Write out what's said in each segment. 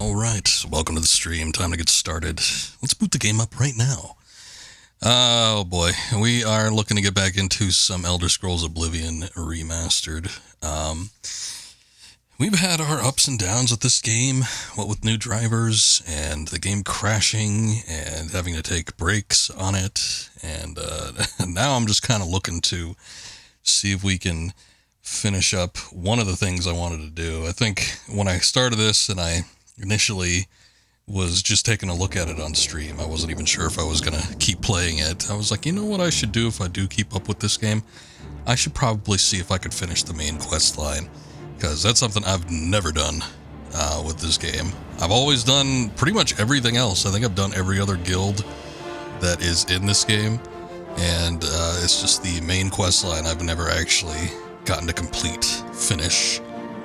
Alright, so welcome to the stream. Time to get started. Let's boot the game up right now. Oh boy, we are looking to get back into some Elder Scrolls Oblivion Remastered. We've had our ups and downs with this game, what with new drivers, and the game crashing, and having to take breaks on it, and now I'm just kind of looking to see if we can finish up one of the things I wanted to do. I think when I started this and I initially was just taking a look at it on stream, I wasn't even sure if I was going to keep playing it. I was like, you know what I should do if I do keep up with this game? I should probably see if I could finish the main quest line, because that's something I've never done with this game. I've always done pretty much everything else. I think I've done every other guild that is in this game, and it's just the main quest line I've never actually gotten to complete, finish,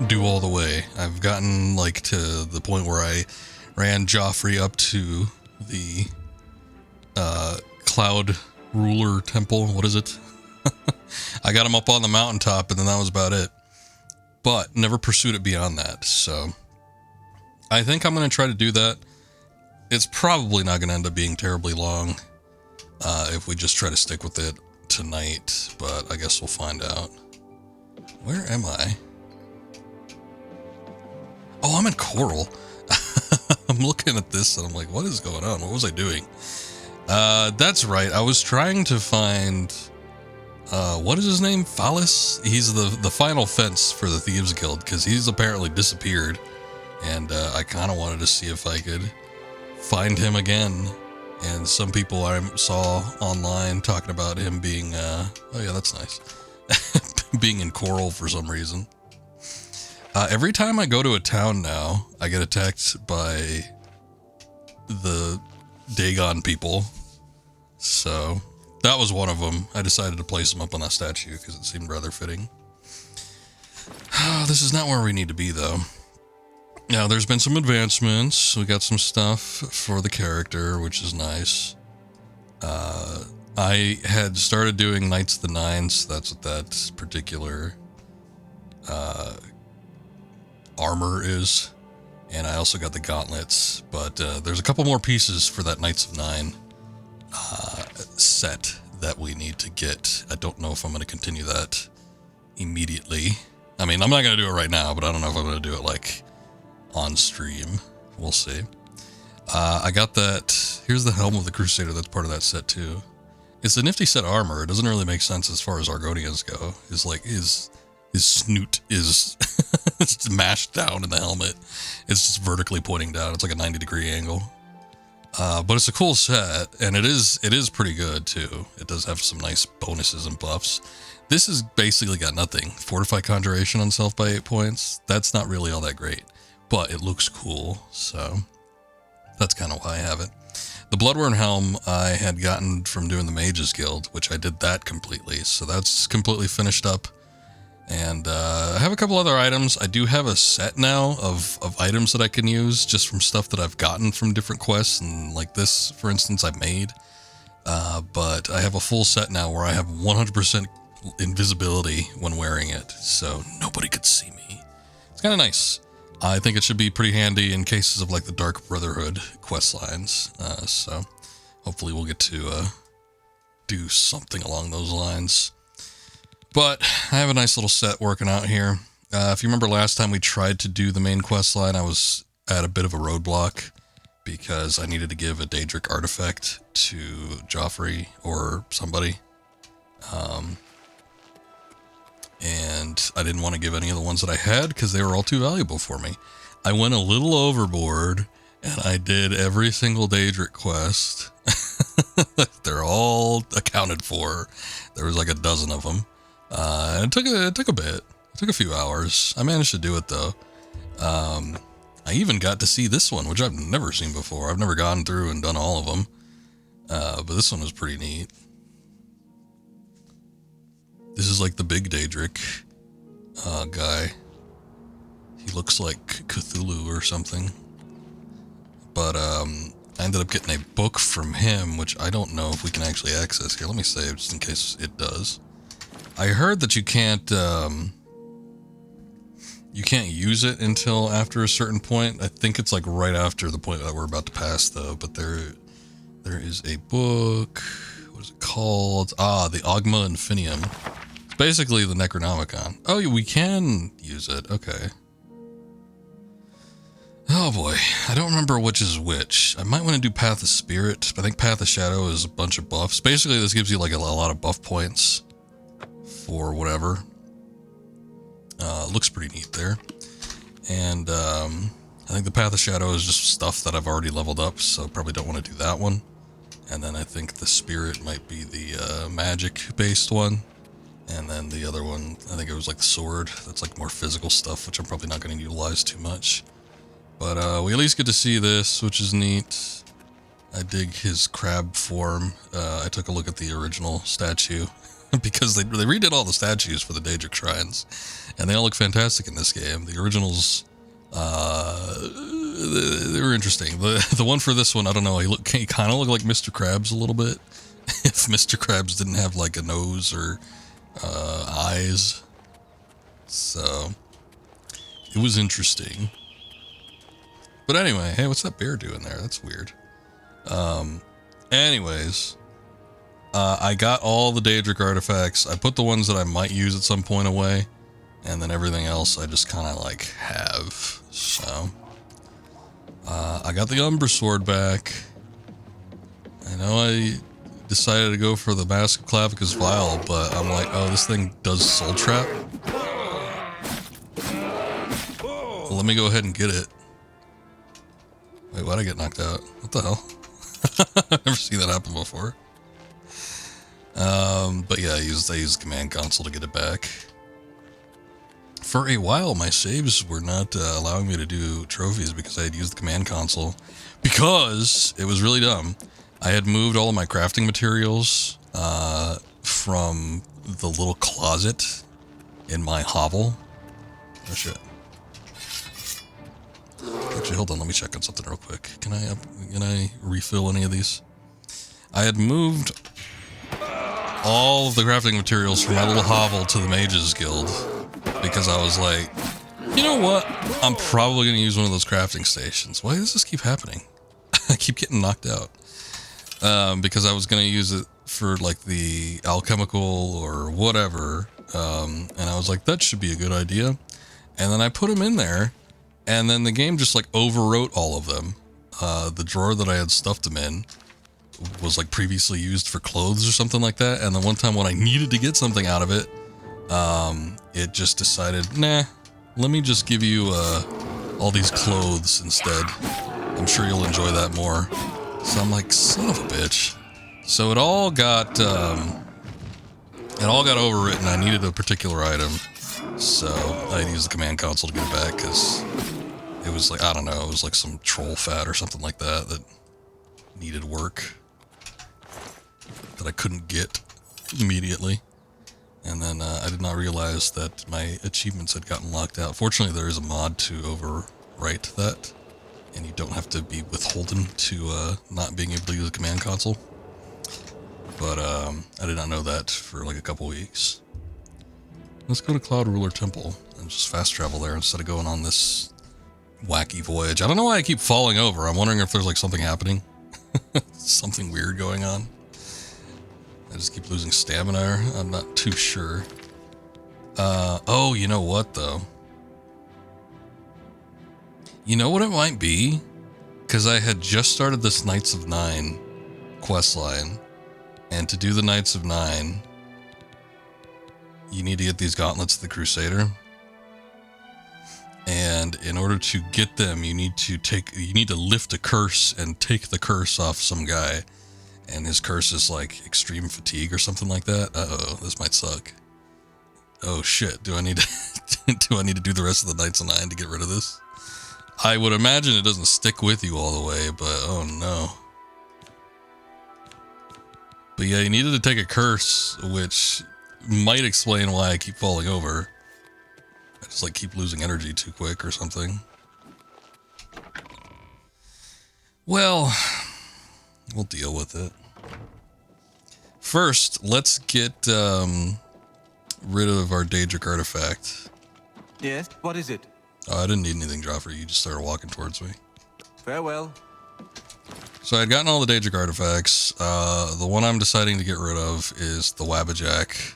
do all the way. I've gotten like to the point where I ran Joffrey up to the Cloud Ruler Temple. What is it? I got him up on the mountaintop, and then that was about it. But never pursued it beyond that. So I think I'm going to try to do that. It's probably not going to end up being terribly long if we just try to stick with it tonight, but I guess we'll find out. Where am I? Oh, I'm in Coral. I'm looking at this and I'm like, what is going on? What was I doing? That's right. I was trying to find, what is his name? Phallus? He's the final fence for the Thieves Guild, because he's apparently disappeared. And I kind of wanted to see if I could find him again. And some people I saw online talking about him being, oh yeah, that's nice. Being in Coral for some reason. Every time I go to a town now, I get attacked by the Dagon people. So that was one of them. I decided to place him up on that statue because it seemed rather fitting. This is not where we need to be, though. Now, there's been some advancements. We got some stuff for the character, which is nice. I had started doing Knights of the Nines. That's what that particular armor is. And I also got the gauntlets. But there's a couple more pieces for that Knights of Nine set that we need to get. I don't know if I'm going to continue that immediately. I mean, I'm not going to do it right now, but I don't know if I'm going to do it, like, on stream. We'll see. I got that. Here's the Helm of the Crusader. That's part of that set, too. It's a nifty set of armor. It doesn't really make sense as far as Argonians go. It's like his snoot is it's mashed down in the helmet. It's just vertically pointing down. It's like a 90-degree angle. But it's a cool set, and it is pretty good too. It does have some nice bonuses and buffs. This has basically got nothing. Fortified Conjuration on self by 8 points. That's not really all that great, but it looks cool, so that's kind of why I have it. The Bloodworn Helm I had gotten from doing the Mages Guild, which I did that completely, so that's completely finished up. And I have a couple other items. I do have a set now of items that I can use just from stuff that I've gotten from different quests, and like this, for instance, I made. But I have a full set now where I have 100% invisibility when wearing it, so nobody could see me. It's kind of nice. I think it should be pretty handy in cases of like the Dark Brotherhood quest lines. So hopefully we'll get to do something along those lines. But I have a nice little set working out here. If you remember last time we tried to do the main quest line, I was at a bit of a roadblock because I needed to give a Daedric artifact to Joffrey or somebody. And I didn't want to give any of the ones that I had because they were all too valuable for me. I went a little overboard and I did every single Daedric quest. They're all accounted for. There was like a dozen of them. It took a bit. It took a few hours. I managed to do it though. I even got to see this one, which I've never seen before. I've never gone through and done all of them. But this one was pretty neat. This is like the big Daedric guy. He looks like Cthulhu or something. But I ended up getting a book from him, which I don't know if we can actually access here. Let me save just in case it does. I heard that you can't you can't use it until after a certain point. I think it's like right after the point that we're about to pass, though. But there is a book. What is it called? Ah, the Ogma Infinium. It's basically the Necronomicon. Oh, we can use it. Okay. Oh boy, I don't remember which is which. I might want to do Path of Spirit. I think Path of Shadow is a bunch of buffs. Basically, this gives you like a lot of buff points for whatever. Looks pretty neat there. And I think the Path of Shadow is just stuff that I've already leveled up, so probably don't want to do that one. And then I think the Spirit might be the magic-based one. And then the other one, I think it was like the Sword. That's like more physical stuff, which I'm probably not going to utilize too much. But we at least get to see this, which is neat. I dig his crab form. I took a look at the original statue because they redid all the statues for the Daedric Shrines, and they all look fantastic in this game. The originals, they were interesting. The one for this one, I don't know. He kind of looked like Mr. Krabs a little bit. If Mr. Krabs didn't have like a nose or eyes, so it was interesting. But anyway, hey, what's that bear doing there? That's weird. Anyways, I got all the Daedric artifacts. I put the ones that I might use at some point away, and then everything else I just kind of like have. So, I got the Umbra Sword back. I know I decided to go for the Mask of Clavicus Vial, but I'm like, oh, this thing does Soul Trap. Well, let me go ahead and get it. Wait, why'd I get knocked out? What the hell? I've never seen that happen before. But yeah, I used the command console to get it back. For a while, my saves were not allowing me to do trophies because I had used the command console. Because it was really dumb. I had moved all of my crafting materials from the little closet in my hovel. Oh shit. Actually, hold on, let me check on something real quick. Can I refill any of these? I had moved all of the crafting materials from my little hovel to the Mages Guild because I was like, you know what? I'm probably going to use one of those crafting stations. Why does this keep happening? I keep getting knocked out. Because I was going to use it for like the alchemical or whatever. And I was like, that should be a good idea. And then I put them in there. And then the game just like overwrote all of them. The drawer that I had stuffed them in was like previously used for clothes or something like that. And the one time when I needed to get something out of it, it just decided, nah, let me just give you all these clothes instead. I'm sure you'll enjoy that more. So I'm like, son of a bitch. So it all got overwritten. I needed a particular item. So I used the command console to get it back because it was like, I don't know, it was like some troll fat or something like that needed work that I couldn't get immediately. And then I did not realize that my achievements had gotten locked out. Fortunately, there is a mod to overwrite that, and you don't have to be withholden to not being able to use the command console. But I did not know that for like a couple weeks. Let's go to Cloud Ruler Temple and just fast travel there instead of going on this wacky voyage. I don't know why I keep falling over. I'm wondering if there's like something happening. Something weird going on. I just keep losing stamina. I'm not too sure. Oh, you know what though? You know what it might be? Because I had just started this Knights of Nine questline. And to do the Knights of Nine, you need to get these gauntlets of the Crusader. And in order to get them, you need to lift a curse and take the curse off some guy. And his curse is like extreme fatigue or something like that. Uh-oh, this might suck. Oh shit, do I need to do the rest of the Knights of Nine to get rid of this? I would imagine it doesn't stick with you all the way, but oh no. But yeah, you needed to take a curse, which might explain why I keep falling over. I just like keep losing energy too quick or something. Well, we'll deal with it. First, let's get rid of our Daedric artifact. Yes, what is it? Oh, I didn't need anything, Joffrey. You just started walking towards me. Farewell. So I'd gotten all the Daedric artifacts. The one I'm deciding to get rid of is the Wabbajack,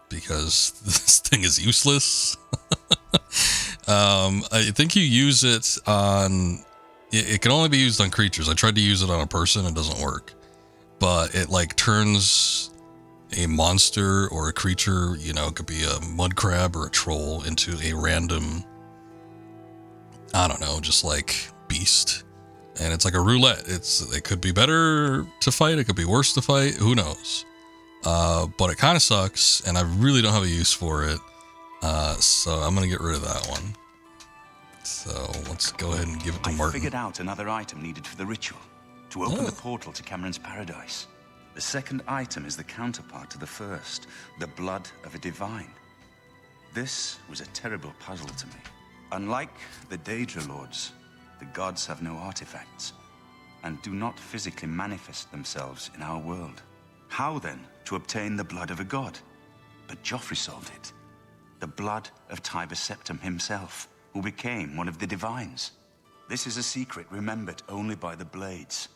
because this thing is useless. I think you use it on... It can only be used on creatures. I tried to use it on a person. It doesn't work. But it, like, turns a monster or a creature, you know, it could be a mud crab or a troll, into a random, I don't know, just like beast. And it's like a roulette. It could be better to fight. It could be worse to fight. Who knows? But it kind of sucks, and I really don't have a use for it. So I'm going to get rid of that one. So let's go ahead and give it to Martin. I figured out another item needed for the ritual, to open the portal to Cameron's paradise. The second item is the counterpart to the first, the blood of a divine. This was a terrible puzzle to me. Unlike the Daedra Lords, the gods have no artifacts, and do not physically manifest themselves in our world. How then to obtain the blood of a god? But Joffrey solved it. The blood of Tiber Septim himself, who became one of the divines. This is a secret remembered only by the Blades.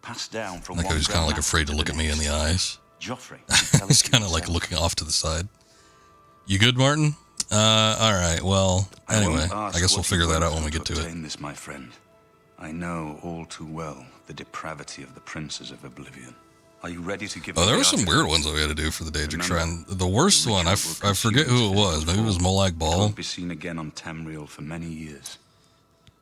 Passed down from like one he's kind of like afraid to look at me in the eyes. Joffrey. He's kind of like looking off to the side. You good, Martin? All right. Well, anyway, I guess we'll figure that out when we get to it. This, my friend. I know all too well the depravity of the princes of Oblivion. Are you ready to give? Oh, there were some weird ones that we had to do for the Daedric Shrine. The worst one, I forget who it was. Maybe it was Molag Bal. Won't be seen again on Tamriel for many years.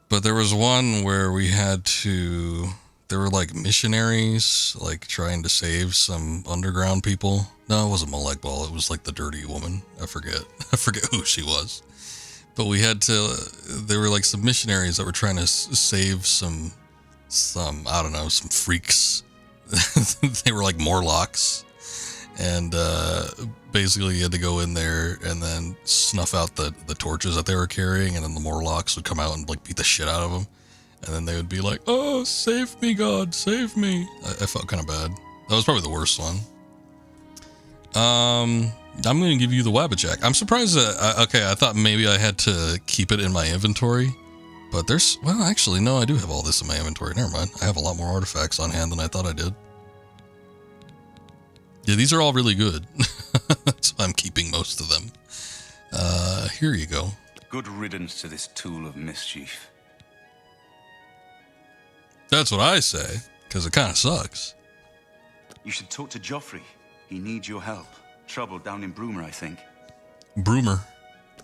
But there was one where we had to... There were like missionaries, like trying to save some underground people. No, it wasn't Molag Bal. It was like the dirty woman. I forget who she was. But we had to... There were like some missionaries that were trying to save some I don't know, some freaks. They were like Morlocks, and basically you had to go in there and then snuff out the torches that they were carrying, and then the Morlocks would come out and like beat the shit out of them, and then they would be like, "Oh, save me, God, save me." I felt kind of bad. That was probably the worst one. I'm gonna give you the Wabbajack. I'm surprised that I thought maybe I had to keep it in my inventory. But there's, well, actually, no, I do have all this in my inventory. Never mind. I have a lot more artifacts on hand than I thought I did. Yeah, these are all really good. So I'm keeping most of them. Here you go. Good riddance to this tool of mischief. That's what I say, because it kind of sucks. You should talk to Joffrey. He needs your help. Trouble down in Broomer, I think. Broomer.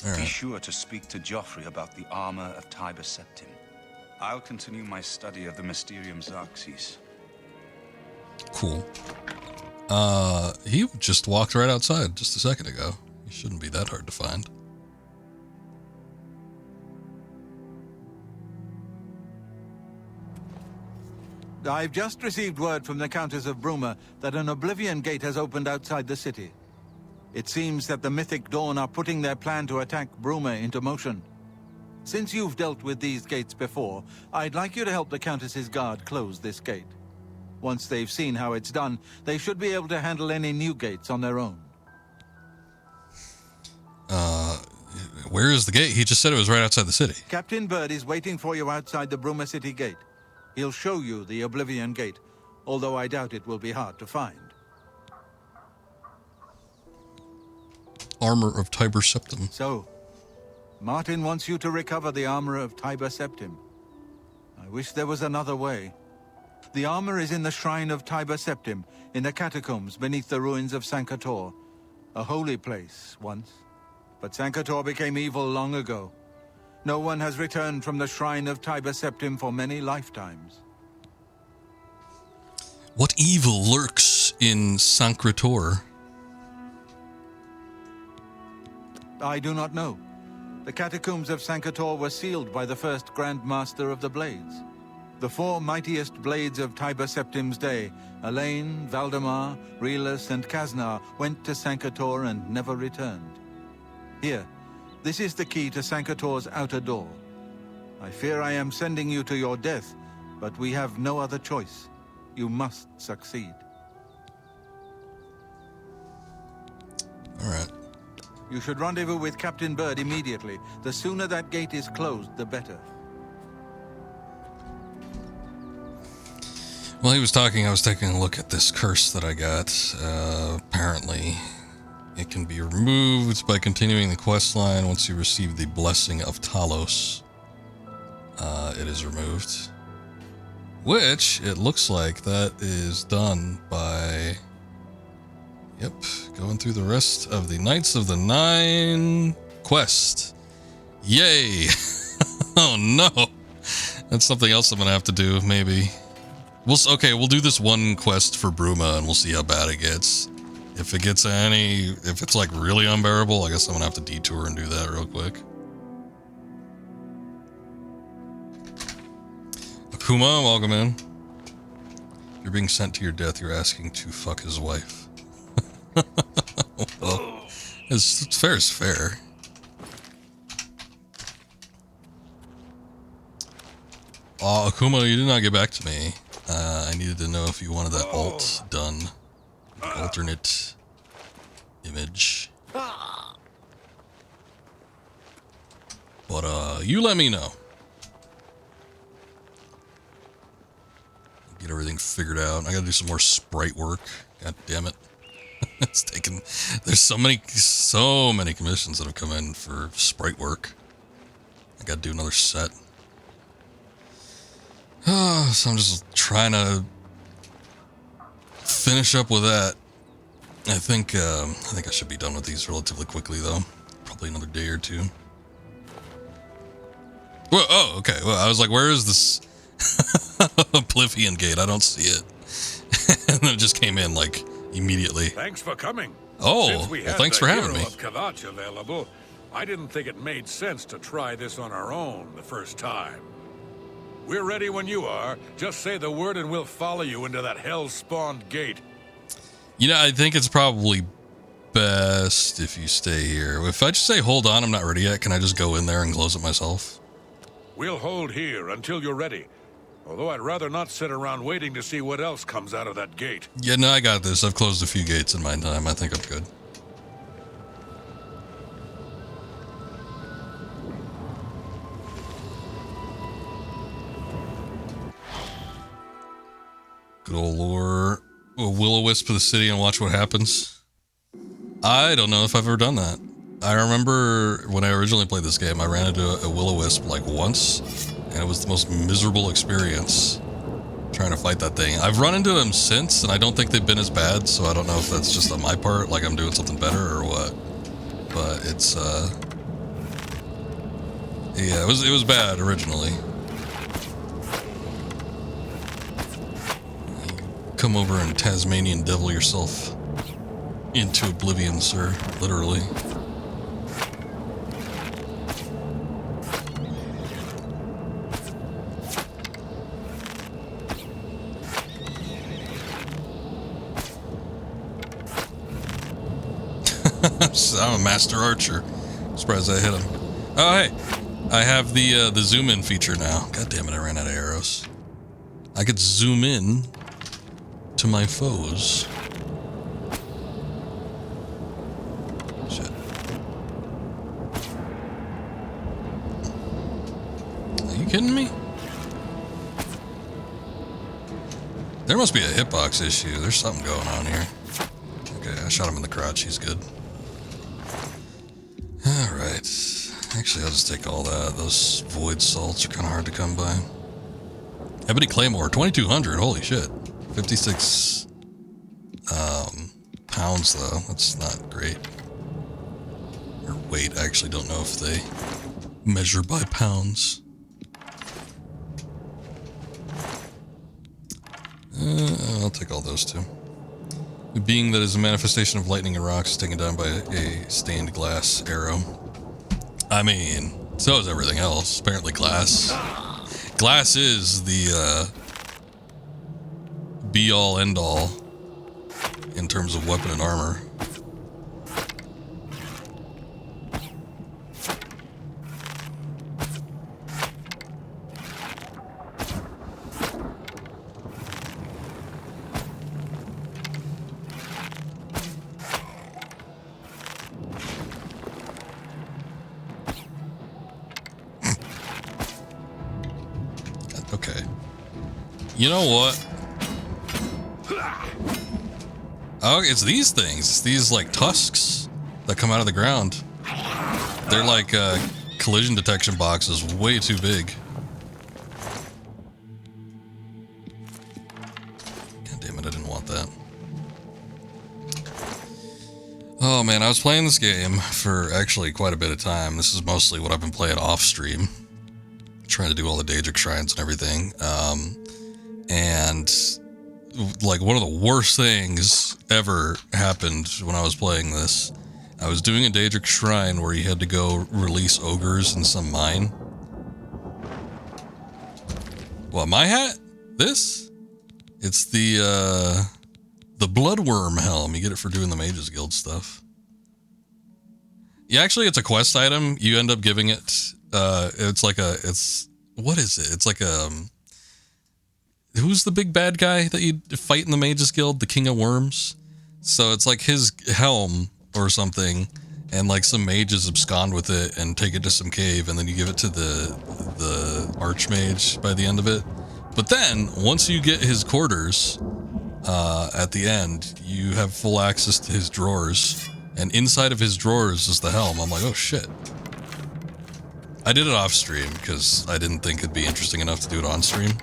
All Be right. sure to speak to Joffrey about the armor of Tiber Septim. I'll continue my study of the Mysterium Xarxes. Cool. He just walked right outside just a second ago. He shouldn't be that hard to find. I've just received word from the Countess of Bruma that an Oblivion gate has opened outside the city. It seems that the Mythic Dawn are putting their plan to attack Bruma into motion. Since you've dealt with these gates before, I'd like you to help the Countess's guard close this gate. Once they've seen how it's done, they should be able to handle any new gates on their own. Where is the gate? He just said it was right outside the city. Captain Bird is waiting for you outside the Bruma City gate. He'll show you the Oblivion gate, although I doubt it will be hard to find. Armor of Tiber Septim. So, Martin wants you to recover the armor of Tiber Septim. I wish there was another way. The armor is in the shrine of Tiber Septim, in the catacombs beneath the ruins of Sankator. A holy place, once. But Sankator became evil long ago. No one has returned from the shrine of Tiber Septim for many lifetimes. What evil lurks in Sankrator? I do not know. The catacombs of Sankator were sealed by the first Grand Master of the Blades. The four mightiest blades of Tiber Septim's day, Elaine, Valdemar, Relas, and Kaznar, went to Sankator and never returned. Here, this is the key to Sankator's outer door. I fear I am sending you to your death, but we have no other choice. You must succeed. All right. You should rendezvous with Captain Bird immediately. The sooner that gate is closed, the better. While he was talking, I was taking a look at this curse that I got. Apparently, it can be removed by continuing the quest line. Once you receive the Blessing of Talos, it is removed. Which, it looks like that is done by... Yep, going through the rest of the Knights of the Nine quest. Yay! Oh no! That's something else I'm gonna have to do, maybe. We'll do this one quest for Bruma and we'll see how bad it gets. If it's like really unbearable, I guess I'm gonna have to detour and do that real quick. Akuma, welcome in. You're being sent to your death, you're asking to fuck his wife. Well, it's fair is fair. Oh, Akuma, you did not get back to me. I needed to know if you wanted that alt done. Alternate image. But, you let me know. Get everything figured out. I gotta do some more sprite work. God damn it. It's taken... There's so many commissions that have come in for sprite work. I gotta do another set. So I'm just trying to finish up with that. I think I should be done with these relatively quickly, though. Probably another day or two. Whoa, oh, okay. Well, I was like, where is this Oblivion gate? I don't see it. And then it just came in, like, immediately. Thanks for coming. Oh, well, thanks for having me. Of Kavach available, I didn't think it made sense to try this on our own the first time. We're ready when you are. Just say the word and we'll follow you into that hell-spawned gate. You know, I think it's probably best if you stay here. If I just say, hold on, I'm not ready yet, can I just go in there and close it myself? We'll hold here until you're ready. Although I'd rather not sit around waiting to see what else comes out of that gate. Yeah, no, I got this. I've closed a few gates in my time. I think I'm good. Good old lore. Will-o-wisp to the city and watch what happens. I don't know if I've ever done that. I remember when I originally played this game, I ran into a will-o-wisp like once, and it was the most miserable experience trying to fight that thing. I've run into them since, and I don't think they've been as bad, so I don't know if that's just on my part, like I'm doing something better or what. But it's, yeah, it was bad originally. Come over and Tasmanian devil yourself into oblivion, sir. Literally. I'm a master archer. Surprised I hit him. Oh, hey. I have the zoom in feature now. God damn it, I ran out of arrows. I could zoom in to my foes. Shit. Are you kidding me? There must be a hitbox issue. There's something going on here. Okay, I shot him in the crotch. He's good. Alright. Actually, I'll just take all that. Those void salts are kind of hard to come by. Ebony Claymore, 2,200. Holy shit. 56 pounds, though. That's not great. Or weight. I actually don't know if they measure by pounds. I'll take all those too. The being that is a manifestation of lightning and rocks is taken down by a stained glass arrow. I mean, so is everything else. Apparently glass. Glass is the be-all, end-all in terms of weapon and armor. Okay. You know what? Oh, it's these things. It's these, like, tusks that come out of the ground. They're like, collision detection boxes, way too big. God damn it, I didn't want that. Oh man, I was playing this game for actually quite a bit of time. This is mostly what I've been playing off stream. Trying to do all the Daedric shrines and everything. And like one of the worst things ever happened when I was playing this. I was doing a Daedric shrine where you had to go release ogres in some mine. What, my hat? This? It's the Bloodworm helm. You get it for doing the Mages Guild stuff. Yeah, actually, it's a quest item. You end up giving it, it's like a, what is it? It's like a, who's the big bad guy that you fight in the Mages Guild? The King of Worms? So it's like his helm or something, and like some mages abscond with it and take it to some cave, and then you give it to the Archmage by the end of it. But then, once you get his quarters, at the end, you have full access to his drawers, and inside of his drawers is the helm. I'm like, oh shit. I did it off stream because I didn't think it'd be interesting enough to do it on stream.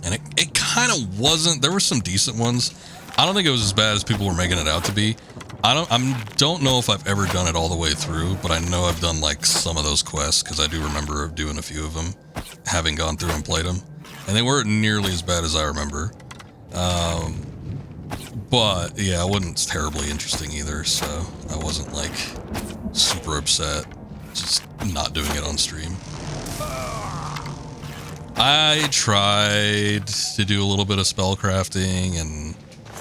And it kind of wasn't. There were some decent ones. I don't think it was as bad as people were making it out to be. I don't know if I've ever done it all the way through, but I know I've done like some of those quests because I do remember doing a few of them, having gone through and played them, and they weren't nearly as bad as I remember. But yeah, it wasn't terribly interesting either, so I wasn't like super upset just not doing it on stream. I tried to do a little bit of spell crafting and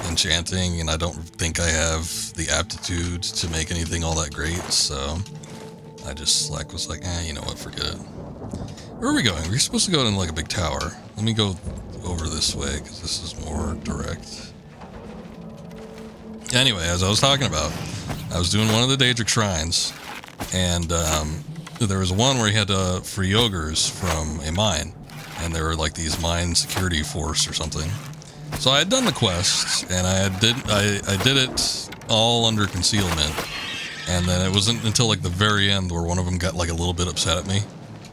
enchanting, and I don't think I have the aptitude to make anything all that great, so I just like was like, you know what, forget it. Where are we going? We're supposed to go in like a big tower. Let me go over this way because this is more direct. Anyway, as I was talking about, I was doing one of the Daedric shrines, and there was one where you had to free ogres from a mine, and there were like these mine security force or something. So I had done the quest, and I did it all under concealment, and then it wasn't until like the very end where one of them got like a little bit upset at me.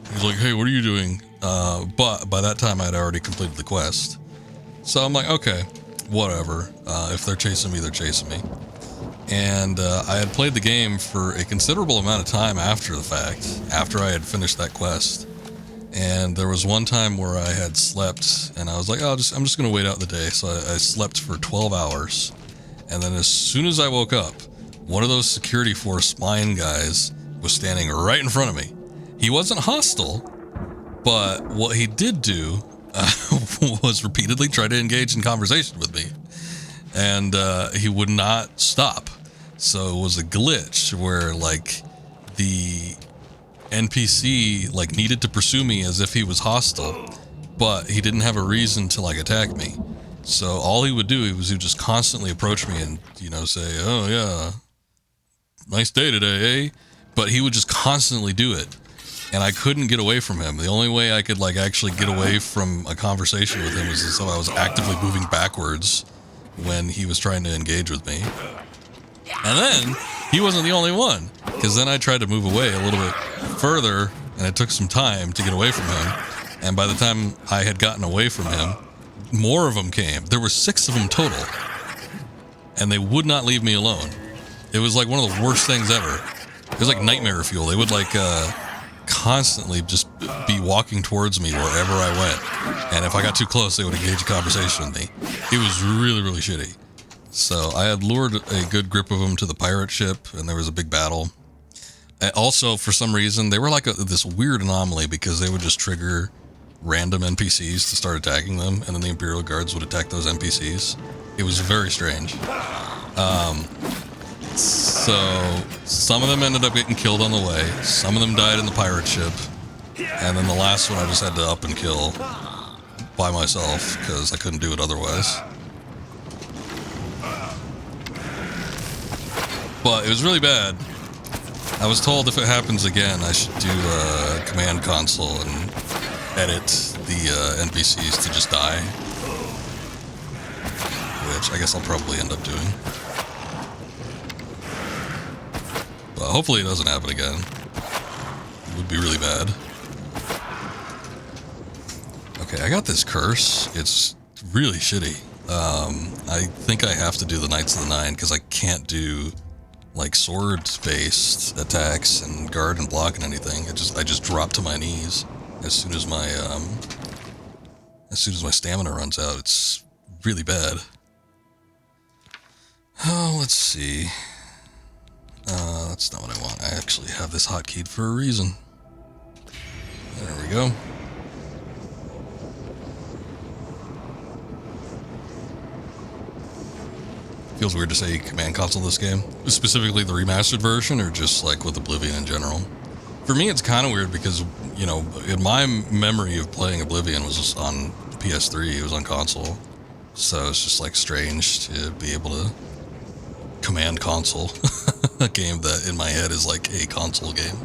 He was like, hey, what are you doing? But by that time I had already completed the quest. So I'm like, okay, whatever. If they're chasing me, they're chasing me. And I had played the game for a considerable amount of time after the fact, after I had finished that quest. And there was one time where I had slept, and I was like, I'm just going to wait out the day. So I slept for 12 hours. And then as soon as I woke up, one of those security force mine guys was standing right in front of me. He wasn't hostile, but what he did do was repeatedly try to engage in conversation with me. And he would not stop. So it was a glitch where, like, the NPC like needed to pursue me as if he was hostile, but he didn't have a reason to like attack me. So all he would do he would just constantly approach me and, you know, say, oh yeah, nice day today, eh? But he would just constantly do it, and I couldn't get away from him. The only way I could like actually get away from a conversation with him was as though I was actively moving backwards when he was trying to engage with me. And then he wasn't the only one, because then I tried to move away a little bit further, and it took some time to get away from him. And by the time I had gotten away from him, more of them came. There were 6 of them total, and they would not leave me alone. It was like one of the worst things ever. It was like nightmare fuel. They would like constantly just be walking towards me wherever I went, and if I got too close, they would engage a conversation with me. It was really, really shitty. So I had lured a good grip of them to the pirate ship, and there was a big battle. And also, for some reason, they were like this weird anomaly, because they would just trigger random NPCs to start attacking them, and then the Imperial Guards would attack those NPCs. It was very strange. So some of them ended up getting killed on the way. Some of them died in the pirate ship. And then the last one I just had to up and kill by myself, because I couldn't do it otherwise. But it was really bad. I was told if it happens again, I should do a command console and edit the NPCs to just die. Which I guess I'll probably end up doing. But hopefully it doesn't happen again. It would be really bad. Okay, I got this curse. It's really shitty. I think I have to do the Knights of the Nine because I can't do like sword-based attacks and guard and block and anything. I just drop to my knees as soon as my stamina runs out. It's really bad. Oh, let's see. That's not what I want. I actually have this hotkeyed for a reason. There we go. Feels weird to say command console this game. Specifically the remastered version, or just like with Oblivion in general? For me, it's kind of weird because, you know, in my memory of playing Oblivion was on PS3, it was on console. So it's just like strange to be able to command console a game that in my head is like a console game.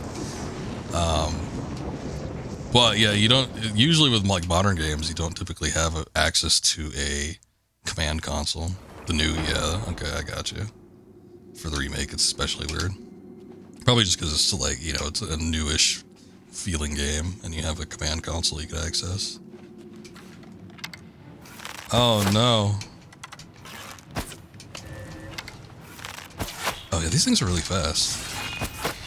But yeah, you don't, usually with like modern games, you don't typically have access to a command console. The new, yeah, okay, I got you. For the remake, it's especially weird. Probably just because it's like, you know, it's a newish feeling game, and you have a command console you can access. Oh no. Oh yeah, these things are really fast.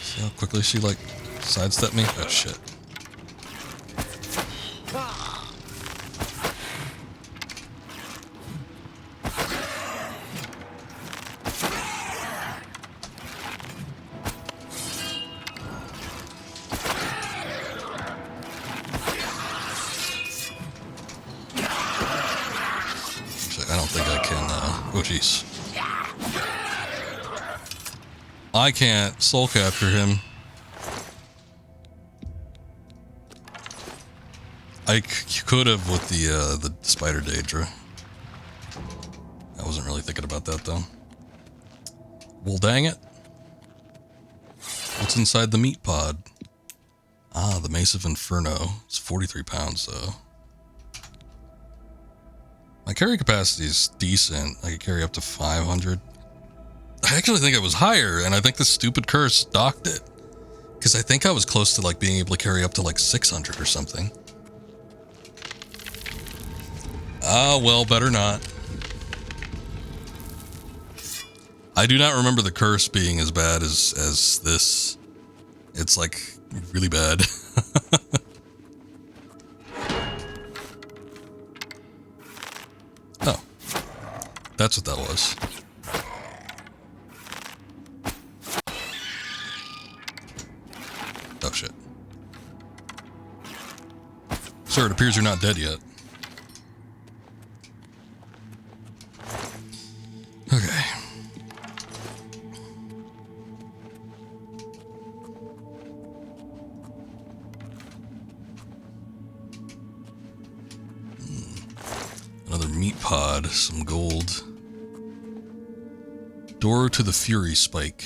See how quickly she like sidestepped me? Oh shit. I don't think I can, oh jeez. I can't soul capture him. I could have with the spider Daedra. I wasn't really thinking about that though. Well, dang it. What's inside the meat pod? Ah, the Mace of Inferno. It's 43 pounds though. My carry capacity is decent. I can carry up to 500. I actually think it was higher, and I think the stupid curse docked it. Because I think I was close to like being able to carry up to like 600 or something. Ah, well, better not. I do not remember the curse being as bad as this. It's like really bad. Oh, that's what that was. Oh shit. Sir, it appears you're not dead yet. Okay. Another meat pod, some gold. Door to the Fury Spike.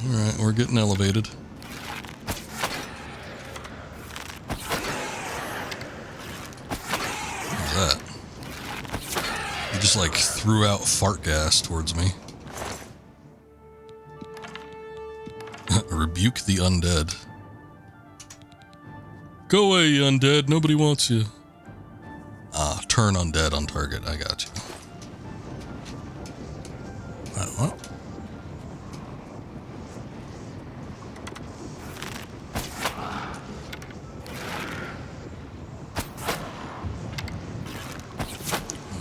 Alright, we're getting elevated. What's that? He just like threw out fart gas towards me. Rebuke the undead. Go away, you undead. Nobody wants you. Ah, turn undead on target. I got you. What?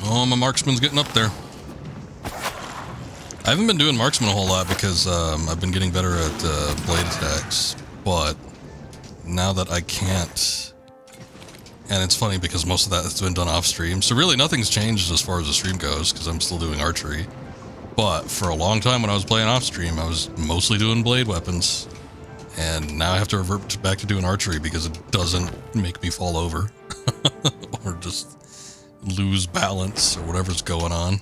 Oh, my marksman's getting up there. I haven't been doing marksman a whole lot because I've been getting better at blade attacks, but now that I can't, and it's funny because most of that has been done off stream, so really nothing's changed as far as the stream goes because I'm still doing archery. But for a long time when I was playing off stream, I was mostly doing blade weapons, and now I have to revert back to doing archery because it doesn't make me fall over or just lose balance or whatever's going on.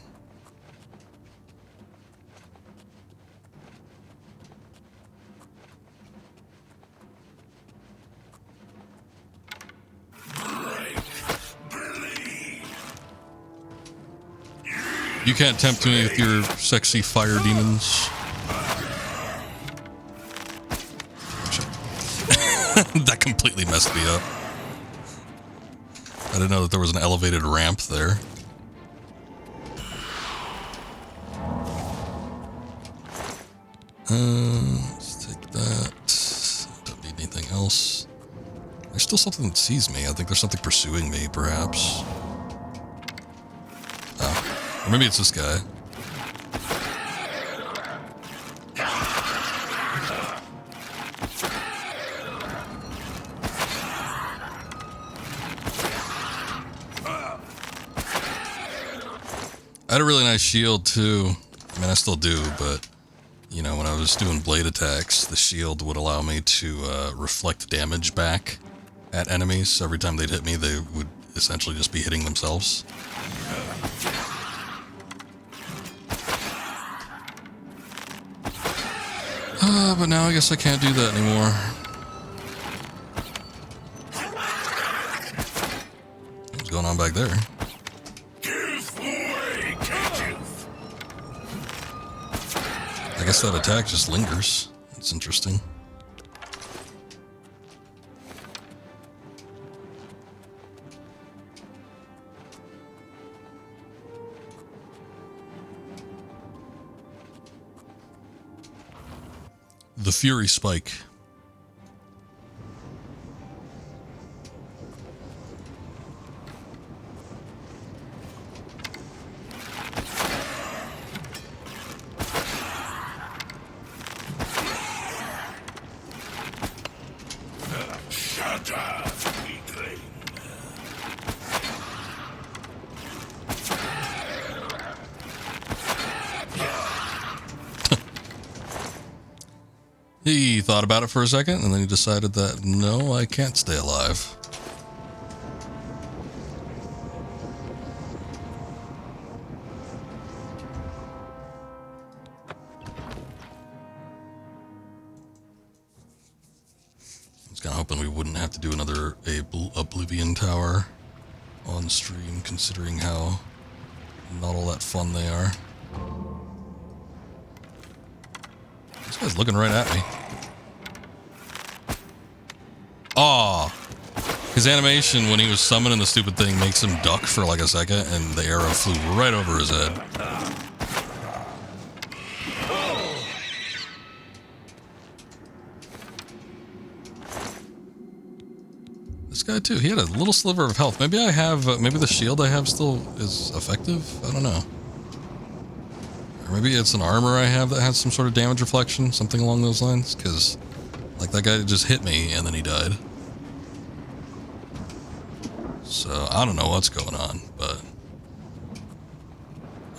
You can't tempt me with your sexy fire demons. That completely messed me up. I didn't know that there was an elevated ramp there. Let's take that. Don't need anything else. There's still something that sees me. I think there's something pursuing me, perhaps. Oh. Or maybe it's this guy. I had a really nice shield, too. I mean, I still do, but, you know, when I was doing blade attacks, the shield would allow me to reflect damage back at enemies. So every time they'd hit me, they would essentially just be hitting themselves. But now I guess I can't do that anymore. What's going on back there? I guess that attack just lingers. It's interesting. The Fury Spike. He thought about it for a second, and then he decided that, no, I can't stay alive. I was kind of hoping we wouldn't have to do another Oblivion Tower on stream, considering how not all that fun they are. This guy's looking right at me. Aw. His animation when he was summoning the stupid thing makes him duck for like a second, and the arrow flew right over his head. This guy too, he had a little sliver of health. Maybe I have, maybe the shield I have still is effective? I don't know. Or maybe it's an armor I have that has some sort of damage reflection, something along those lines, because like that guy just hit me and then he died. So I don't know what's going on, but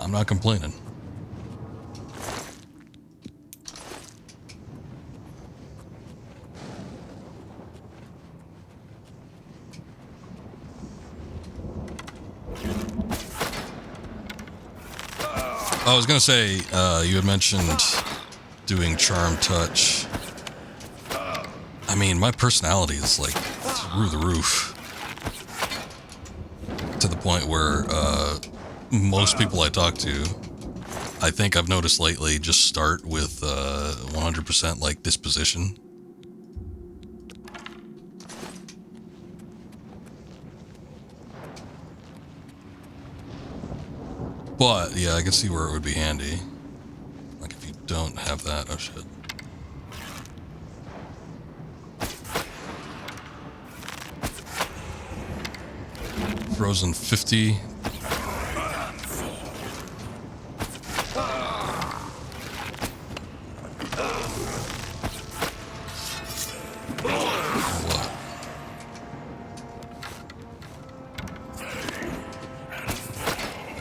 I'm not complaining. I was gonna say, you had mentioned doing Charm Touch. I mean, my personality is like through the roof. To the point where most people I talk to, I think I've noticed lately, just start with 100% like disposition. But, yeah, I can see where it would be handy. Like, if you don't have that, oh shit. Frozen 50.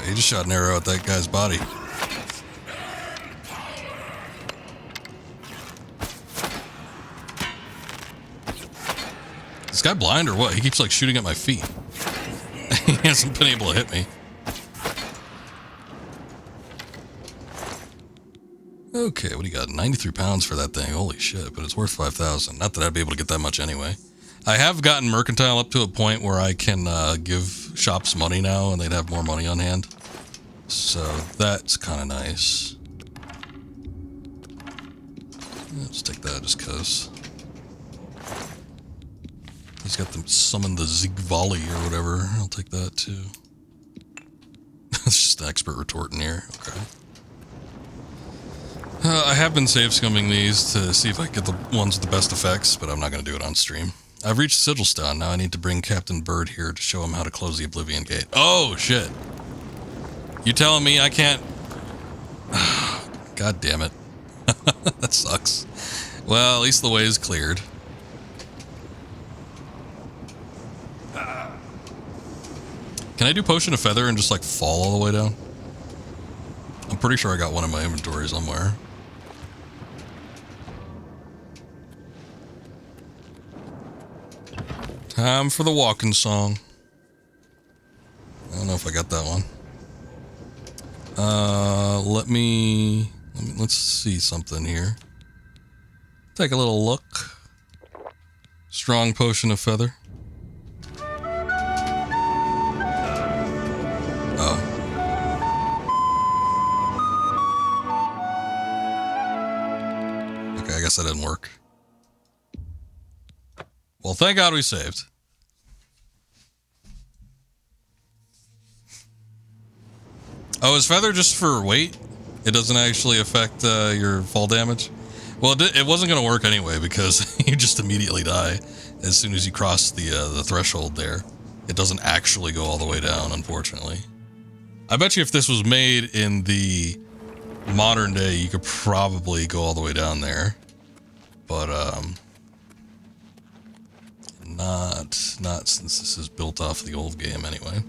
He just shot an arrow at that guy's body. Is this guy blind or what? He keeps like shooting at my feet. He hasn't been able to hit me. Okay, what do you got? 93 pounds for that thing. Holy shit, but it's worth 5,000. Not that I'd be able to get that much anyway. I have gotten Mercantile up to a point where I can give shops money now and they'd have more money on hand. So that's kind of nice. Let's take that just because. He's got them summon the Zig Volley or whatever. I'll take that too. It's just an expert retort in here. Okay. I have been save scumming these to see if I get the ones with the best effects, but I'm not going to do it on stream. I've reached Sigil Stone. Now I need to bring Captain Bird here to show him how to close the Oblivion Gate. Oh, shit. You telling me I can't... God damn it. That sucks. Well, at least the way is cleared. Can I do Potion of Feather and just, like, fall all the way down? I'm pretty sure I got one in my inventory somewhere. Time for the walking song. I don't know if I got that one. Let's see something here. Take a little look. Strong Potion of Feather. Oh. Okay, I guess that didn't work. Well, thank God we saved. Oh, is Feather just for weight? It doesn't actually affect your fall damage? Well, it wasn't going to work anyway because you just immediately die as soon as you cross the threshold there. It doesn't actually go all the way down, unfortunately. I bet you if this was made in the modern day, you could probably go all the way down there. But, not since this is built off the old game anyway.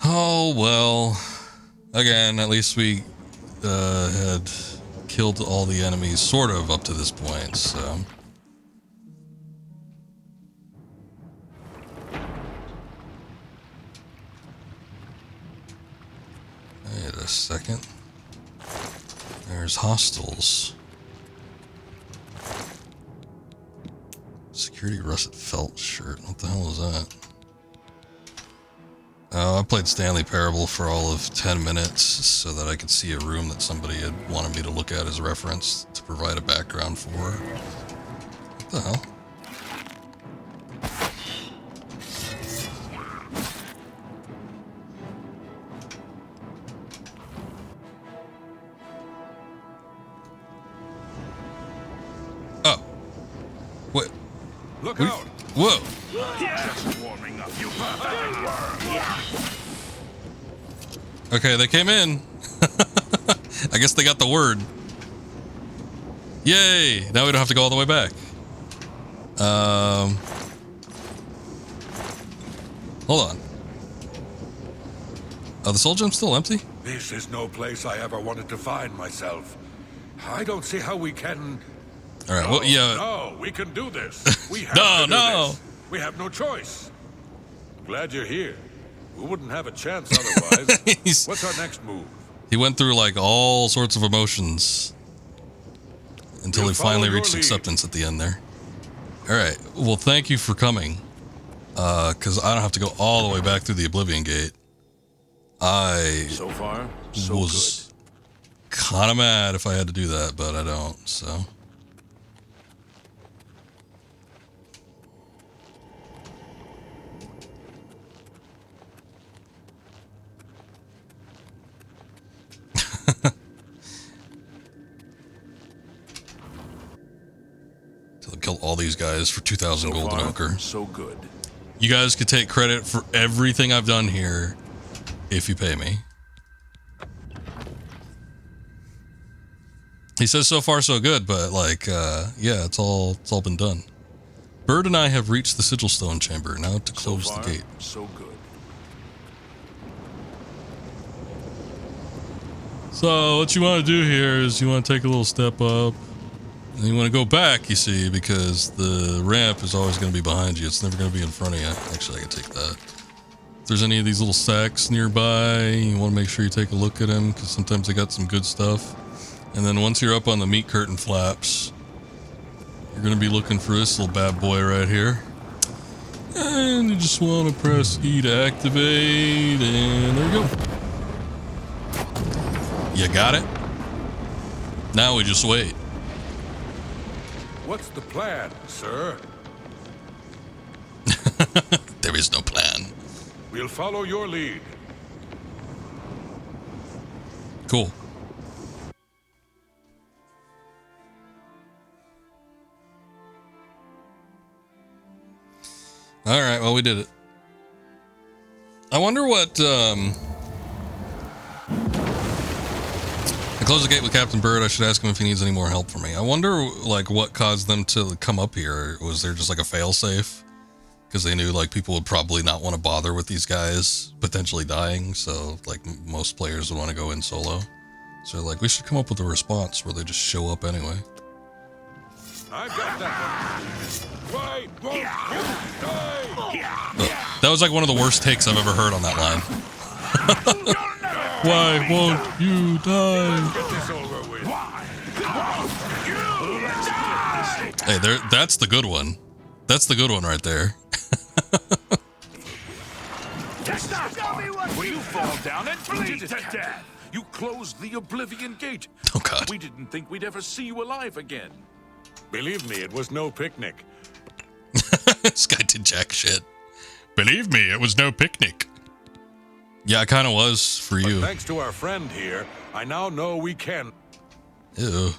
Oh, well. Again, at least we had killed all the enemies sort of up to this point, so... Wait a second. There's hostiles. Security russet felt shirt. What the hell is that? I played Stanley Parable for all of 10 minutes so that I could see a room that somebody had wanted me to look at as a reference to provide a background for. What the hell? Oh. What? Look out! Whoa! Just warming up, you Okay, they came in. I guess they got the word. Yay! Now we don't have to go all the way back. Hold on. Oh, the soul gem's still empty? This is no place I ever wanted to find myself. I don't see how we can... Alright, well, yeah. No, we can do this. We have to do this. We have no choice. Glad you're here. We wouldn't have a chance otherwise. What's our next move? He went through, like, all sorts of emotions until he finally reached acceptance at the end there. Alright, well, thank you for coming. Because I don't have to go all the way back through the Oblivion Gate. So far, so was kind of mad if I had to do that, but I don't, so... Kill all these guys for 2,000 gold and ochre. So good. You guys could take credit for everything I've done here if you pay me. He says so far so good, but like, yeah, it's all been done. Bird and I have reached the Sigil Stone chamber. Now to close the gate. So good. So what you want to do here is you want to take a little step up. And you want to go back, you see, because the ramp is always going to be behind you. It's never going to be in front of you. Actually, I can take that. If there's any of these little sacks nearby, you want to make sure you take a look at them, because sometimes they got some good stuff. And then once you're up on the meat curtain flaps, you're going to be looking for this little bad boy right here. And you just want to press E to activate, and there we go. You got it? Now we just wait. What's the plan, sir? There is no plan. We'll follow your lead. Cool. All right, well, we did it. I wonder what, I closed the gate with Captain Bird. I should ask him if he needs any more help from me. I wonder, like, what caused them to come up here. Was there just, like, a failsafe? Because they knew, like, people would probably not want to bother with these guys potentially dying, so, like, most players would want to go in solo. So, like, we should come up with a response where they just show up anyway. I've got that one. Why won't you die? That was like one of the worst takes I've ever heard on that line. Why won't you die? Get this over with. Hey, there. That's the good one. That's the good one right there. Will you fall down and bleed to death? You closed the Oblivion Gate. Oh, God. We didn't think we'd ever see you alive again. Believe me, it was no picnic. This guy did jack shit. Believe me, it was no picnic. Yeah, it kind of was for you. But thanks to our friend here, I now know we can. Ew.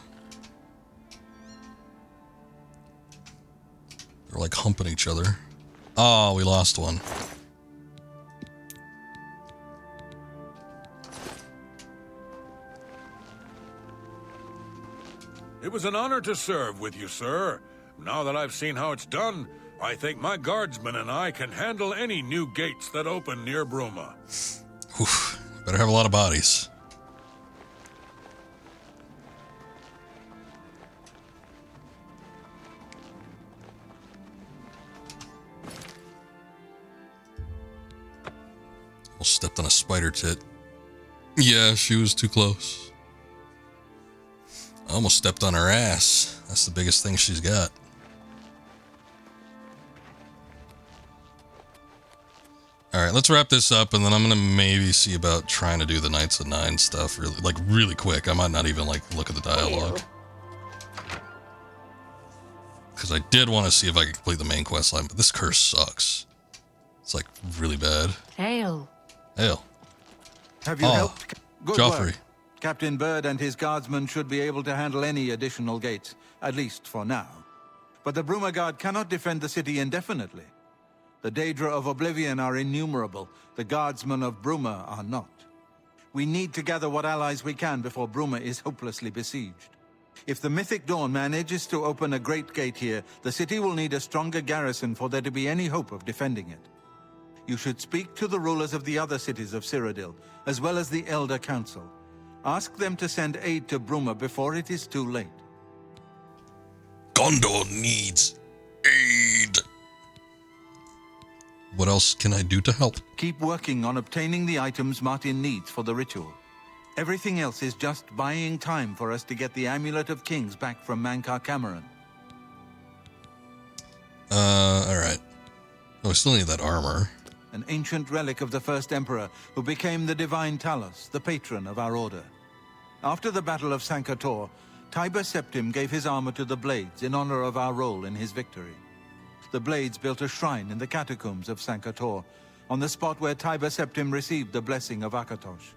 They're like humping each other. Oh, we lost one. It was an honor to serve with you, sir. Now that I've seen how it's done, I think my guardsmen and I can handle any new gates that open near Bruma. Oof, better have a lot of bodies. Almost stepped on a spider tit. Yeah, she was too close. I almost stepped on her ass. That's the biggest thing she's got. Alright, let's wrap this up, and then I'm gonna maybe see about trying to do the Knights of Nine stuff really quick. I might not even look at the dialogue. Because I did want to see if I could complete the main quest line, but this curse sucks. It's like really bad. Hail. Hail. Have you helped? Good Joffrey. work. Captain Bird and his guardsmen should be able to handle any additional gates, at least for now. But the Bruma Guard cannot defend the city indefinitely. The Daedra of Oblivion are innumerable. The guardsmen of Bruma are not. We need to gather what allies we can before Bruma is hopelessly besieged. If the Mythic Dawn manages to open a great gate here, the city will need a stronger garrison for there to be any hope of defending it. You should speak to the rulers of the other cities of Cyrodiil, as well as the Elder Council. Ask them to send aid to Bruma before it is too late. Gondor needs aid. What else can I do to help? Keep working on obtaining the items Martin needs for the ritual. Everything else is just buying time for us to get the Amulet of Kings back from Mankar Cameron. Alright. Oh, we still need that armor. An ancient relic of the first emperor who became the divine Talos, the patron of our order. After the Battle of Sankator, Tiber Septim gave his armor to the Blades in honor of our role in his victory. The Blades built a shrine in the catacombs of Sankator, on the spot where Tiber Septim received the blessing of Akatosh.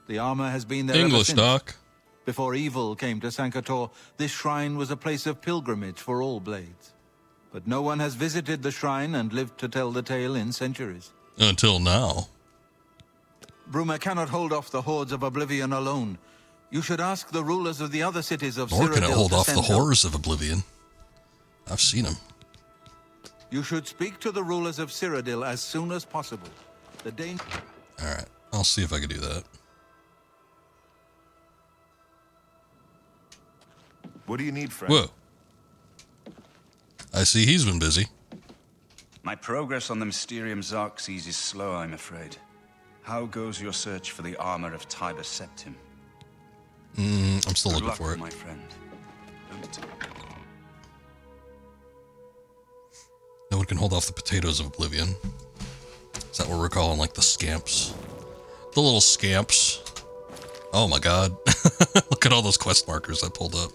The armor has been there English, ever since. Doc. Before evil came to Sankator, this shrine was a place of pilgrimage for all Blades. But no one has visited the shrine and lived to tell the tale in centuries. Until now. Bruma cannot hold off the hordes of Oblivion alone. You should ask the rulers of the other cities of Nor can it Cyrodiil hold to off the send help. horrors of Oblivion. I've seen them. You should speak to the rulers of Cyrodiil as soon as possible. The danger... Alright, I'll see if I can do that. What do you need, friend? Whoa. I see he's been busy. My progress on the Mysterium Xarxes is slow, I'm afraid. How goes your search for the armor of Tiber Septim? I'm still Good looking luck, for it. my friend. Don't... Someone can hold off the potatoes of Oblivion. Is that what we're calling, like, the scamps? The little scamps. Oh my god. Look at all those quest markers I pulled up.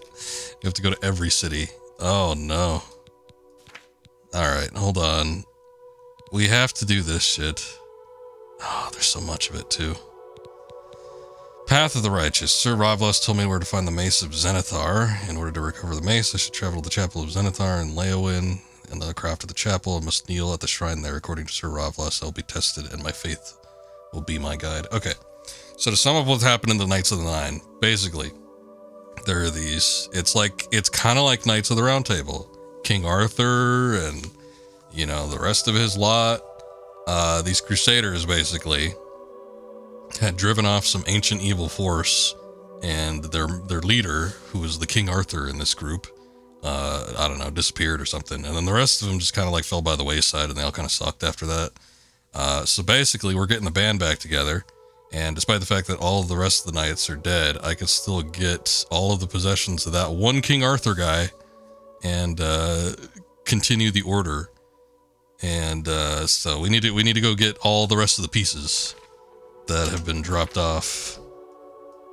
You have to go to every city. Oh no. Alright, hold on. We have to do this shit. Oh, there's so much of it too. Path of the Righteous. Sir Ravlos told me where to find the Mace of Zenithar. In order to recover the mace, I should travel to the Chapel of Zenithar in Leowin. In the craft of the chapel, I must kneel at the shrine there. According to Sir Ravlos, I will be tested, and my faith will be my guide. Okay, so to sum up what's happened in the Knights of the Nine, basically, there are these. It's kind of like Knights of the Round Table. King Arthur and, you know, the rest of his lot. These crusaders basically had driven off some ancient evil force, and their leader, who was the King Arthur in this group, I don't know, disappeared or something. And then the rest of them just kind of like fell by the wayside, and they all kind of sucked after that. So basically we're getting the band back together, and despite the fact that all of the rest of the knights are dead, I could still get all of the possessions of that one King Arthur guy and continue the order. And so we need to go get all the rest of the pieces that have been dropped off,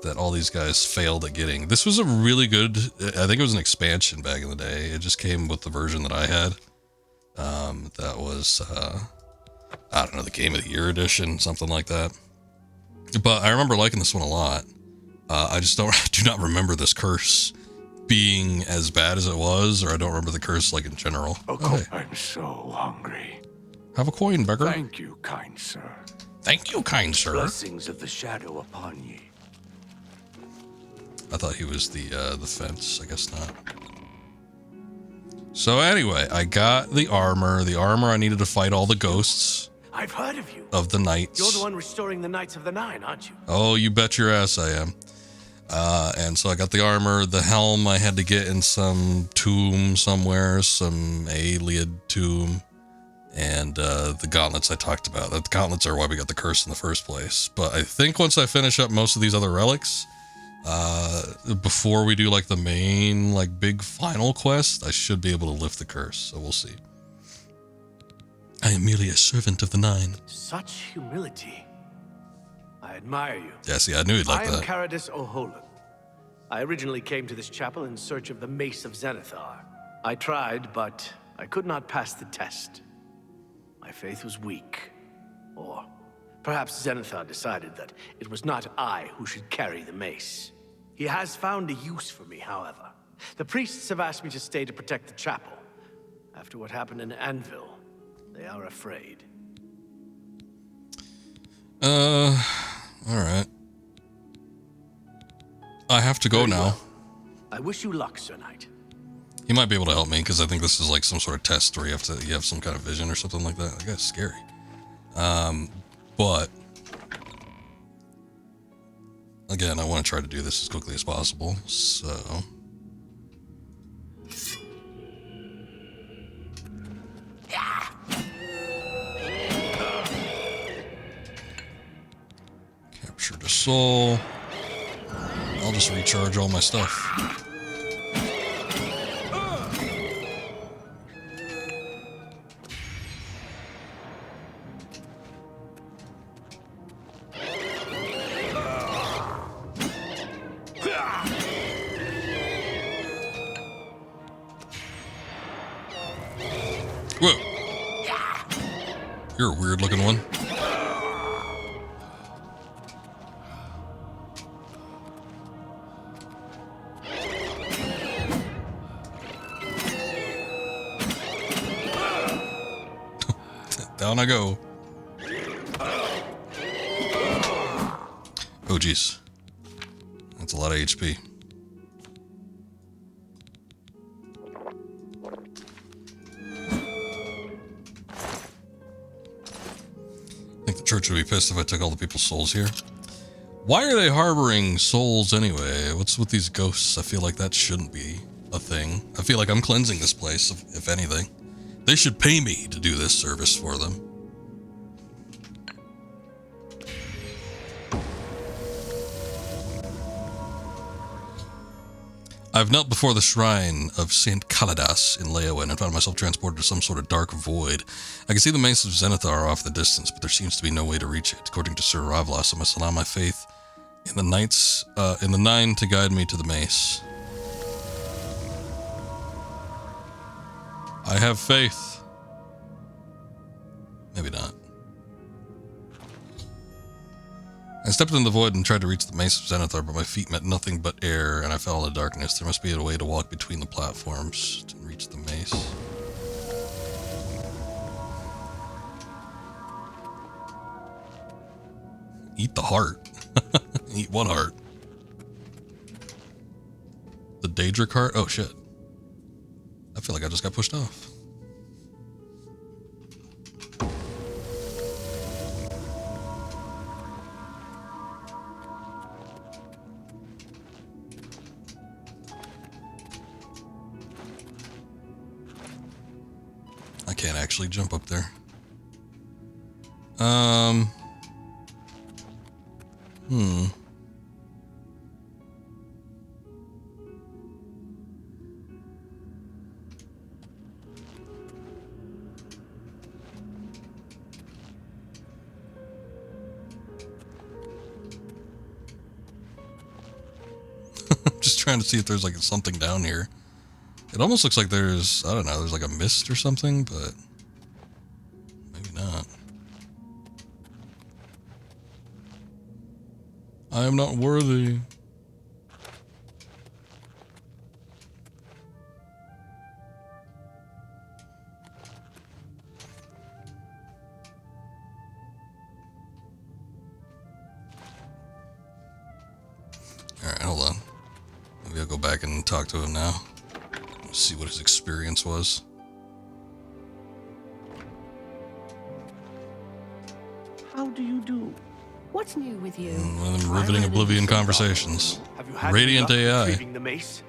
that all these guys failed at getting. This was a really good, I think it was an expansion back in the day. It just came with the version that I had. That was, I don't know, the Game of the Year edition, something like that. But I remember liking this one a lot. I just do not remember this curse being as bad as it was, or I don't remember the curse like in general. Oh, hey. I'm so hungry. Have a coin, beggar. Thank you, kind sir. Thank you, kind sir. Blessings of the shadow upon ye. I thought he was the fence. I guess not. So anyway, I got the armor. The armor, I needed to fight all the ghosts. I've heard of you. Of the knights. You're the one restoring the Knights of the Nine, aren't you? Oh, you bet your ass I am. And so I got the armor. The helm I had to get in some tomb somewhere, some Aeliad tomb. And the gauntlets I talked about. The gauntlets are why we got the curse in the first place. But I think once I finish up most of these other relics, before we do like the main like big final quest, I should be able to lift the curse. So we'll see. I am merely a servant of the Nine. Such humility. I admire you. Yeah, see, I knew he'd like that. I am Caradus O'Holan. I originally came to this chapel in search of the Mace of Zenithar. I tried, but I could not pass the test. My faith was weak. Or perhaps Zenithar decided that it was not I who should carry the mace. He has found a use for me, however. The priests have asked me to stay to protect the chapel. After what happened in Anvil, they are afraid. Alright. I have to go Very now. well. I wish you luck, Sir Knight. He might be able to help me, because I think this is like some sort of test where you have some kind of vision or something like that. That guy's scary. But again, I want to try to do this as quickly as possible, so captured a soul. I'll just recharge all my stuff. Whoa. You're a weird looking one. Down I go. Oh, jeez. That's a lot of HP. I think the church would be pissed if I took all the people's souls here. Why are they harboring souls anyway? What's with these ghosts? I feel like that shouldn't be a thing. I feel like I'm cleansing this place, if anything. They should pay me to do this service for them. I've knelt before the shrine of Saint Kaladas in Leowen and found myself transported to some sort of dark void. I can see the mace of Zenithar off in the distance, but there seems to be no way to reach it. According to Sir Ravlas, I must allow my faith in the nine to guide me to the mace. I have faith. Maybe not. I stepped into the void and tried to reach the mace of Zenithar, but my feet met nothing but air, and I fell into darkness. There must be a way to walk between the platforms to reach the mace. Eat the heart. Eat one heart. The Daedric heart? Oh shit. I feel like I just got pushed off. I can't actually jump up there. Just trying to see if there's like something down here. It almost looks like there's, I don't know, there's like a mist or something, but maybe not. I am not worthy. Alright, hold on. Maybe I'll go back and talk to him now. See what his experience was. How do you do? What's new with you? One of them riveting Oblivion conversations. Have you had Radiant any luck AI. retrieving the mace?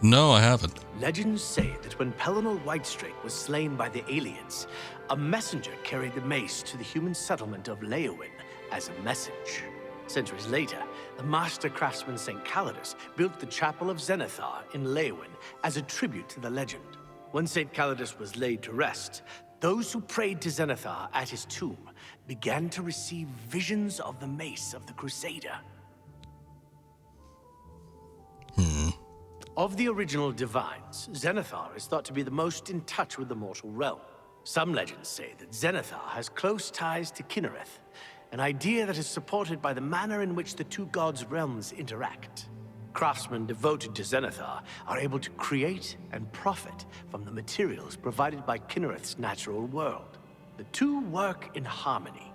No, I haven't. Legends say that when Pelennor Whitestrake was slain by the aliens, a messenger carried the mace to the human settlement of Leowen as a message. Centuries later, the master craftsman St. Calidus built the Chapel of Zenithar in Leowen as a tribute to the legend. When St. Calidus was laid to rest, those who prayed to Zenithar at his tomb began to receive visions of the mace of the Crusader. Of the original divines, Zenithar is thought to be the most in touch with the mortal realm. Some legends say that Zenithar has close ties to Kinnereth, an idea that is supported by the manner in which the two gods' realms interact. Craftsmen devoted to Zenithar are able to create and profit from the materials provided by Kinnereth's natural world. The two work in harmony,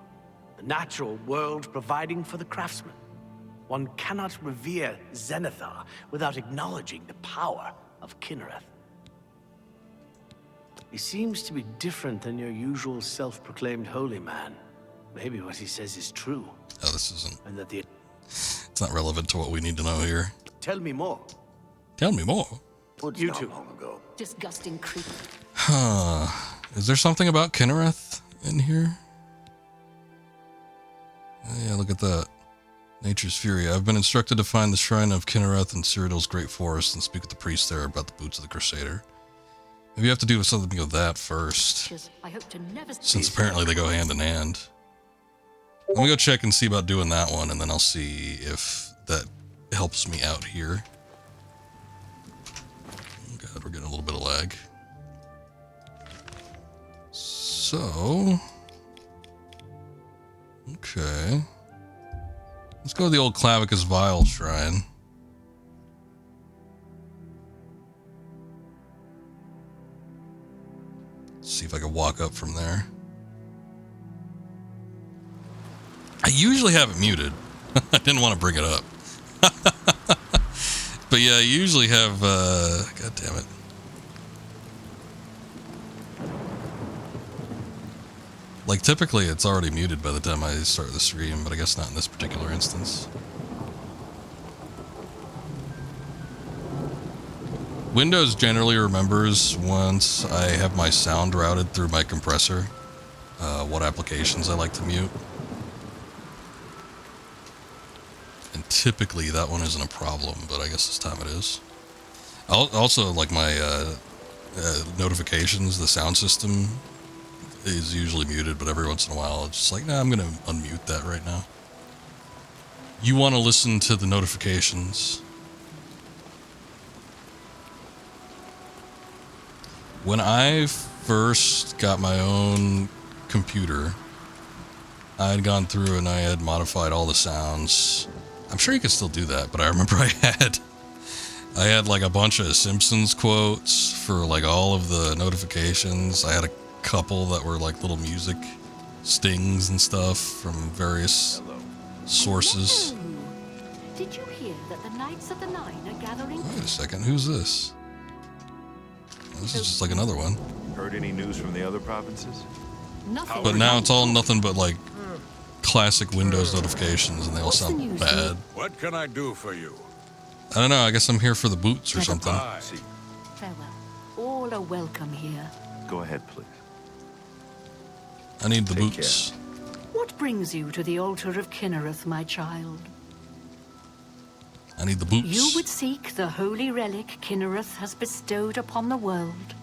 the natural world providing for the craftsman. One cannot revere Zenithar without acknowledging the power of Kinnereth. He seems to be different than your usual self-proclaimed holy man. Maybe what he says is true. Oh, this isn't. And that the... It's not relevant to what we need to know here. Tell me more. Tell me more. You two. Disgusting creep. Huh. Is there something about Kinnereth in here? Yeah, look at that. Nature's Fury. I've been instructed to find the shrine of Kinnereth in Cyrodiil's Great Forest and speak with the priest there about the boots of the Crusader. Maybe you have to do something with that first, I hope to never since apparently they go hand in hand. Let me go check and see about doing that one, and then I'll see if that helps me out here. Oh God, we're getting a little bit of lag. So, okay. Let's go to the old Clavicus Vial Shrine. See if I can walk up from there. I usually have it muted. I didn't want to bring it up. But yeah, I usually have, God damn it. Like, typically it's already muted by the time I start the stream, but I guess not in this particular instance. Windows generally remembers once I have my sound routed through my compressor, what applications I like to mute. typically that one isn't a problem, but I guess this time it is. Also, like my notifications, the sound system is usually muted, but every once in a while it's just like, nah, I'm gonna unmute that right now. You want to listen to the notifications. When I first got my own computer, I had gone through and I had modified all the sounds. I'm sure you can still do that, but I remember I had like a bunch of Simpsons quotes for like all of the notifications. I had a couple that were like little music stings and stuff from various sources. Hello. Did you hear that the Knights of the Nine are gathering? Wait a second, who's this? This is just like another one. Heard any news from the other provinces? Nothing. But now it's all nothing but like classic Windows notifications, and they all sound bad. What can I do for you? I don't know, I guess I'm here for the boots or something. Bye. Farewell. All are welcome here. Go ahead, please. I need the Take boots. What brings you to the altar of Kinnereth, my child? I need the boots. You would seek the holy relic Kinnereth has bestowed upon the world.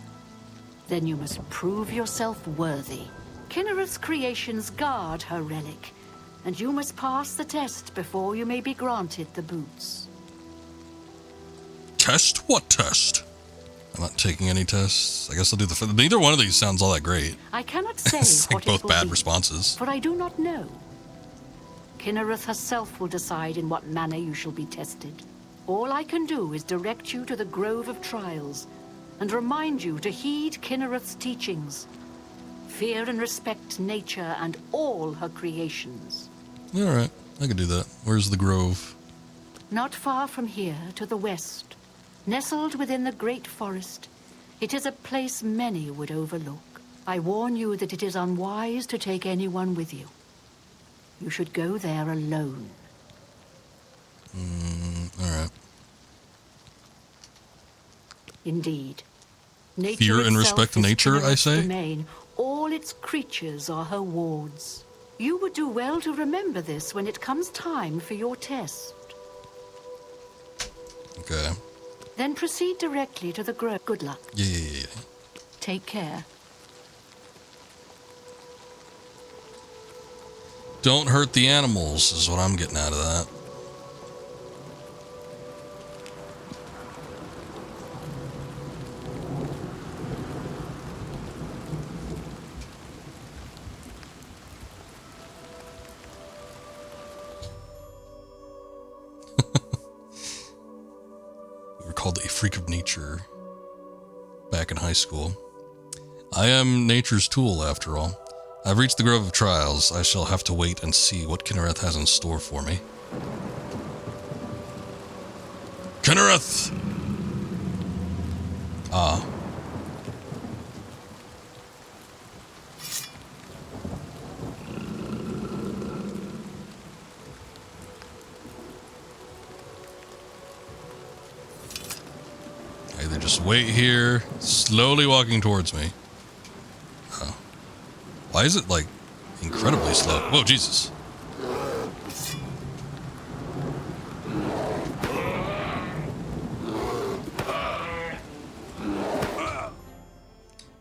Then you must prove yourself worthy. Kinnereth's creations guard her relic, and you must pass the test before you may be granted the boots. Test? What test? I'm not taking any tests. I guess I'll do the... Neither one of these sounds all that great. I cannot say It's like what both it will bad be, responses. for I do not know. Kinnereth herself will decide in what manner you shall be tested. All I can do is direct you to the Grove of Trials, and remind you to heed Kinnereth's teachings. Fear and respect nature and all her creations. Alright, I can do that. Where's the grove? Not far from here, to the west, nestled within the great forest, it is a place many would overlook. I warn you that it is unwise to take anyone with you. You should go there alone. Alright. Indeed. Nature Fear and itself respect is nature, I Kinnereth's say? domain. All its creatures are her wards. You would do well to remember this when it comes time for your test. Okay. Then proceed directly to the grove. Good luck. Yeah. Take care. Don't hurt the animals is what I'm getting out of that. We were called a freak of nature back in high school. I am nature's tool, after all. I've reached the Grove of Trials. I shall have to wait and see what Kinnereth has in store for me. Kinnereth! Ah. I either just wait here, slowly walking towards me. Oh. Why is it, like, incredibly slow? Whoa, Jesus.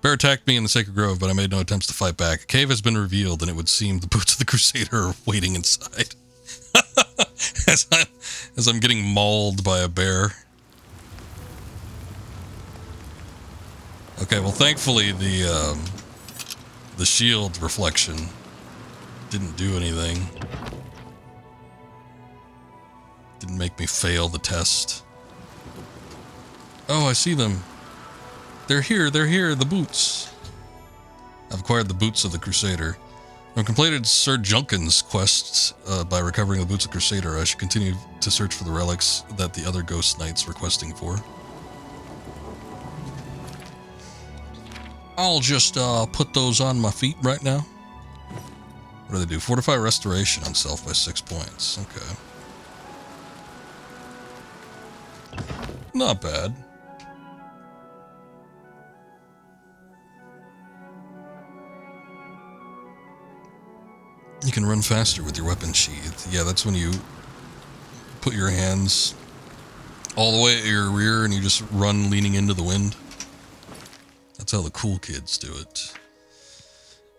Bear attacked me in the Sacred Grove, but I made no attempts to fight back. A cave has been revealed, and it would seem the boots of the Crusader are waiting inside. as I'm getting mauled by a bear. Okay, well, thankfully the shield reflection didn't do anything. Didn't make me fail the test. Oh, I see them. They're here, the boots. I've acquired the boots of the Crusader. I've completed Sir Junkin's quest by recovering the boots of Crusader. I should continue to search for the relics that the other ghost knights were questing for. I'll just put those on my feet right now. What do they do? Fortify restoration on self by 6 points. Okay. Not bad. You can run faster with your weapon sheath. Yeah, that's when you put your hands all the way at your rear and you just run leaning into the wind. That's how the cool kids do it.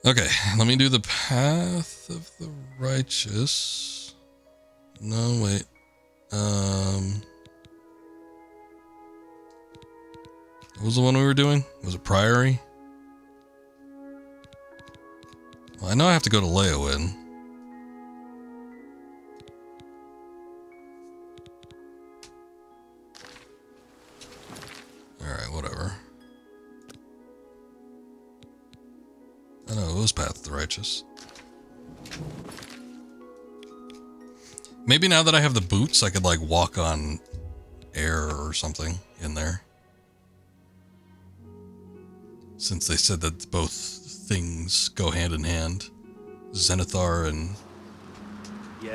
Okay, let me do the Path of the Righteous. No, wait. What was the one we were doing? Was it Priory? Well, I know I have to go to Leowin. Alright, whatever. I know, it was Path of the Righteous. Maybe now that I have the boots, I could like walk on air or something in there. Since they said that both things go hand in hand. Zenithar and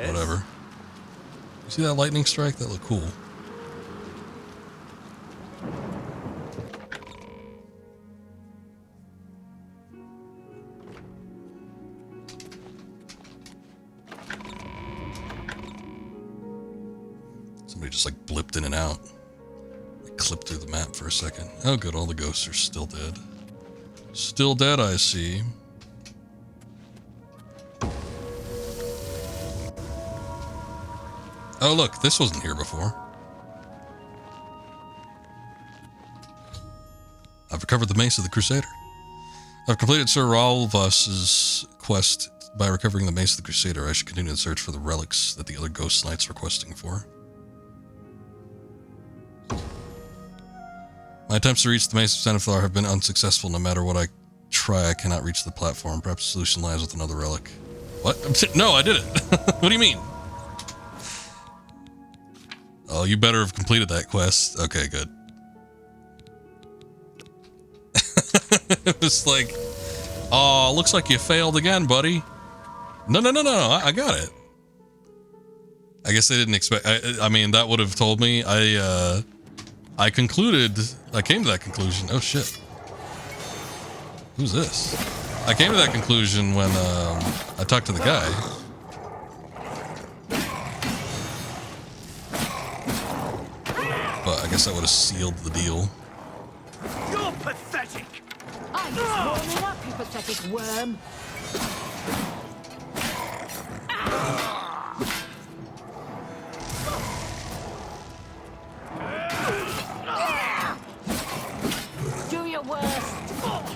whatever. You see that lightning strike? That looked cool. Somebody just like blipped in and out. I clipped through the map for a second. Oh good, all the ghosts are still dead. Still dead, I see. Oh look, this wasn't here before. I've recovered the Mace of the Crusader. I've completed Sir Ralvas's quest by recovering the Mace of the Crusader. I should continue the search for the relics that the other Ghost Knights are questing for. My attempts to reach the Mace of Zenithar have been unsuccessful. No matter what I try, I cannot reach the platform. Perhaps the solution lies with another relic. What? No, I did it. What do you mean? Oh, you better have completed that quest. Okay, good. It was like, oh, looks like you failed again, buddy. No, I got it. I guess they didn't expect, I mean, that would have told me. I came to that conclusion. Oh shit. Who's this? I came to that conclusion when I talked to the guy. But I guess that would have sealed the deal. You're pathetic! I'm just warming up, you pathetic worm. Do your worst.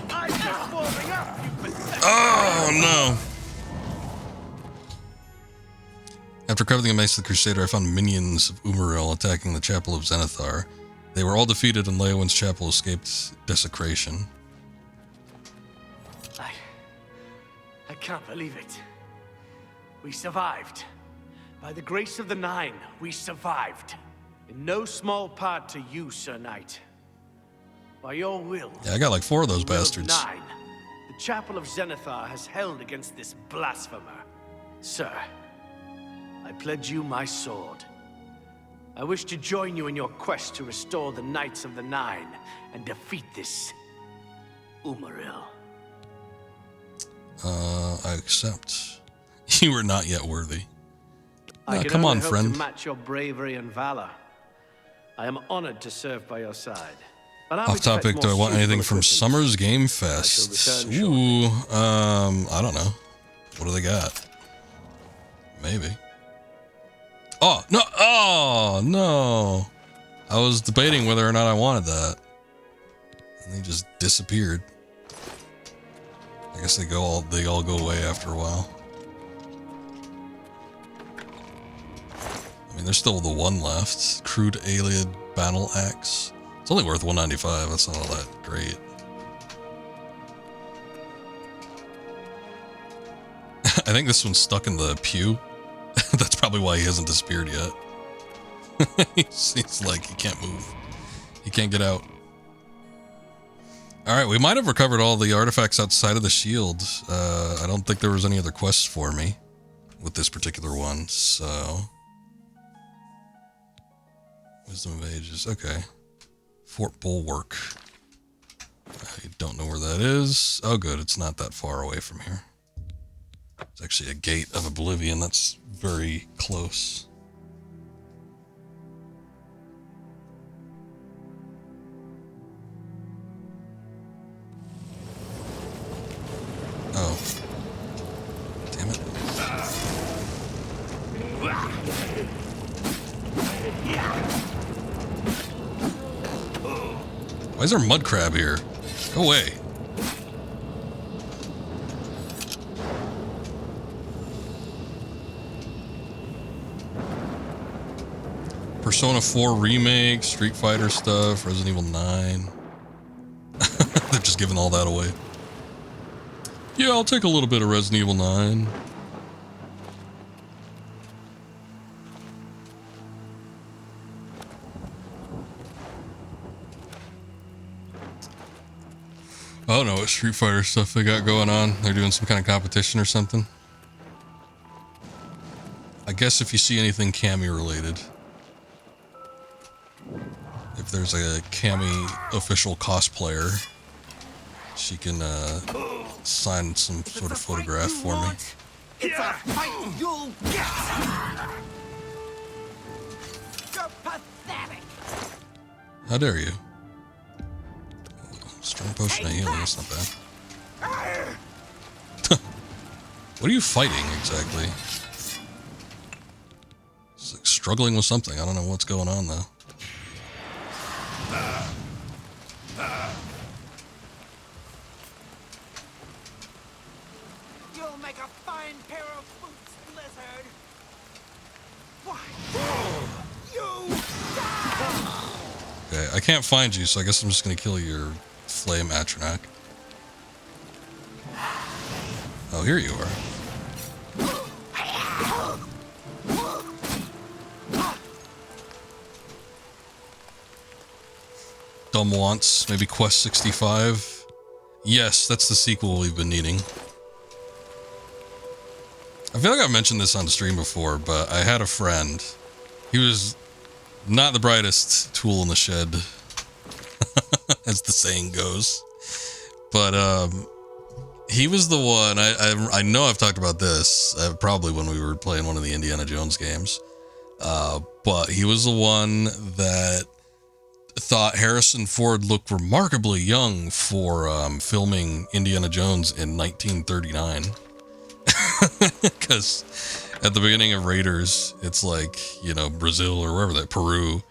I'm just warming up, you pathetic! Oh no! After recovering the Mace of the Crusader, I found minions of Umaril attacking the Chapel of Zenithar. They were all defeated and Leowin's chapel escaped desecration. I can't believe it. We survived. By the grace of the Nine, we survived. In no small part to you, Sir Knight. By your will. Yeah, I got like 4 of those the will of bastards. Nine, the Chapel of Zenithar has held against this blasphemer. Sir, I pledge you my sword. I wish to join you in your quest to restore the Knights of the Nine and defeat this Umaril. I accept. You are not yet worthy. I Come on, friend. To match your bravery and valor. I am honored to serve by your side. But Off topic, do I want anything from Summer's Game Fest? Ooh, I don't know. What do they got? Maybe. Oh, no. Oh, no. I was debating whether or not I wanted that. And they just disappeared. I guess they all go away after a while. I mean, there's still the one left. Crude Alien Battle Axe. It's only worth $195. That's not all that great. I think this one's stuck in the pew. That's probably why he hasn't disappeared yet. He's like, he can't move. He can't get out. Alright, we might have recovered all the artifacts outside of the shield. I don't think there was any other quests for me with this particular one, so... Wisdom of Ages, okay. Fort Bulwark. I don't know where that is. Oh good, it's not that far away from here. It's actually a gate of Oblivion that's very close. Why is there a mud crab here? Go away. Persona 4 remake, Street Fighter stuff, Resident Evil 9. They're just giving all that away. Yeah, I'll take a little bit of Resident Evil 9. I don't know what Street Fighter stuff they got going on. They're doing some kind of competition or something. I guess if you see anything Cammy related. If there's a Cammy official cosplayer, she can sign some sort of photograph for me. It's a fight you'll get. You're pathetic. How dare you? Strong potion of healing, that's not bad. What are you fighting exactly? It's like struggling with something. I don't know what's going on though. You'll make a fine pair of boots, Blizzard. Why? You die! Okay, I can't find you, so I guess I'm just gonna kill your flame Atronach. Oh, here you are. Dumb Wants, maybe Quest 65. Yes, that's the sequel we've been needing. I feel like I've mentioned this on stream before, but I had a friend. He was not the brightest tool in the shed, as the saying goes. But he was the one, I know I've talked about this, probably when we were playing one of the Indiana Jones games. But he was the one that thought Harrison Ford looked remarkably young for filming Indiana Jones in 1939. Because at the beginning of Raiders, it's like, you know, Brazil or wherever that, Peru,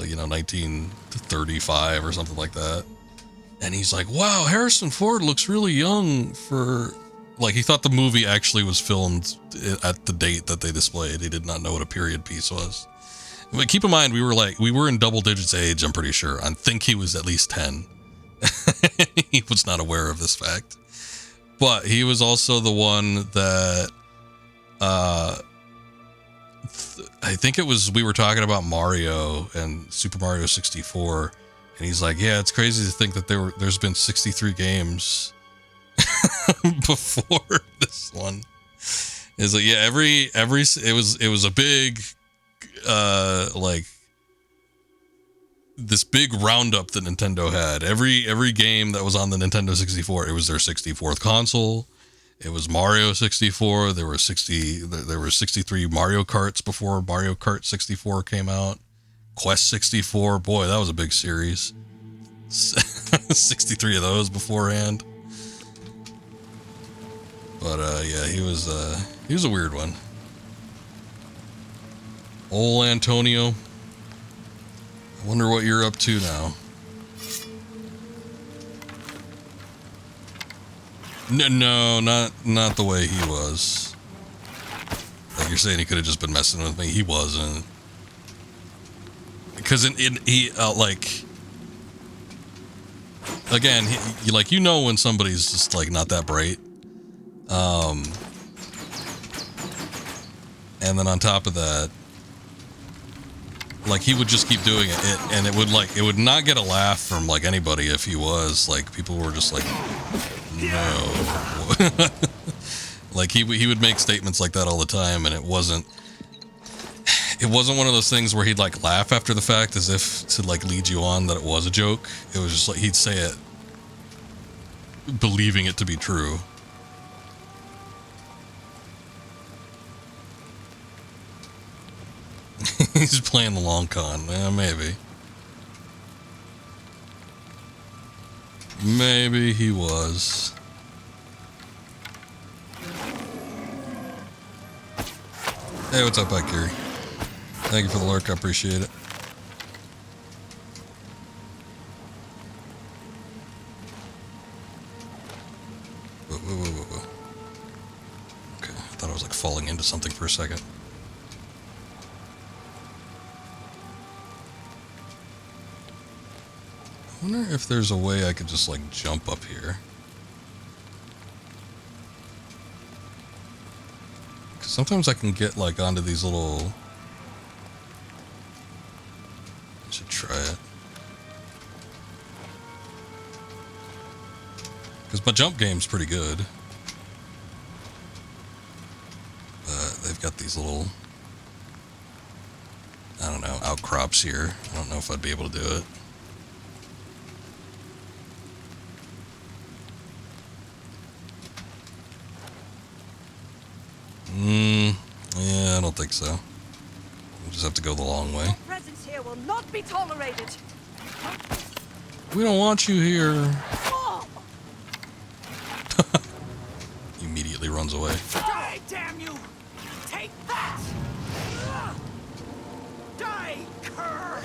you know, 1935 or something like that. And he's like, wow, Harrison Ford looks really young for, like, he thought the movie actually was filmed at the date that they displayed. He did not know what a period piece was. But keep in mind, we were in double digits age, I'm pretty sure. I think he was at least 10. He was not aware of this fact. But he was also the one that, I think it was, we were talking about Mario and Super Mario 64. And he's like, yeah, it's crazy to think that there's been 63 games before this one. It's like, yeah, it was a big, like, this big roundup that Nintendo had. Every game that was on the Nintendo 64, it was their 64th console. It was Mario 64. There were 63 Mario Karts before Mario Kart 64 came out. Quest 64, boy, that was a big series. 63 of those beforehand. But yeah, he was a weird one. Old Antonio. I wonder what you're up to now. No, not the way he was. Like you're saying he could have just been messing with me. He wasn't. Because he like, again, like, you know when somebody's just like not that bright. And then on top of that, like, he would just keep doing it, and it would not get a laugh from like anybody if he was like, people were just like, no. Like he would make statements like that all the time, and it wasn't one of those things where he'd like laugh after the fact as if to like lead you on that it was a joke. It was just like he'd say it believing it to be true. He's playing the long con. Yeah, maybe. Maybe he was. Hey, what's up, Akiri? Thank you for the lurk. I appreciate it. into something for a second. I wonder if there's a way I could just, like, jump up here. Because sometimes I can get, like, onto these little... I should try it. Because my jump game's pretty good. They've got these little, I don't know, outcrops here. I don't know if I'd be able to do it. Yeah, I don't think so. We'll just have to go the long way. Your presence here will not be tolerated. We don't want you here. Oh! He immediately runs away. Die, damn you! Take that! Die, cur!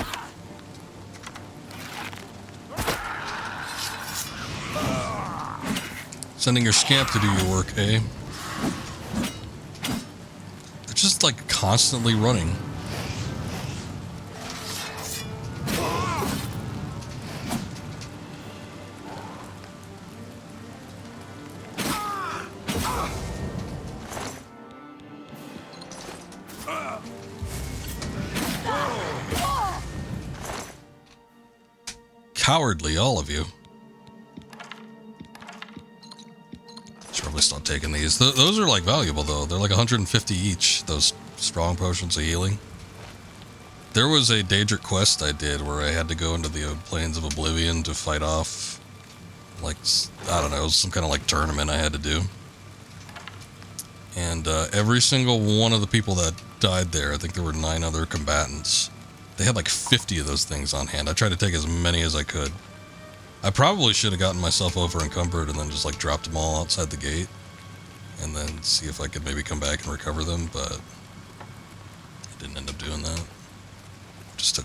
Sending your scamp to do your work, eh? They're just like constantly running. Cowardly, all of you. Should probably stop taking these. Those are like valuable though. They're like 150 each. Those strong potions of healing. There was a Daedric quest I did where I had to go into the plains of Oblivion to fight off, like, I don't know, it was some kind of like tournament I had to do. And every single one of the people that died there, I think there were 9 other combatants. They had like 50 of those things on hand. I tried to take as many as I could. I probably should have gotten myself over encumbered and then just like dropped them all outside the gate and then see if I could maybe come back and recover them, but I didn't end up doing that.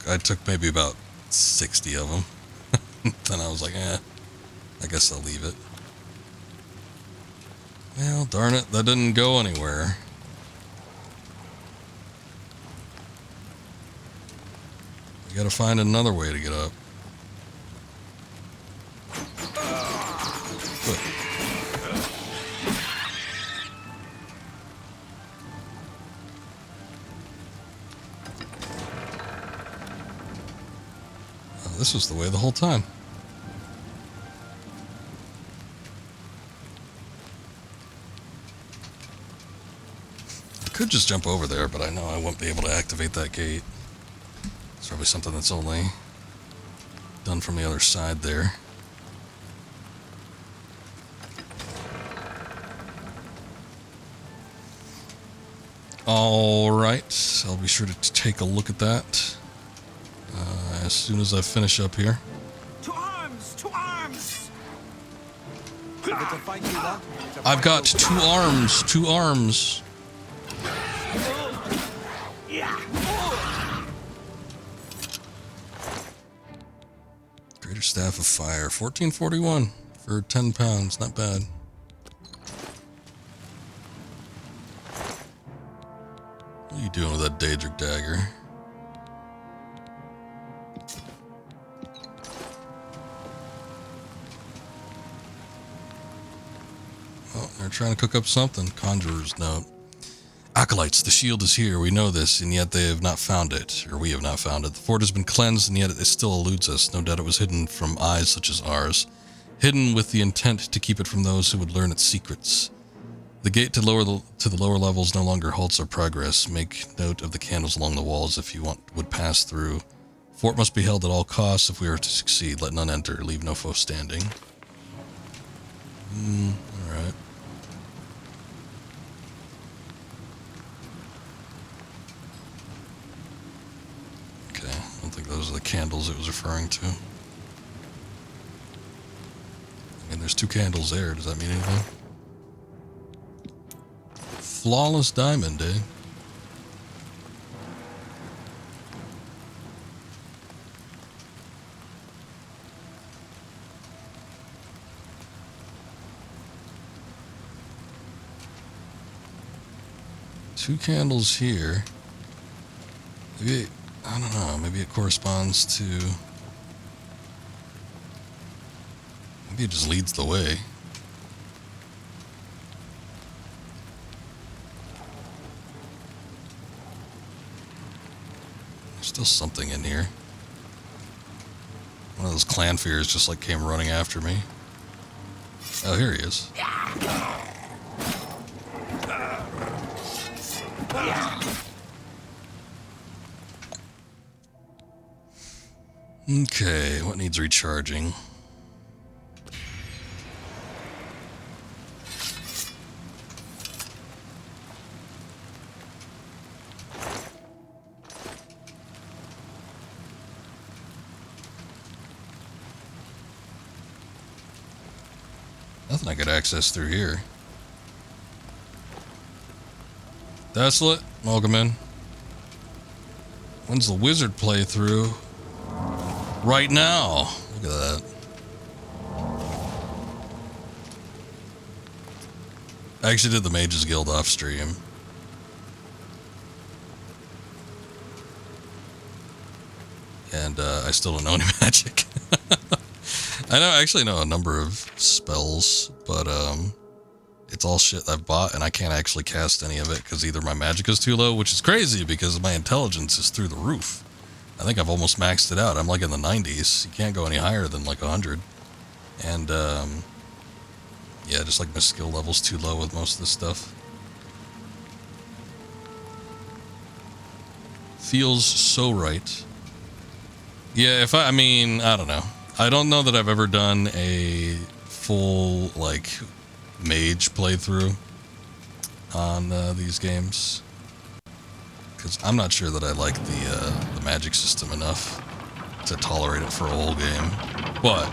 I took maybe about 60 of them. Then I was like, I guess I'll leave it. Well, darn it, that didn't go anywhere. We gotta find another way to get up. Good. Oh, this was the way the whole time. I could just jump over there, but I know I won't be able to activate that gate. It's probably something that's only done from the other side there. Alright, I'll be sure to take a look at that as soon as I finish up here. To arms! To arms! If it's a fight you want, it's a I've fight got you'll 2 arms, 2 arms. Greater Staff of Fire, 1441 for 10 pounds, not bad. What are you doing with that Daedric dagger? Oh, they're trying to cook up something. Conjurer's note. Acolytes, the shield is here. We know this, and yet they have not found it. Or we have not found it. The fort has been cleansed, and yet it still eludes us. No doubt it was hidden from eyes such as ours. Hidden with the intent to keep it from those who would learn its secrets. The gate to the lower levels no longer halts our progress. Make note of the candles along the walls if you would pass through. Fort must be held at all costs if we are to succeed. Let none enter. Leave no foe standing. Alright. Okay, I don't think those are the candles it was referring to. I mean, there's 2 candles there. Does that mean anything? Flawless diamond, eh? 2 candles here. Maybe, I don't know, maybe it corresponds to... Maybe it just leads the way. There's still something in here. One of those clan fears just like came running after me. Oh, here he is. Okay, what needs recharging? Nothing I could access through here. Desolate, welcome in. When's the wizard playthrough? Right now. Look at that. I actually did the Mages Guild off stream. And I still don't know any magic. I actually know a number of spells, but it's all shit I've bought and I can't actually cast any of it because either my magic is too low, which is crazy because my intelligence is through the roof. I think I've almost maxed it out. I'm like in the 90s. You can't go any higher than like 100. And yeah, just like my skill level's too low with most of this stuff. Feels so right. Yeah, I mean, I don't know. I don't know that I've ever done a full, like, mage playthrough on these games. Because I'm not sure that I like the magic system enough to tolerate it for a whole game. But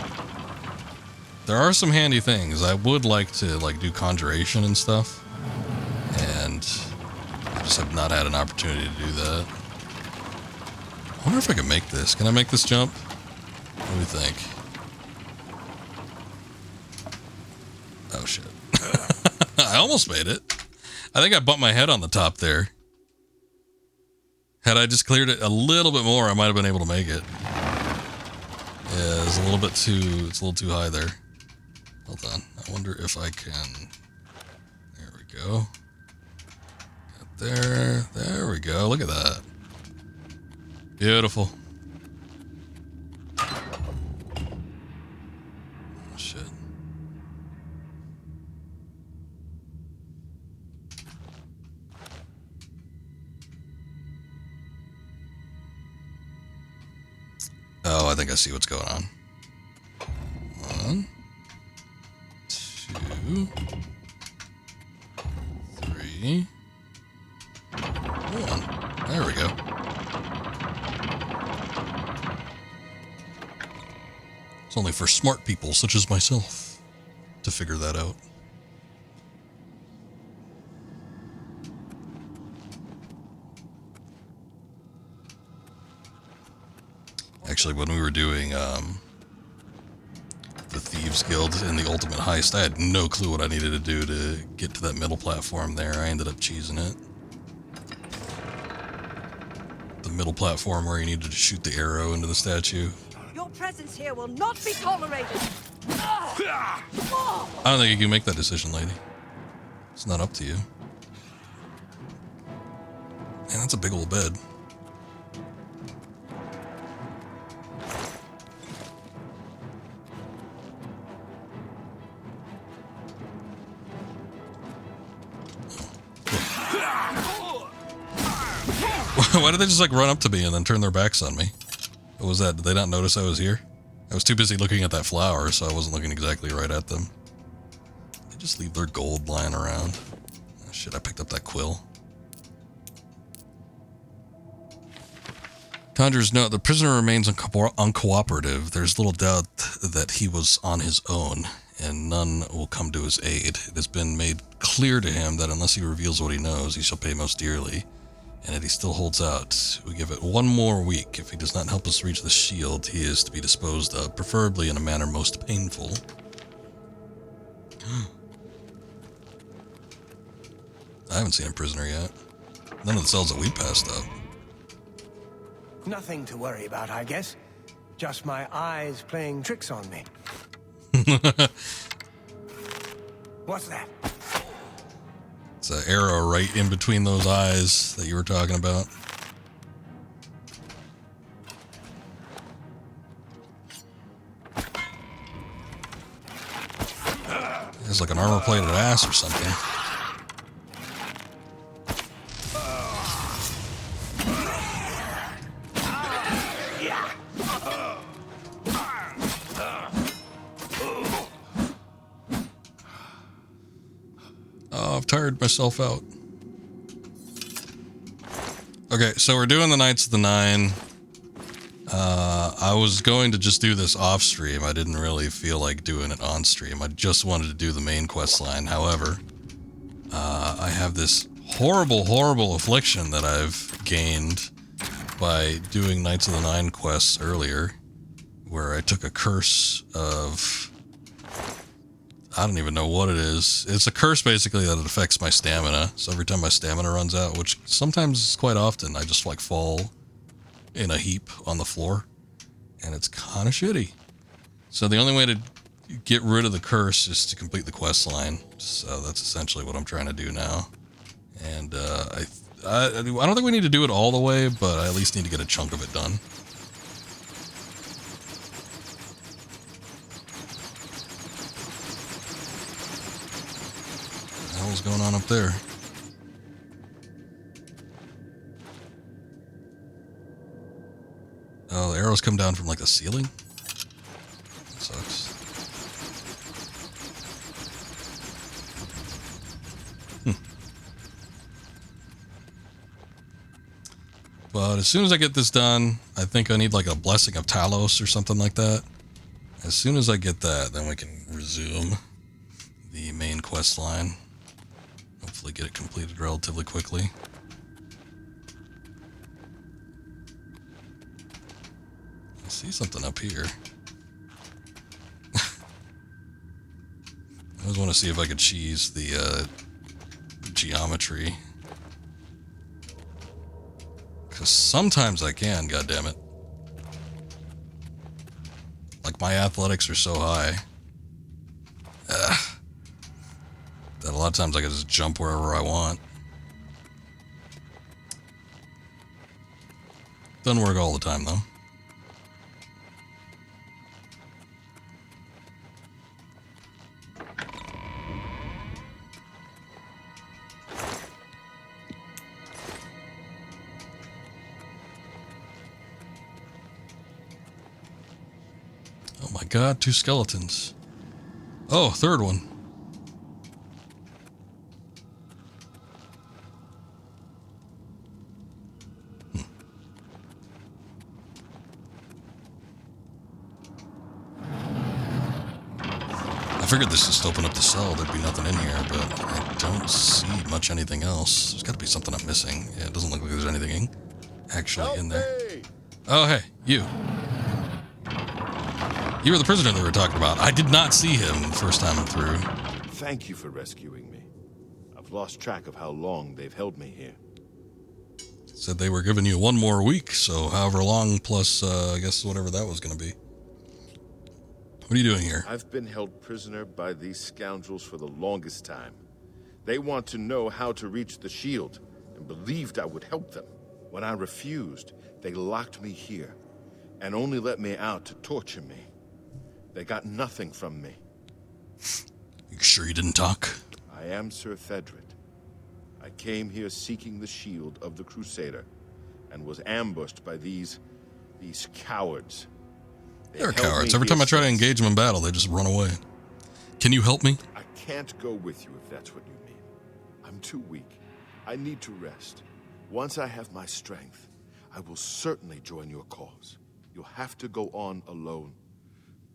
there are some handy things. I would like to, like, do conjuration and stuff. And I just have not had an opportunity to do that. I wonder if I can make this. Can I make this jump? What do you think? Oh, shit. I almost made it. I think I bumped my head on the top there. Had I just cleared it a little bit more, I might have been able to make it. Yeah, it's a little bit too... It's a little too high there. Hold on. I wonder if I can... There we go. Got there. There we go. Look at that. Beautiful. Oh, shit. Oh, I think I see what's going on. 1, 2, 3, 1. There we go. It's only for smart people such as myself to figure that out. Actually, when we were doing the Thieves Guild in the Ultimate Heist, I had no clue what I needed to do to get to that middle platform there. I ended up cheesing it. The middle platform where you needed to shoot the arrow into the statue. Your presence here will not be tolerated. I don't think you can make that decision, lady. It's not up to you. Man, that's a big old bed. Why did they just like run up to me and then turn their backs on me? What was that? Did they not notice I was here? I was too busy looking at that flower, so I wasn't looking exactly right at them. They just leave their gold lying around. Oh, shit, I picked up that quill. Conjurer's note, the prisoner remains uncooperative. There's little doubt that he was on his own, and none will come to his aid. It has been made clear to him that unless he reveals what he knows, he shall pay most dearly. And if he still holds out, we give it 1 more week. If he does not help us reach the shield, he is to be disposed of, preferably in a manner most painful. I haven't seen a prisoner yet. None of the cells that we passed up. Nothing to worry about, I guess. Just my eyes playing tricks on me. What's that? It's an arrow right in between those eyes that you were talking about. It's like an armor-plated ass or something. Oh, I've tired myself out. Okay, so we're doing the Knights of the Nine. I was going to just do this off stream. I didn't really feel like doing it on stream. I just wanted to do the main quest line. However, I have this horrible, horrible affliction that I've gained by doing Knights of the Nine quests earlier, where I took a curse of... I don't even know what it is. It's a curse basically that affects my stamina. So every time my stamina runs out, which sometimes is quite often, I just like fall in a heap on the floor. And it's kind of shitty. So the only way to get rid of the curse is to complete the quest line. So that's essentially what I'm trying to do now. And I don't think we need to do it all the way, but I at least need to get a chunk of it done. What the hell's going on up there? Oh, the arrows come down from like the ceiling? That sucks. But as soon as I get this done, I think I need like a Blessing of Talos or something like that. As soon as I get that, then we can resume the main quest line. Hopefully get it completed relatively quickly. I see something up here. I always want to see if I could cheese the geometry. Because sometimes I can, goddammit. Like, my athletics are so high that a lot of times I can just jump wherever I want. Doesn't work all the time, though. Oh my god, 2 skeletons. Oh, third one. I figured this just opened up the cell, there'd be nothing in here, but I don't see much anything else. There's gotta be something I'm missing. Yeah, it doesn't look like there's anything actually in there. Oh, hey, you. You were the prisoner they were talking about. I did not see him the first time through. Thank you for rescuing me. I've lost track of how long they've held me here. Said they were giving you 1 more week, so however long plus, I guess whatever that was going to be. What are you doing here? I've been held prisoner by these scoundrels for the longest time. They want to know how to reach the shield and believed I would help them. When I refused, they locked me here and only let me out to torture me. They got nothing from me. You sure you didn't talk? I am Sir Thedred. I came here seeking the shield of the Crusader and was ambushed by these cowards. They're cowards. Every time I try to engage them in battle, they just run away. Can you help me? I can't go with you if that's what you mean. I'm too weak. I need to rest. Once I have my strength, I will certainly join your cause. You'll have to go on alone.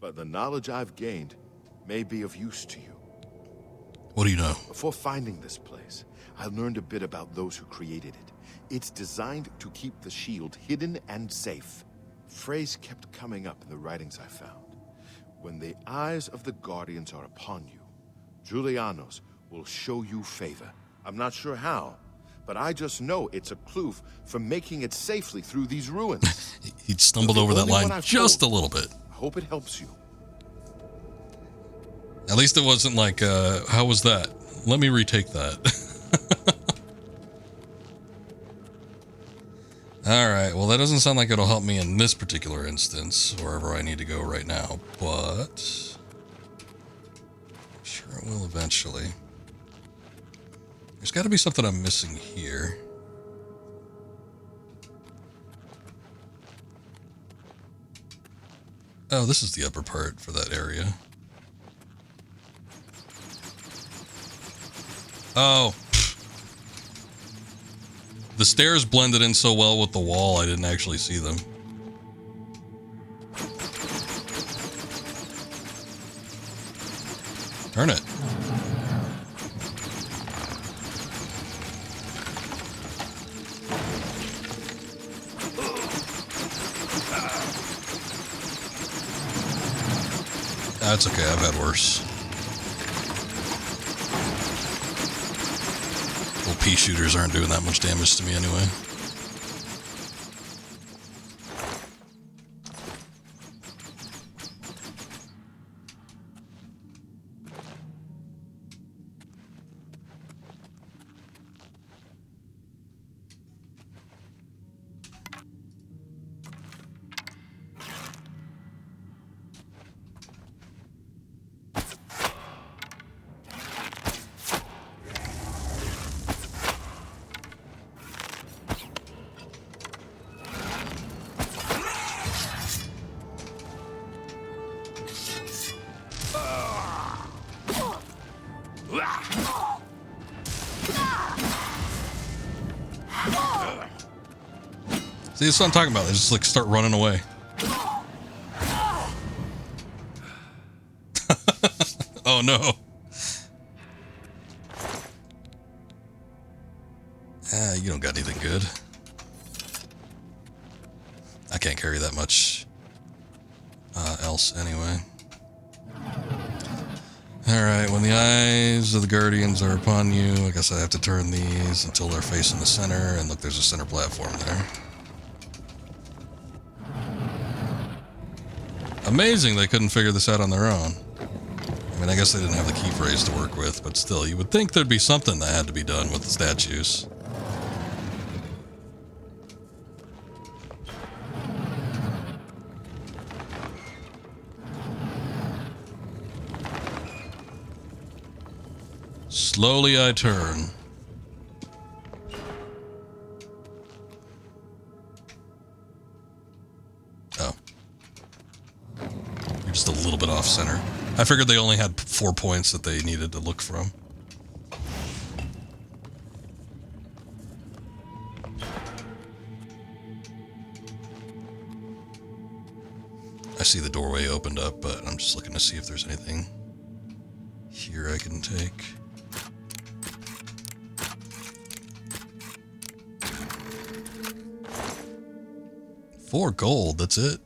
But the knowledge I've gained may be of use to you. What do you know? Before finding this place, I learned a bit about those who created it. It's designed to keep the shield hidden and safe. A phrase kept coming up in the writings I found. When the eyes of the Guardians are upon you, Julianos will show you favor. I'm not sure how, but I just know it's a clue for making it safely through these ruins. He stumbled over that line just a little bit. I hope it helps you. At least it wasn't like, how was that? Let me retake that. Alright, well that doesn't sound like it'll help me in this particular instance, wherever I need to go right now, but I'm sure it will eventually. There's got to be something I'm missing here. Oh, this is the upper part for that area. Oh. The stairs blended in so well with the wall, I didn't actually see them. Turn it. That's okay, I've had worse. Little pea shooters aren't doing that much damage to me anyway. See, that's what I'm talking about. They just like start running away. Oh no. You don't got anything good. I can't carry that much else anyway. Alright, when the eyes of the Guardians are upon you, I guess I have to turn these until they're facing the center, and look, there's a center platform there. Amazing they couldn't figure this out on their own. I mean, I guess they didn't have the key phrase to work with, but still, you would think there'd be something that had to be done with the statues. Slowly I turn. Oh. You're just a little bit off center. I figured they only had 4 points that they needed to look from. I see the doorway opened up, but I'm just looking to see if there's anything here I can take. $4 gold, that's it.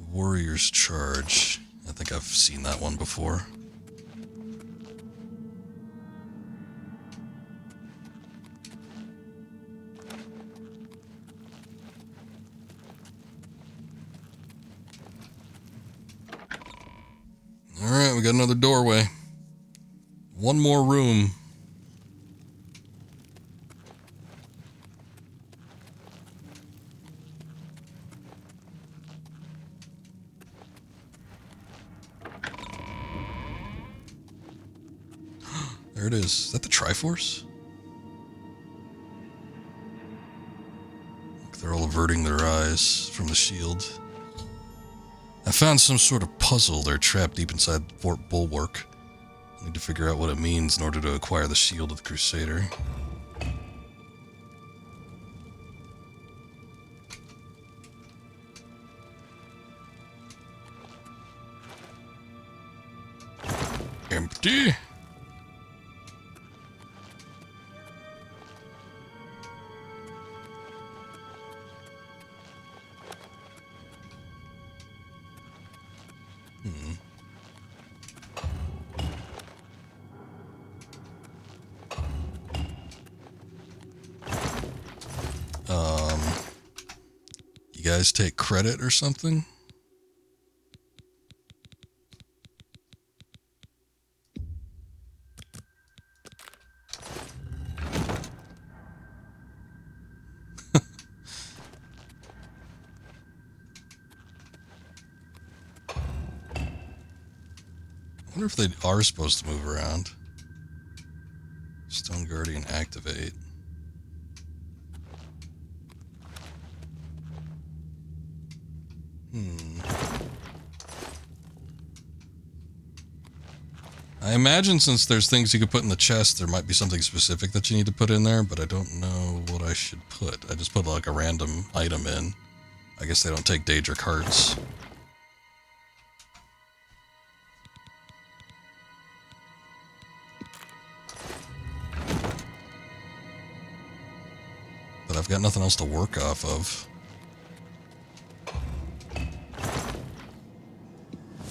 Warrior's Charge. I think I've seen that one before. Alright, we got another doorway. One more room. There it is. Is that the Triforce? Look, they're all averting their eyes from the shield. I found some sort of puzzle. They're trapped deep inside Fort Bulwark. I need to figure out what it means in order to acquire the shield of the Crusader. Empty. guys take credit or something? I wonder if they are supposed to move around. Stone Guardian activate. I imagine since there's things you could put in the chest, there might be something specific that you need to put in there, but I don't know what I should put. I just put like a random item in. I guess they don't take Daedric hearts. But I've got nothing else to work off of.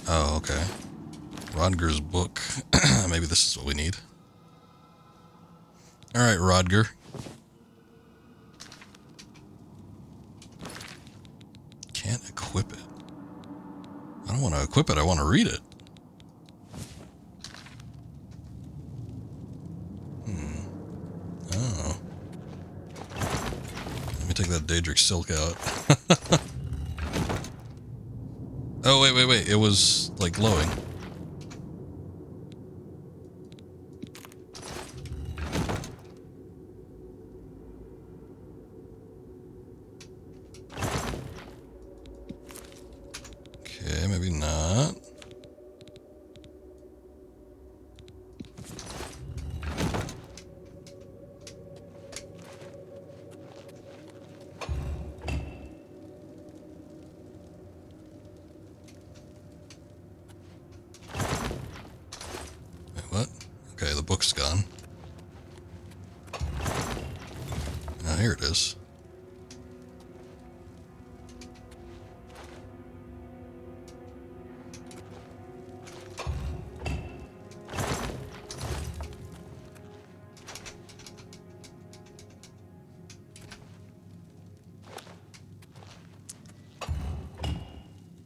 Oh, okay. Rodger's book. Maybe this is what we need. Alright, Rodger. Can't equip it. I don't want to equip it, I want to read it. Oh. Let me take that Daedric Silk out. Oh, wait. It was, like, glowing. Okay, maybe not. What? Okay, the book's gone. Now here it is.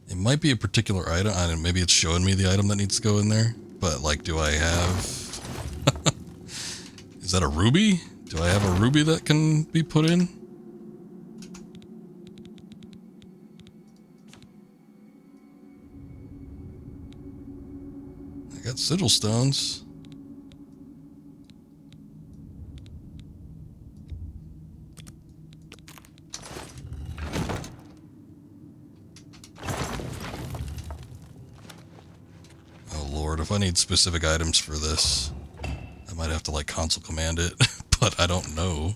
It might be a particular item. I don't know, maybe it's showing me the item that needs to go in there. But, like, do I have... Is that a ruby? Do I have a ruby that can be put in? I got sigil stones. If I need specific items for this, I might have to like console command it, but I don't know.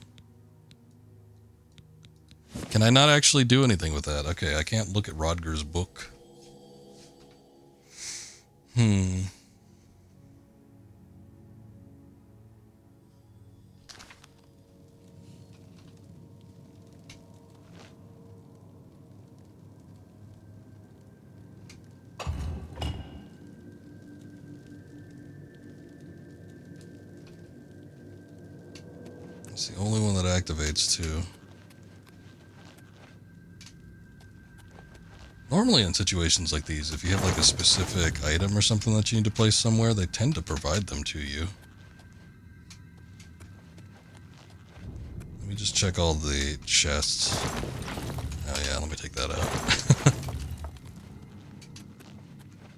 Can I not actually do anything with that? Okay, I can't look at Rodger's book. It's the only one that activates too. Normally in situations like these, if you have like a specific item or something that you need to place somewhere, they tend to provide them to you. Let me just check all the chests. Oh yeah, let me take that out.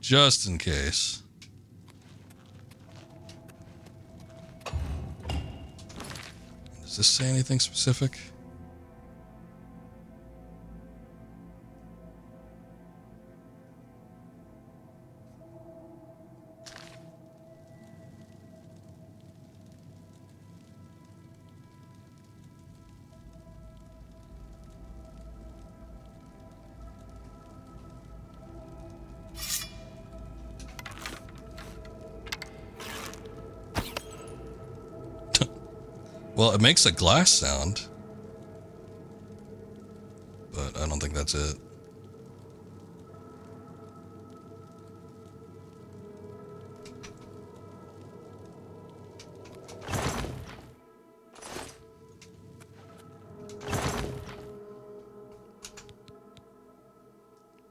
Just in case. Does this say anything specific? Well, it makes a glass sound, but I don't think that's it.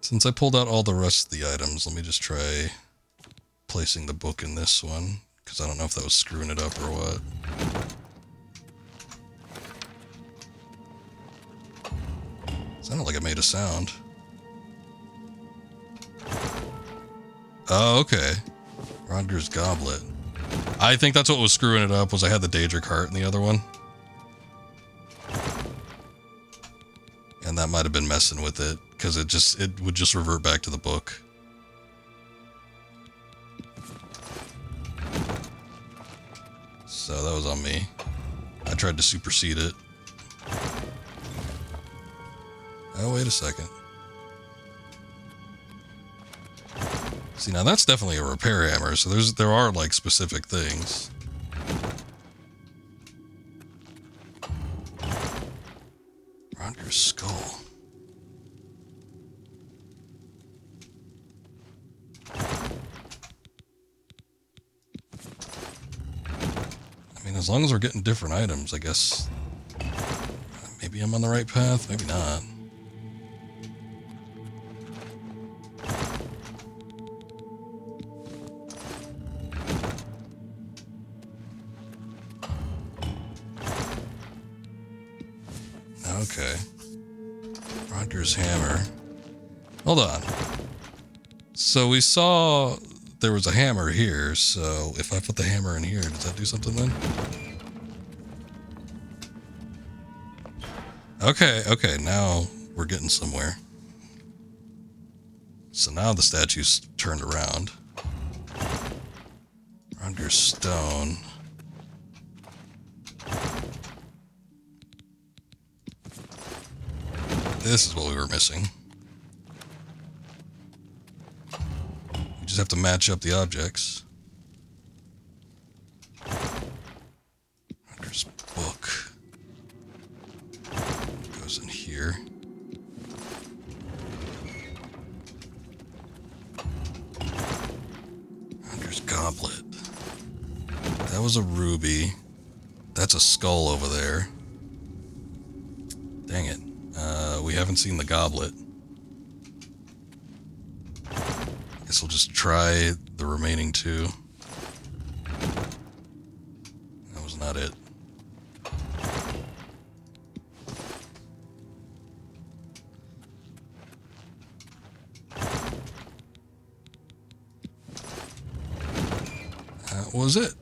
Since I pulled out all the rest of the items, let me just try placing the book in this one, because I don't know if that was screwing it up or what. Sounded like it made a sound. Oh, okay. Rodger's goblet. I think that's what was screwing it up, was I had the Daedric heart in the other one. And that might have been messing with it, because it would just revert back to the book. So that was on me. I tried to supersede it. Oh, wait a second. See, now that's definitely a repair hammer, so there are like specific things. Around your skull. I mean, as long as we're getting different items, I guess. Maybe I'm on the right path, maybe not. Okay. Rodger's hammer. Hold on. So we saw there was a hammer here, so if I put the hammer in here, does that do something then? Okay, now we're getting somewhere. So now the statue's turned around. Rodger's stone. This is what we were missing. We just have to match up the objects. Rodger's book. Goes in here. Rodger's goblet. That was a ruby. That's a skull over there. Dang it. We haven't seen the goblet. Guess we'll just try the remaining two. That was not it. That was it.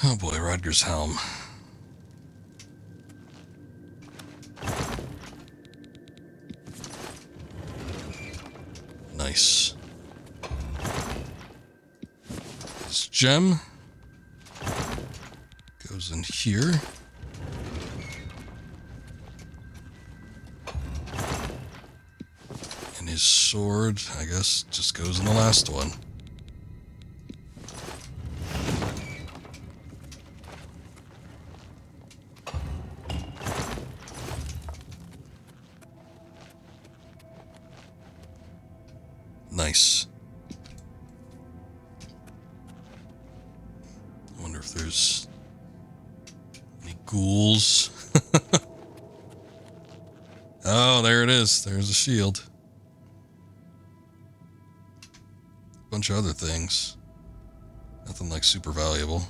Oh boy, Rodger's helm. Nice. This gem goes in here. And his sword, I guess, just goes in the last one. Nice. I wonder if there's any ghouls. Oh, there it is. There's a shield. A bunch of other things. Nothing like super valuable.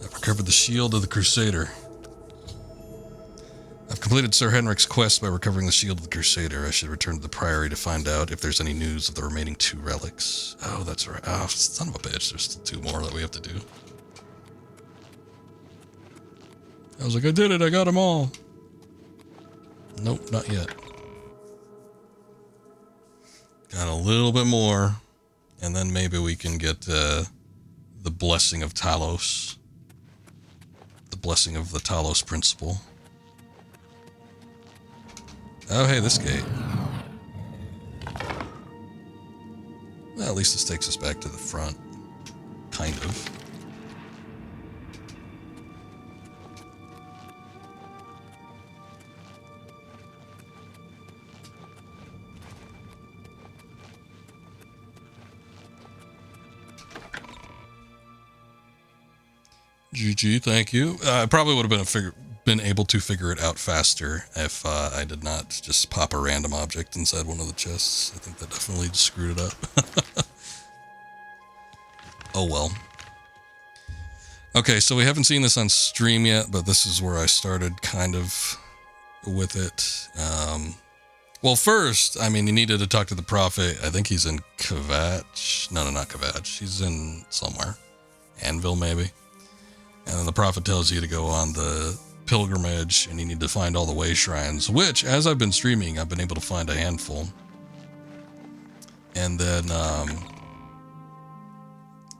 I've recovered the shield of the Crusader. I've completed Sir Henrik's quest by recovering the shield of the Crusader. I should return to the Priory to find out if there's any news of the remaining 2 relics. Oh, that's right. Oh, son of a bitch. There's still 2 more that we have to do. I was like, I did it. I got them all. Nope, not yet. Got a little bit more. And then maybe we can get the blessing of Talos. The blessing of the Talos principle. Oh, hey, this gate. Well, at least this takes us back to the front. Kind of. GG, thank you. I probably would have been able to figure it out faster if I did not just pop a random object inside one of the chests. I think that definitely just screwed it up. Oh well. Okay, so we haven't seen this on stream yet, but this is where I started kind of with it. Well, first, I mean, you needed to talk to the prophet. I think he's in Kvatch. No, not Kvatch. He's in somewhere. Anvil, maybe. And then the prophet tells you to go on the pilgrimage, and you need to find all the way shrines, which, as I've been streaming, I've been able to find a handful. And then,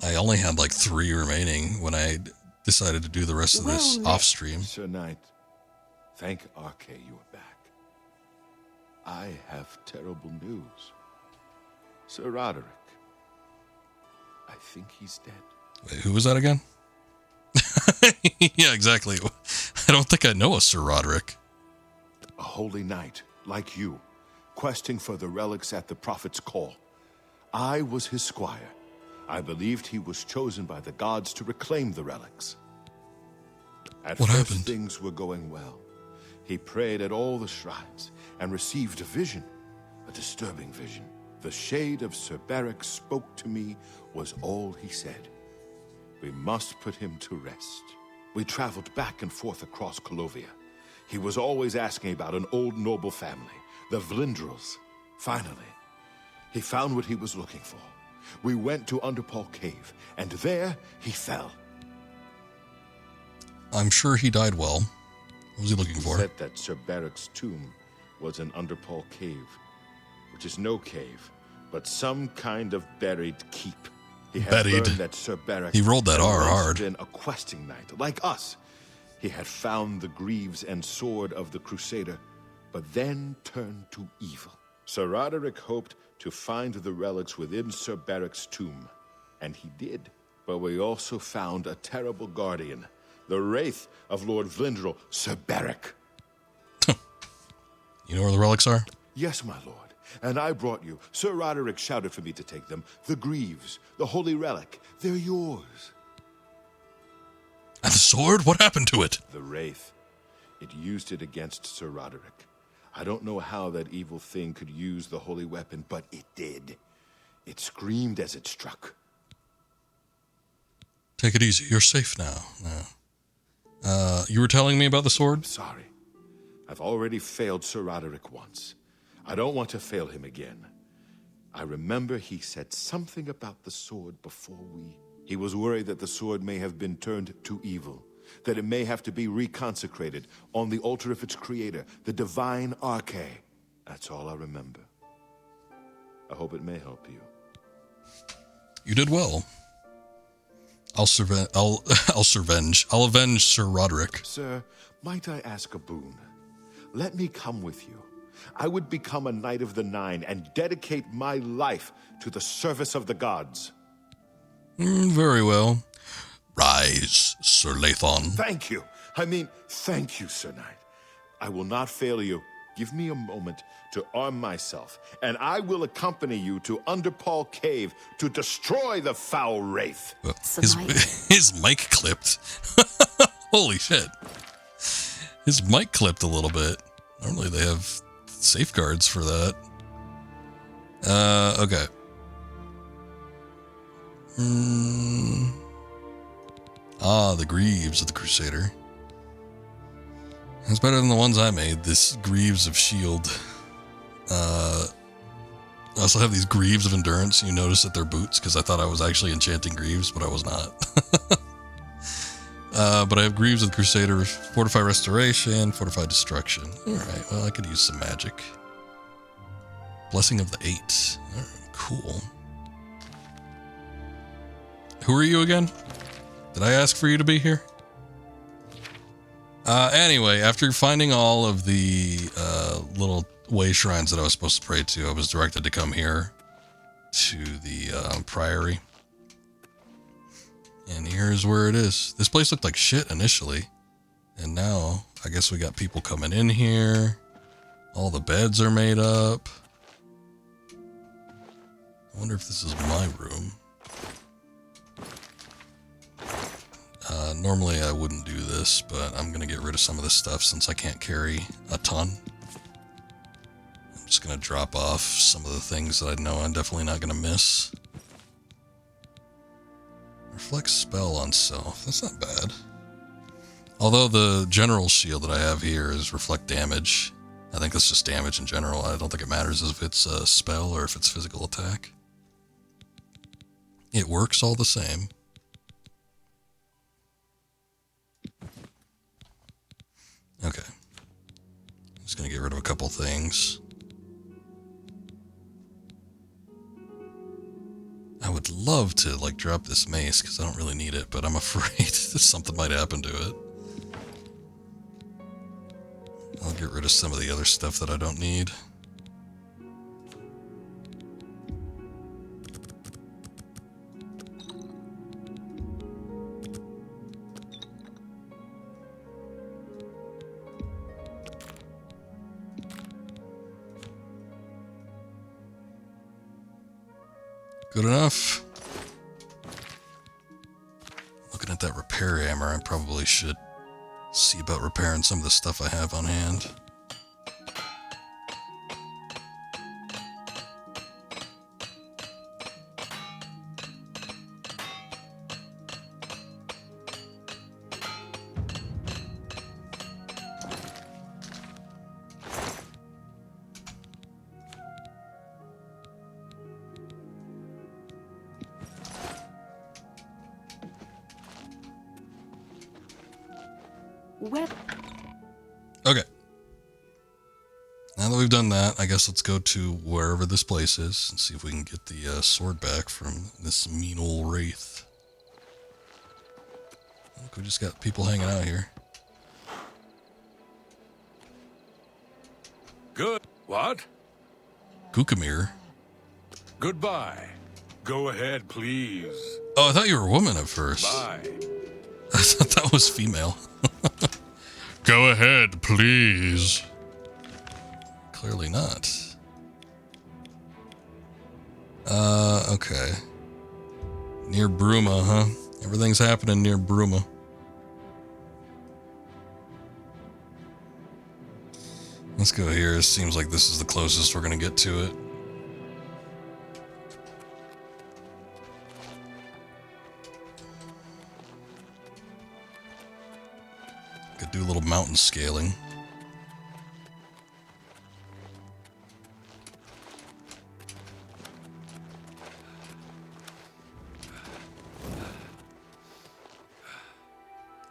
I only had like 3 remaining when I decided to do the rest of this off-stream. Sir Knight, thank Arche you are back. I have terrible news. Sir Roderick, I think he's dead. Wait, who was that again? Yeah, exactly. I don't think I know a Sir Roderick. A holy knight, like you, questing for the relics at the prophet's call. I was his squire. I believed he was chosen by the gods to reclaim the relics. At What first, happened? things were going well. He prayed at all the shrines and received a vision, a disturbing vision. The shade of Sir Beric spoke to me was all he said. We must put him to rest. We traveled back and forth across Colovia. He was always asking about an old noble family, the Vlindrels. Finally, he found what he was looking for. We went to Underpaw Cave, and there he fell. I'm sure he died well. What was he looking for? He said that Sir Beric's tomb was in Underpaw Cave, which is no cave, but some kind of buried keep. He had Buried. learned that Sir Beric He rolled that had R once hard. been a questing knight, like us. He had found the greaves and sword of the Crusader, but then turned to evil. Sir Roderick hoped to find the relics within Sir Beric's tomb, and he did. But we also found a terrible guardian, the wraith of Lord Vlindrel, Sir Beric. You know where the relics are? Yes, my lord. And I brought you. Sir Roderick shouted for me to take them. The greaves, the holy relic, they're yours. And the sword? What happened to it? The wraith. It used it against Sir Roderick. I don't know how that evil thing could use the holy weapon, but it did. It screamed as it struck. Take it easy. You're safe now. You were telling me about the sword? Sorry. I've already failed Sir Roderick once. I don't want to fail him again. I remember he said something about the sword before we... He was worried that the sword may have been turned to evil, that it may have to be reconsecrated on the altar of its creator, the divine Arche. That's all I remember. I hope it may help you. You did well. I'll avenge Sir Roderick. Sir, might I ask a boon? Let me come with you. I would become a Knight of the Nine and dedicate my life to the service of the gods. Very well. Rise, Sir Lathon. Thank you. Thank you, Sir Knight. I will not fail you. Give me a moment to arm myself, and I will accompany you to Underpaw Cave to destroy the foul wraith. His mic clipped. Holy shit. His mic clipped a little bit. Normally they have safeguards for that. Okay. The Greaves of the Crusader. That's better than the ones I made. This Greaves of Shield. I also have these Greaves of Endurance. You notice that they're boots because I thought I was actually enchanting Greaves, but I was not. But I have Greaves of the Crusader, Fortify Restoration, Fortify Destruction. Alright, well, I could use some magic. Blessing of the Eight. Alright, cool. Who are you again? Did I ask for you to be here? Anyway, after finding all of the little way shrines that I was supposed to pray to, I was directed to come here to the priory. And here's where it is. This place looked like shit initially. And now, I guess we got people coming in here. All the beds are made up. I wonder if this is my room. Normally I wouldn't do this, but I'm going to get rid of some of this stuff since I can't carry a ton. I'm just going to drop off some of the things that I know I'm definitely not going to miss. Reflect spell on self. That's not bad. Although the general shield that I have here is reflect damage. I think that's just damage in general. I don't think it matters if it's a spell or if it's physical attack. It works all the same. Okay. Just gonna get rid of a couple things. I would love to like drop this mace because I don't really need it, but I'm afraid something might happen to it. I'll get rid of some of the other stuff that I don't need. Good enough. Looking at that repair hammer, I probably should see about repairing some of the stuff I have on hand. Okay. Now that we've done that, I guess let's go to wherever this place is and see if we can get the sword back from this mean old wraith. Look, we just got people hanging out here. Good. What? Kukamir. Goodbye. Go ahead, please. Oh, I thought you were a woman at first. Bye. I thought that was female. Go ahead, please. Clearly not. Okay. Near Bruma, huh? Everything's happening near Bruma. Let's go here. It seems like this is the closest we're gonna get to it. Could do a little mountain scaling.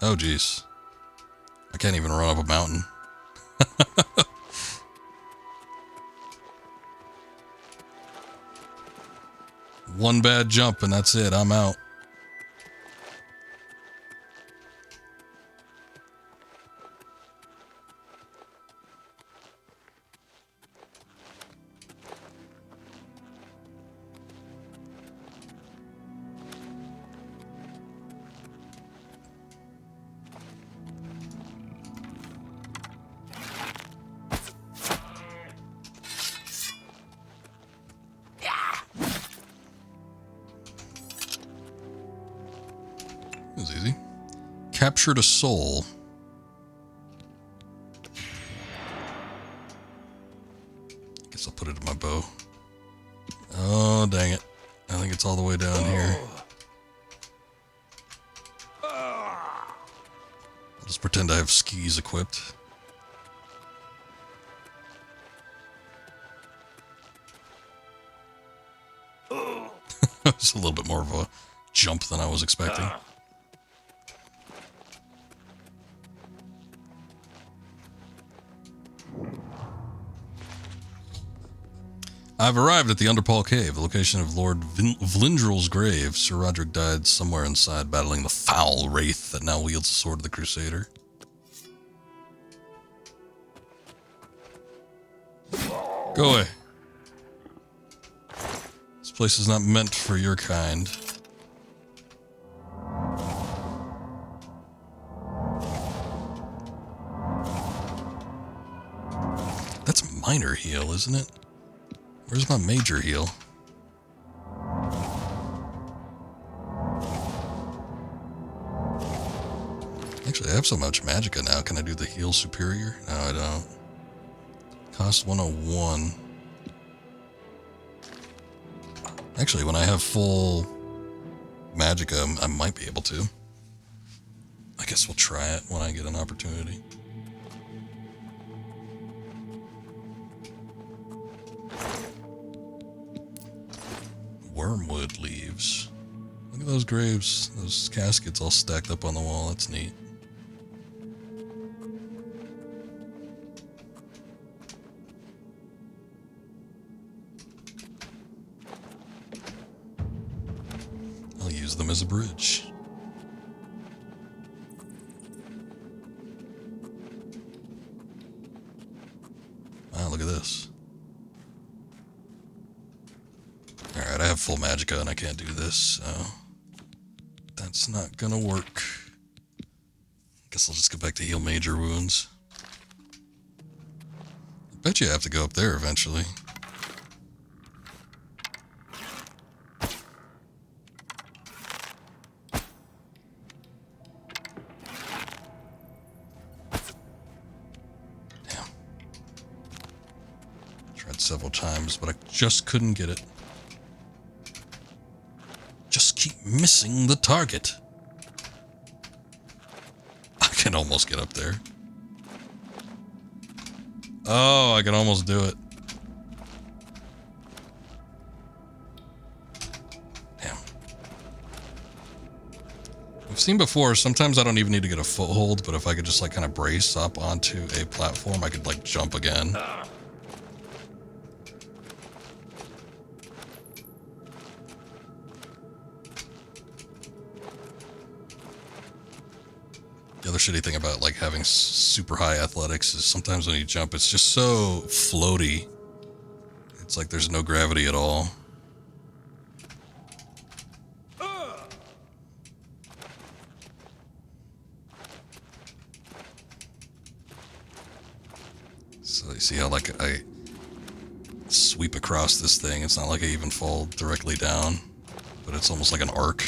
Oh, geez. I can't even run up a mountain. One bad jump and that's it. I'm out. Captured a soul. Guess I'll put it in my bow. Oh, dang it. I think it's all the way down here. I'll just pretend I have skis equipped. It's a little bit more of a jump than I was expecting. I've arrived at the Underpaw Cave, the location of Lord Vlindrel's grave. Sir Roderick died somewhere inside, battling the foul wraith that now wields the sword of the Crusader. Go away. This place is not meant for your kind. That's a minor heal, isn't it? Where's my major heal? Actually, I have so much magicka now. Can I do the heal superior? No, I don't. Cost 101. Actually, when I have full magicka, I might be able to. I guess we'll try it when I get an opportunity. Wormwood leaves. Look at those graves, those caskets all stacked up on the wall. That's neat. I'll use them as a bridge. Wow, look at this. Alright, I have full magicka and I can't do this, so that's not gonna work. Guess I'll just go back to heal major wounds. I bet you have to go up there eventually. Damn. Tried several times, but I just couldn't get it. Just keep missing the target. I can almost get up there. Oh, I can almost do it. Damn. We've seen before, sometimes I don't even need to get a foothold, but if I could just like kind of brace up onto a platform, I could like jump again. The other shitty thing about like having super high athletics is sometimes when you jump, it's just so floaty. It's like there's no gravity at all. So you see how like I sweep across this thing. It's not like I even fall directly down, but it's almost like an arc.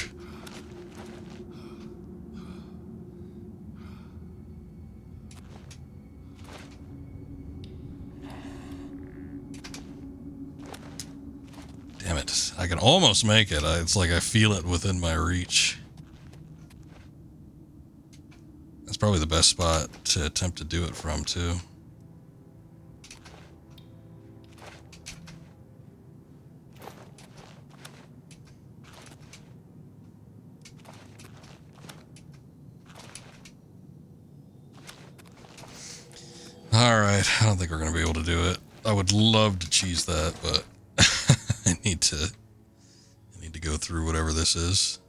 Damn it. I can almost make it. It's like I feel it within my reach. That's probably the best spot to attempt to do it from, too. Alright, I don't think we're going to be able to do it. I would love to cheese that, but I need to go through whatever this is.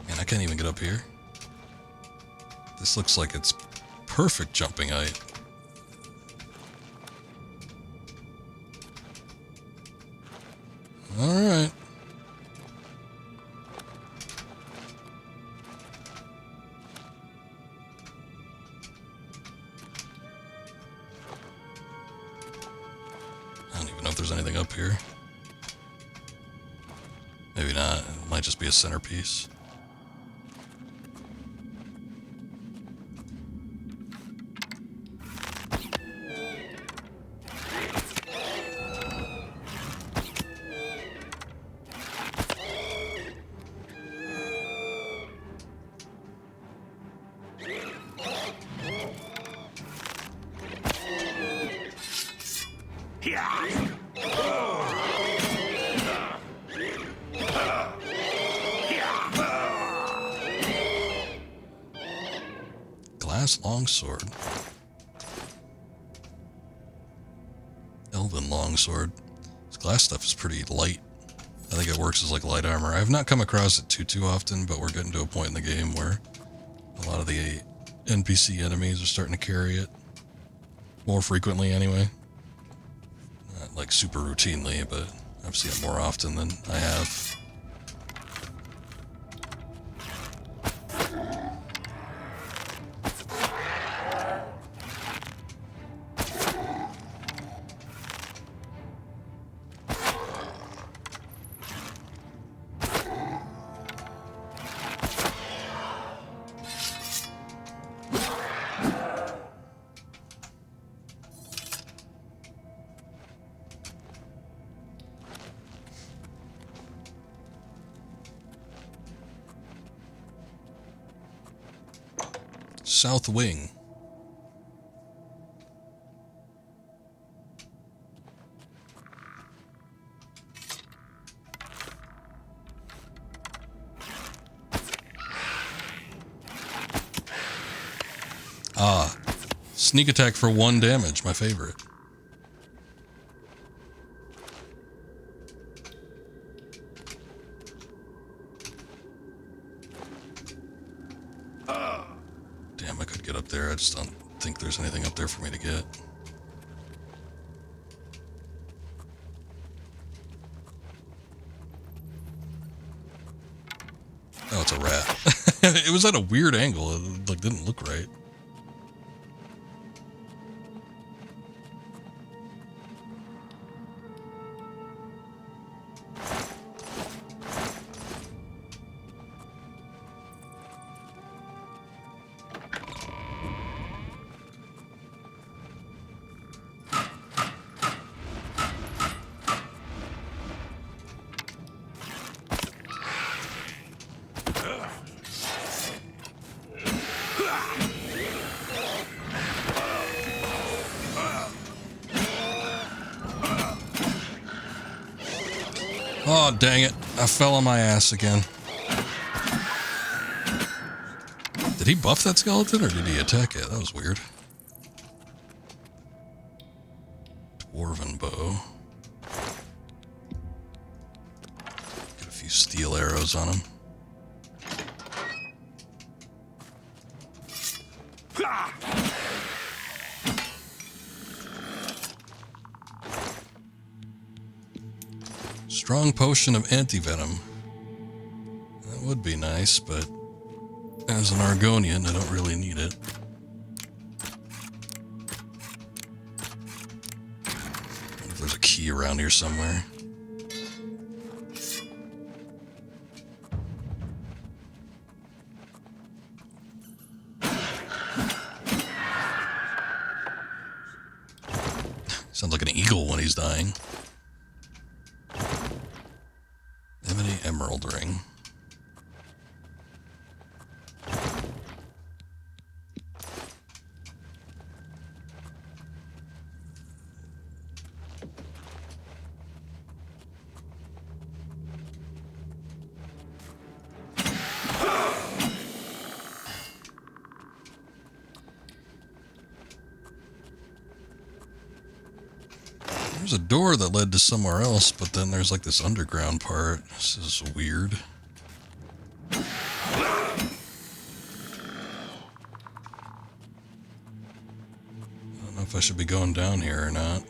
Man, I can't even get up here. This looks like it's perfect jumping height. All right. I don't even know if there's anything up here. Maybe not. It might just be a centerpiece. Glass longsword. Elven longsword. This glass stuff is pretty light. I think it works as like light armor. I've not come across it too often, but we're getting to a point in the game where a lot of the NPC enemies are starting to carry it more frequently anyway. Not like super routinely, but I've seen it more often than I have. South Wing. Ah, sneak attack for 1 damage, my favorite. Damn, I could get up there. I just don't think there's anything up there for me to get. Oh, it's a rat. It was at a weird angle. It like didn't look right. Oh, dang it. I fell on my ass again. Did he buff that skeleton or did he attack it? That was weird. Dwarven bow. Get a few steel arrows on him. Strong potion of anti-venom. That would be nice, but as an Argonian, I don't really need it. I wonder if there's a key around here somewhere. Sounds like an eagle when he's dying. Ebony emerald ring. There's a door that led to somewhere else, but then there's like this underground part. This is weird. I don't know if I should be going down here or not.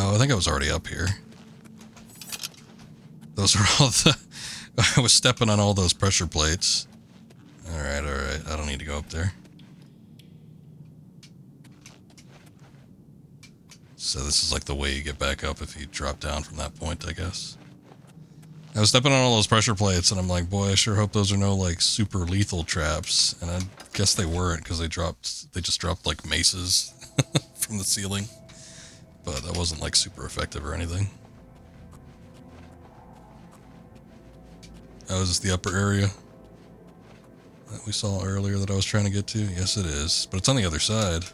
Oh, I think I was already up here. Those are all the... I was stepping on all those pressure plates. Alright, alright. I don't need to go up there. So this is like the way you get back up if you drop down from that point, I guess. I was stepping on all those pressure plates and I'm like, boy, I sure hope those are no like super lethal traps. And I guess they weren't because they just dropped like maces from the ceiling. But that wasn't like super effective or anything. Oh, is this the upper area that we saw earlier that I was trying to get to? Yes, it is. But it's on the other side.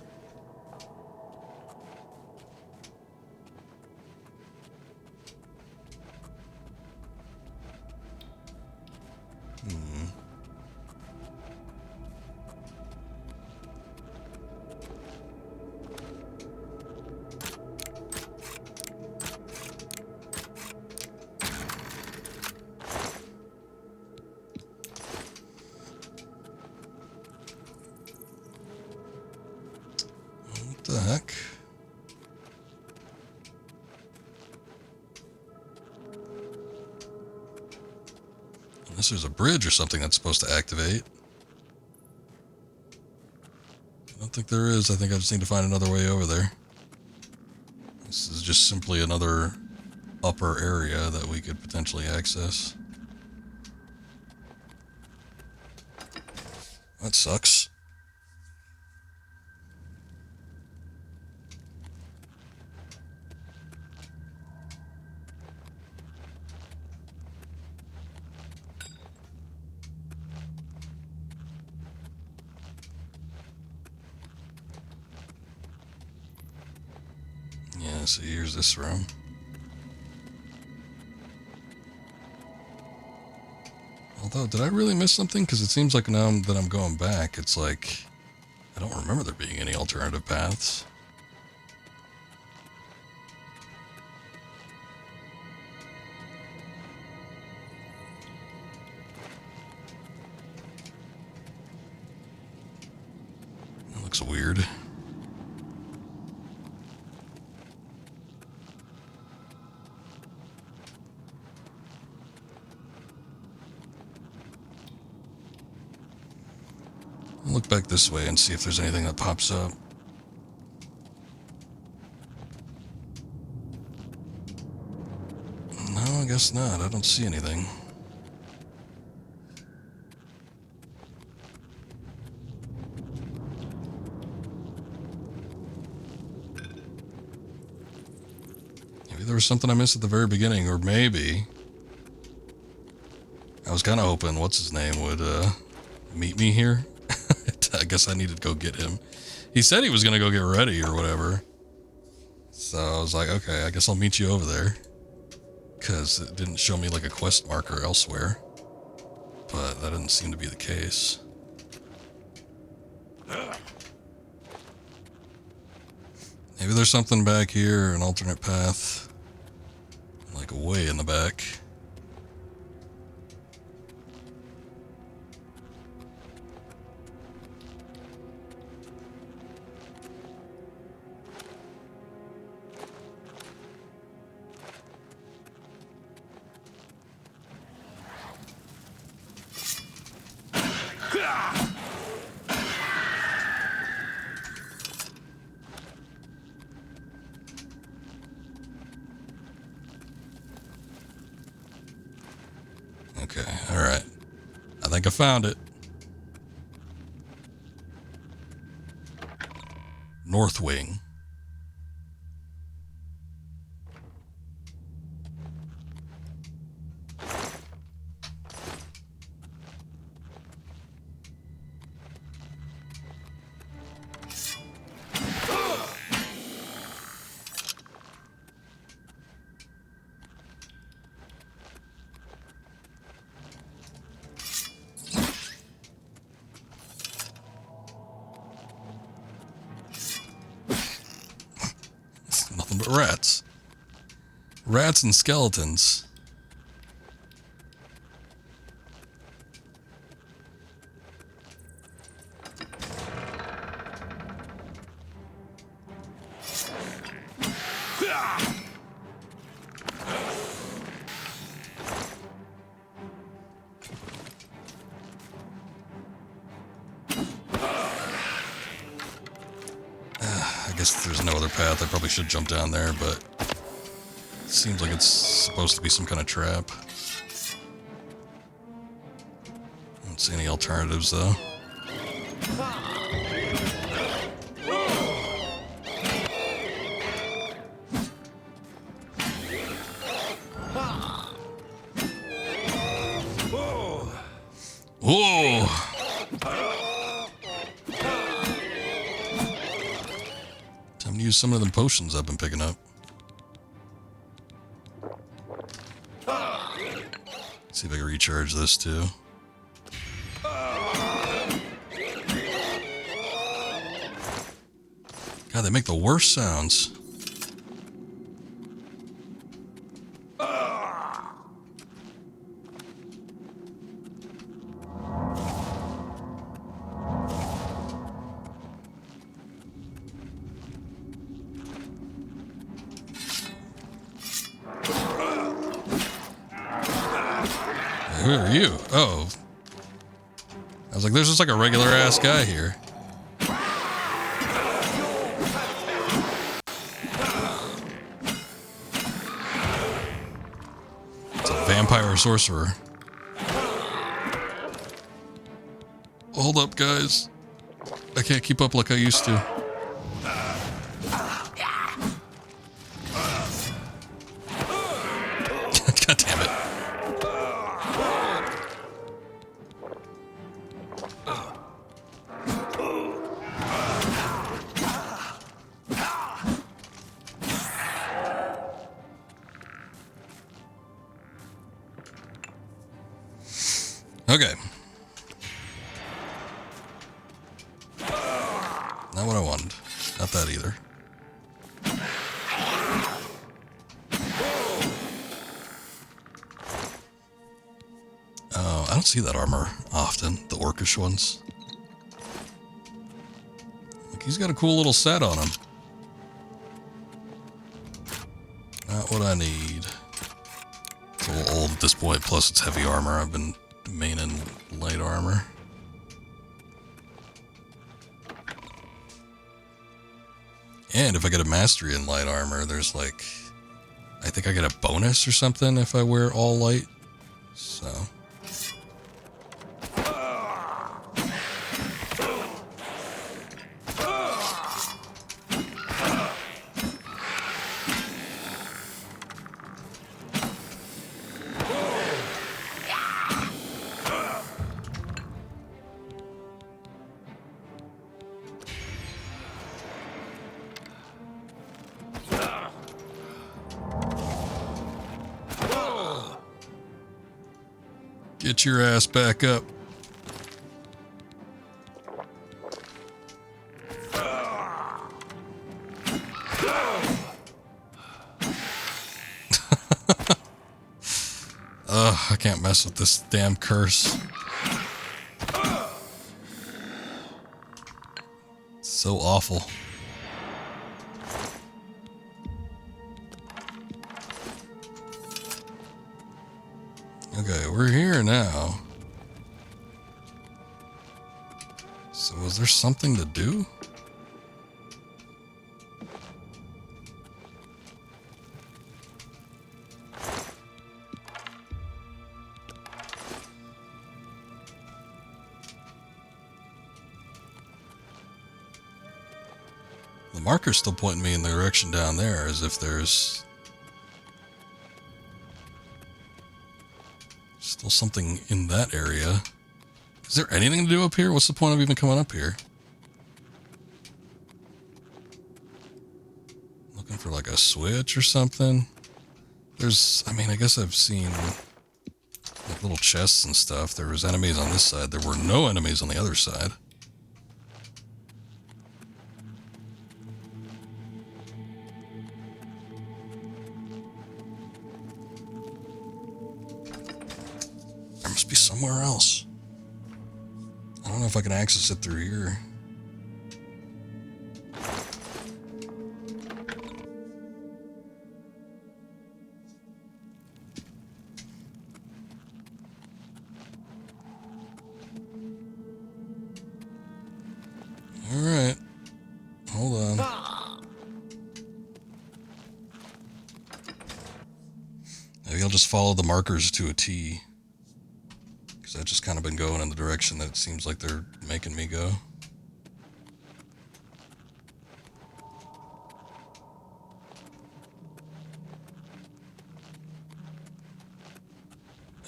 What the heck? Unless there's a bridge or something that's supposed to activate. I don't think there is. I think I just need to find another way over there. This is just simply another upper area that we could potentially access. That sucks. Yeah, so here's this room. Although, did I really miss something? Because it seems like now that I'm going back, it's like, I don't remember there being any alternative paths. That looks weird. I'll look back this way and see if there's anything that pops up. No, I guess not. I don't see anything. Maybe there was something I missed at the very beginning, or maybe I was kind of hoping what's his name would meet me here. I guess I needed to go get him. He said he was going to go get ready or whatever. So I was like, okay, I guess I'll meet you over there. Because it didn't show me like a quest marker elsewhere. But that didn't seem to be the case. Maybe there's something back here, an alternate path. Like way in the back. Okay, alright. I think I found it. North Wing. Nothing but rats. Rats and skeletons. I guess there's no other path. I probably should jump down there, but it seems like it's supposed to be some kind of trap. I don't see any alternatives, though. use some of them potions I've been picking up. See if I can recharge this too. God, they make the worst sounds. Who are you? Oh. I was like, there's just like a regular ass guy here. It's a vampire sorcerer. Hold up, guys. I can't keep up like I used to. God damn it. Okay. Not what I wanted. Not that either. Oh, I don't see that armor often, the orcish ones. Like, he's got a cool little set on him. Not what I need. It's a little old at this point, plus it's heavy armor. I've been maining light armor. And if I get a mastery in light armor, there's like, I think I get a bonus or something if I wear all light. So. Get your ass back up. I can't mess with this damn curse. It's so awful. Okay, we're here now. So was there something to do? The marker's still pointing me in the direction down there, as if there's still something in that area. Is there anything to do up here? What's the point of even coming up here? Looking for like a switch or something? There's, I mean, I guess I've seen like little chests and stuff. There was enemies on this side. There were no enemies on the other side. There must be somewhere else. I don't know if I can access it through here. All right. Hold on. Maybe I'll just follow the markers to a T. Because I've just kind of been going in the direction that it seems like they're making me go.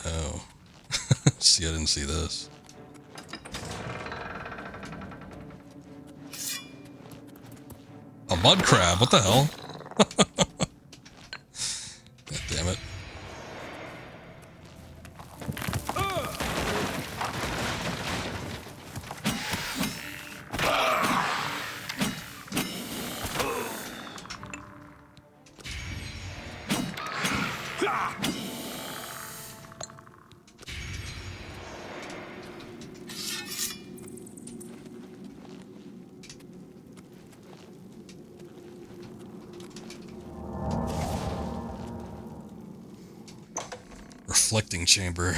Oh. See, I didn't see this. A mud crab. What the hell? God damn it. Reflecting chamber.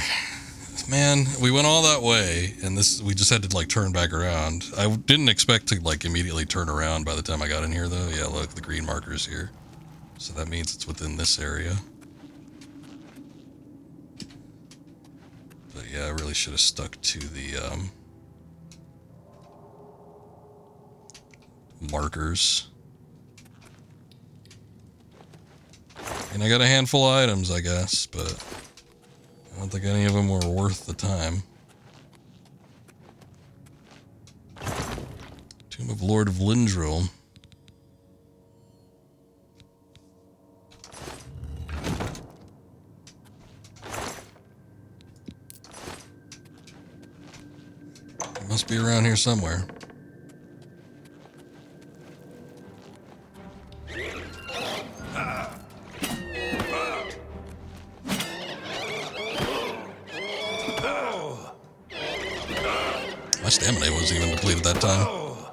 Man, we went all that way, and we just had to like turn back around. I didn't expect to like immediately turn around by the time I got in here though. Yeah, look, the green marker's here. So that means it's within this area. But yeah, I really should have stuck to the markers. And I got a handful of items, I guess, but I don't think any of them were worth the time. Tomb of Lord of Lindril. It must be around here somewhere. My stamina wasn't even depleted that time. Oh,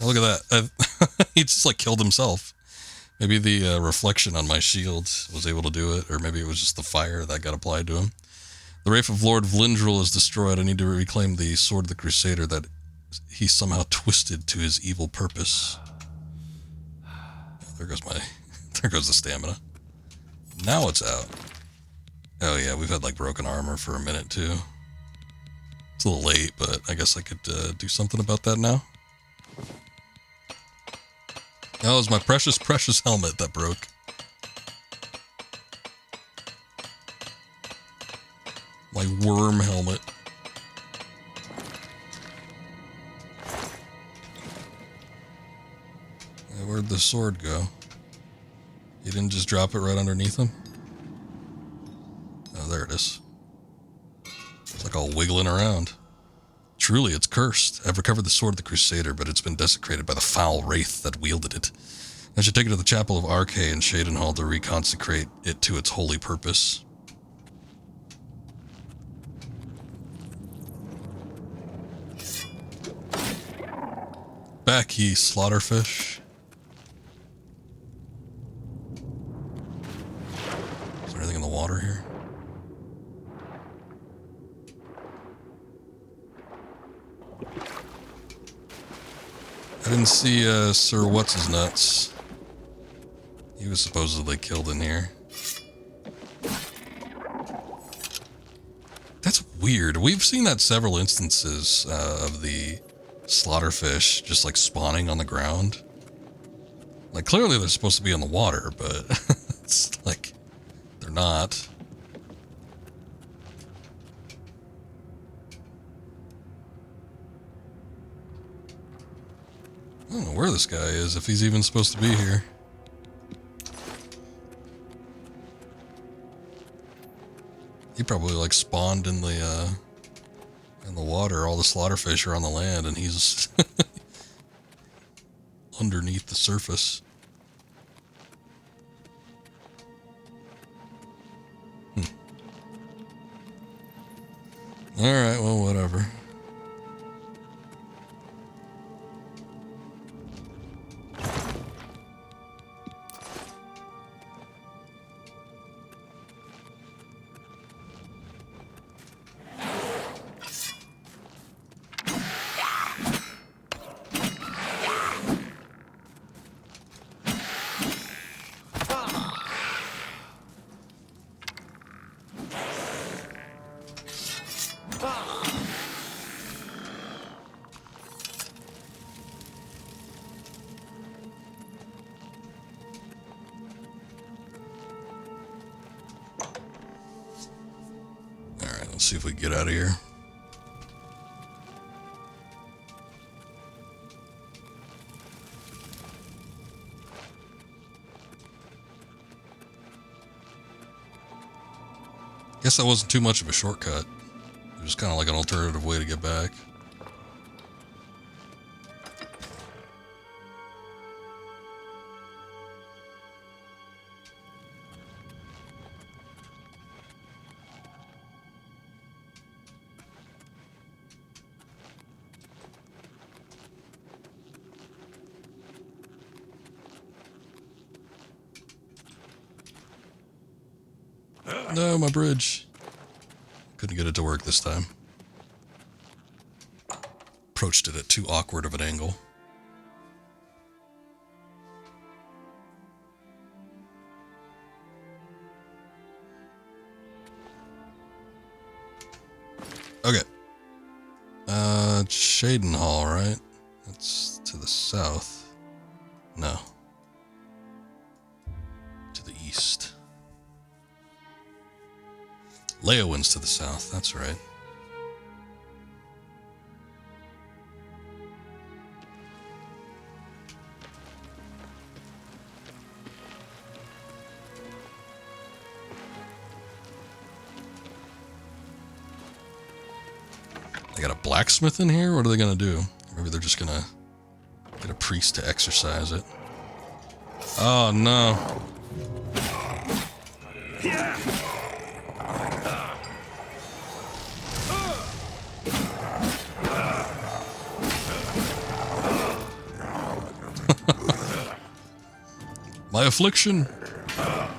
look at that. He just like killed himself. Maybe the reflection on my shield was able to do it, or maybe it was just the fire that got applied to him. The Wraith of Lord of Lindril is destroyed. I need to reclaim the Sword of the Crusader that he somehow twisted to his evil purpose. There goes there goes the stamina. Now it's out. Oh yeah, we've had like broken armor for a minute too. It's a little late, but I guess I could do something about that now. Oh, it was my precious, precious helmet that broke. My worm helmet. Where'd the sword go? You didn't just drop it right underneath him? Oh, there it is. It's like all wiggling around. Truly, it's cursed. I've recovered the Sword of the Crusader, but it's been desecrated by the foul wraith that wielded it. I should take it to the Chapel of Arkay in Shadenhall to reconsecrate it to its holy purpose. Back, ye slaughterfish. Is there anything in the water here? I didn't see Sir What's-His-Nuts. He was supposedly killed in here. That's weird. We've seen that several instances of the slaughterfish just like spawning on the ground. Like clearly they're supposed to be in the water, but it's like they're not. I don't know where this guy is, if he's even supposed to be here. He probably like spawned in the water. All the slaughterfish are on the land, and he's underneath the surface. All right, well, whatever. See if we can get out of here. guess that wasn't too much of a shortcut. It was kind of like an alternative way to get back. No, my bridge. Couldn't get it to work this time. Approached it at too awkward of an angle. Okay. Shaden Hall, right? That's to the south. No. To the east. Leowin's to the south, that's right. They got a blacksmith in here? What are they gonna do? Maybe they're just gonna get a priest to exercise it. Oh no. My affliction. God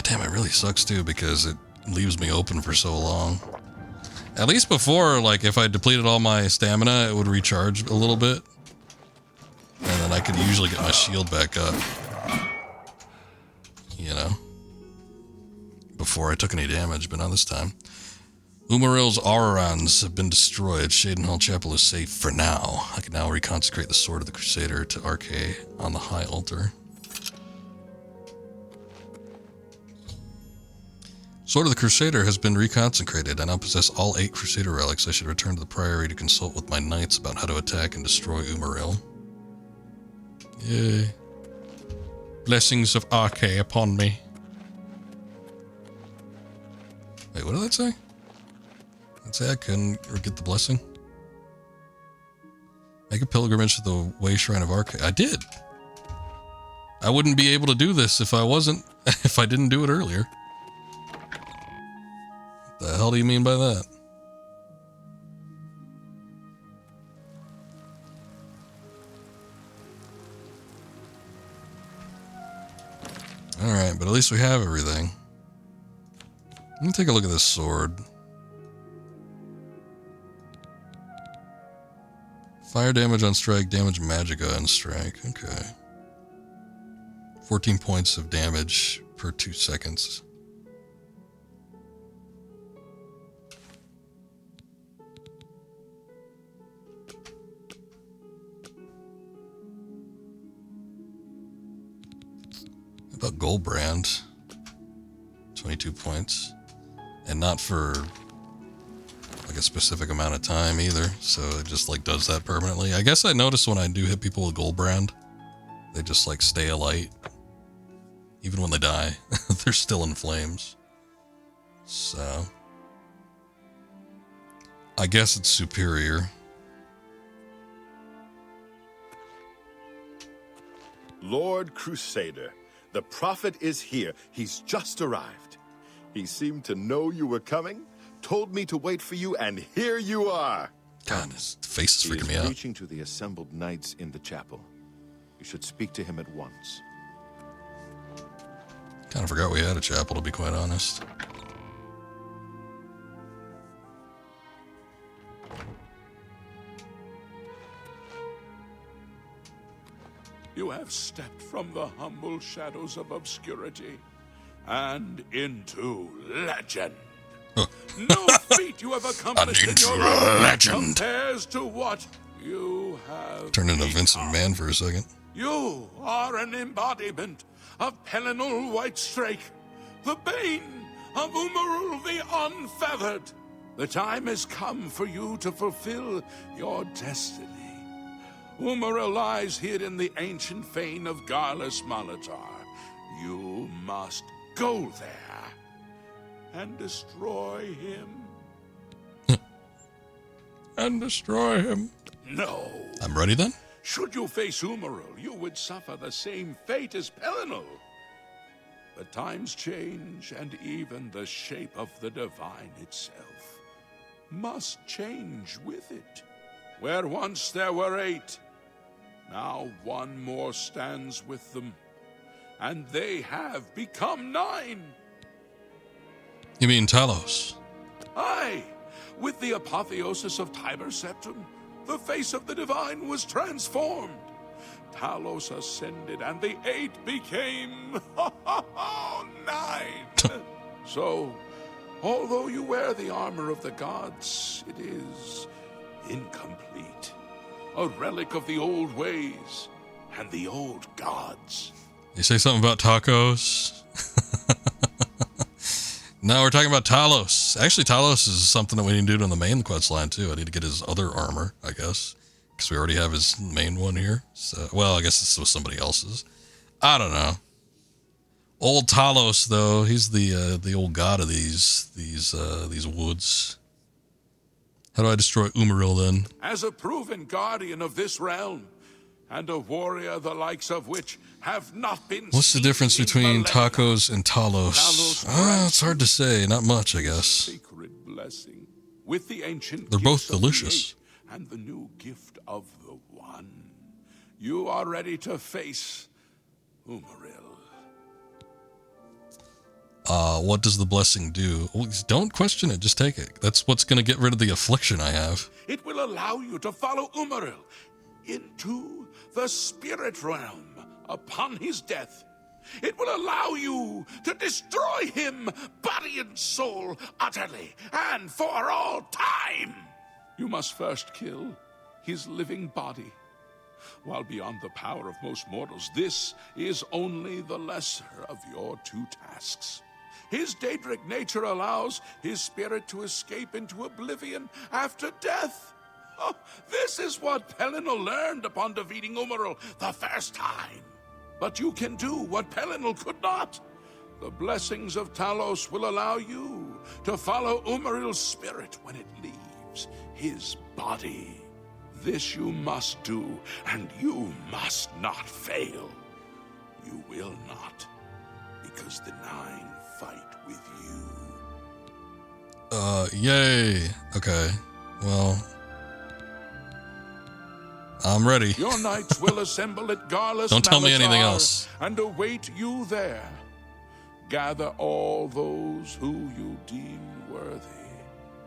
damn, it really sucks too because it leaves me open for so long. At least before, like if I depleted all my stamina, it would recharge a little bit. And then I could usually get my shield back up. You know? Before I took any damage, but not this time. Umaril's Aurons have been destroyed. Shadenhall Chapel is safe for now. I can now reconsecrate the Sword of the Crusader to Arche on the High Altar. Sword of the Crusader has been reconsecrated. I now possess all 8 Crusader relics. I should return to the Priory to consult with my knights about how to attack and destroy Umaril. Yay. Blessings of Arche upon me. Wait, what did that say? Did it say I couldn't get the blessing? Make a pilgrimage to the Way Shrine of Arche. I did. I wouldn't be able to do this if I didn't do it earlier. The hell do you mean by that? Alright, but at least we have everything. Let me take a look at this sword. Fire damage on strike, damage magicka on strike. Okay. 14 points of damage per 2 seconds. About Goldbrand, 22 points, and not for like a specific amount of time either, so it just like does that permanently. I guess I notice when I do hit people with Goldbrand, they just like stay alight, even when they die. They're still in flames. So I guess it's superior. Lord Crusader, the prophet is here. He's just arrived. He seemed to know you were coming, told me to wait for you, and here you are. God, his face is freaking me out. He is reaching to the assembled knights in the chapel. You should speak to him at once. Kind of forgot we had a chapel, to be quite honest. You have stepped from the humble shadows of obscurity and into legend. No feat you have accomplished in your life compares to what you have turned into Vincent McMahon for a second. You are an embodiment of Pelinal Whitestrake, the bane of Umaril the Unfeathered. The time has come for you to fulfill your destiny. Umaril lies hid in the ancient fane of Garlus Malatar. You must go there and destroy him. And destroy him. No. I'm ready then? Should you face Umaril, you would suffer the same fate as Pelennor. But times change, and even the shape of the divine itself must change with it. Where once there were 8, now one more stands with them, and they have become 9. You mean Talos? Aye, with the apotheosis of Tiber Septim, the face of the divine was transformed. Talos ascended, and the 8 became 9. So, although you wear the armor of the gods, it is incomplete. A relic of the old ways and the old gods. You say something about tacos? No, we're talking about Talos. Actually, Talos is something that we need to do on the main quest line, too. I need to get his other armor, I guess. Because we already have his main one here. So, well, I guess this was somebody else's. I don't know. Old Talos, though, he's the old god of these woods. How do I destroy Umaril, then? As a proven guardian of this realm, and a warrior the likes of which have not been. What's the difference between tacos and Talos? It's hard to say. Not much, I guess. Sacred blessing with the ancient. They're both delicious. And the new gift of the One. You are ready to face Umaril. What does the blessing do? Well, don't question it. Just take it. That's what's going to get rid of the affliction I have. It will allow you to follow Umaril into the spirit realm upon his death. It will allow you to destroy him, body and soul, utterly and for all time. You must first kill his living body. While beyond the power of most mortals, this is only the lesser of your 2 tasks. His Daedric nature allows his spirit to escape into oblivion after death. Oh, this is what Pelennor learned upon defeating Umaril the first time. But you can do what Pelennor could not. The blessings of Talos will allow you to follow Umaril's spirit when it leaves his body. This you must do, and you must not fail. You will not, because the 9 fight with you. Yay. Okay. Well, I'm ready. Your knights will assemble at Garlus. Don't tell me anything else. And await you there. Gather all those who you deem worthy.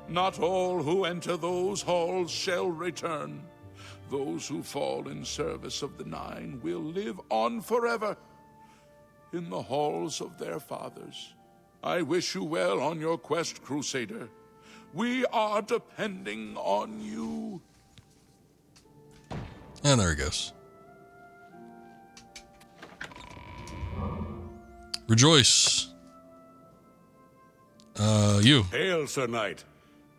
Not all who enter those halls shall return. Those who fall in service of the 9 will live on forever in the halls of their fathers. I wish you well on your quest, Crusader. We are depending on you. And there he goes. Rejoice. You. Hail, Sir Knight.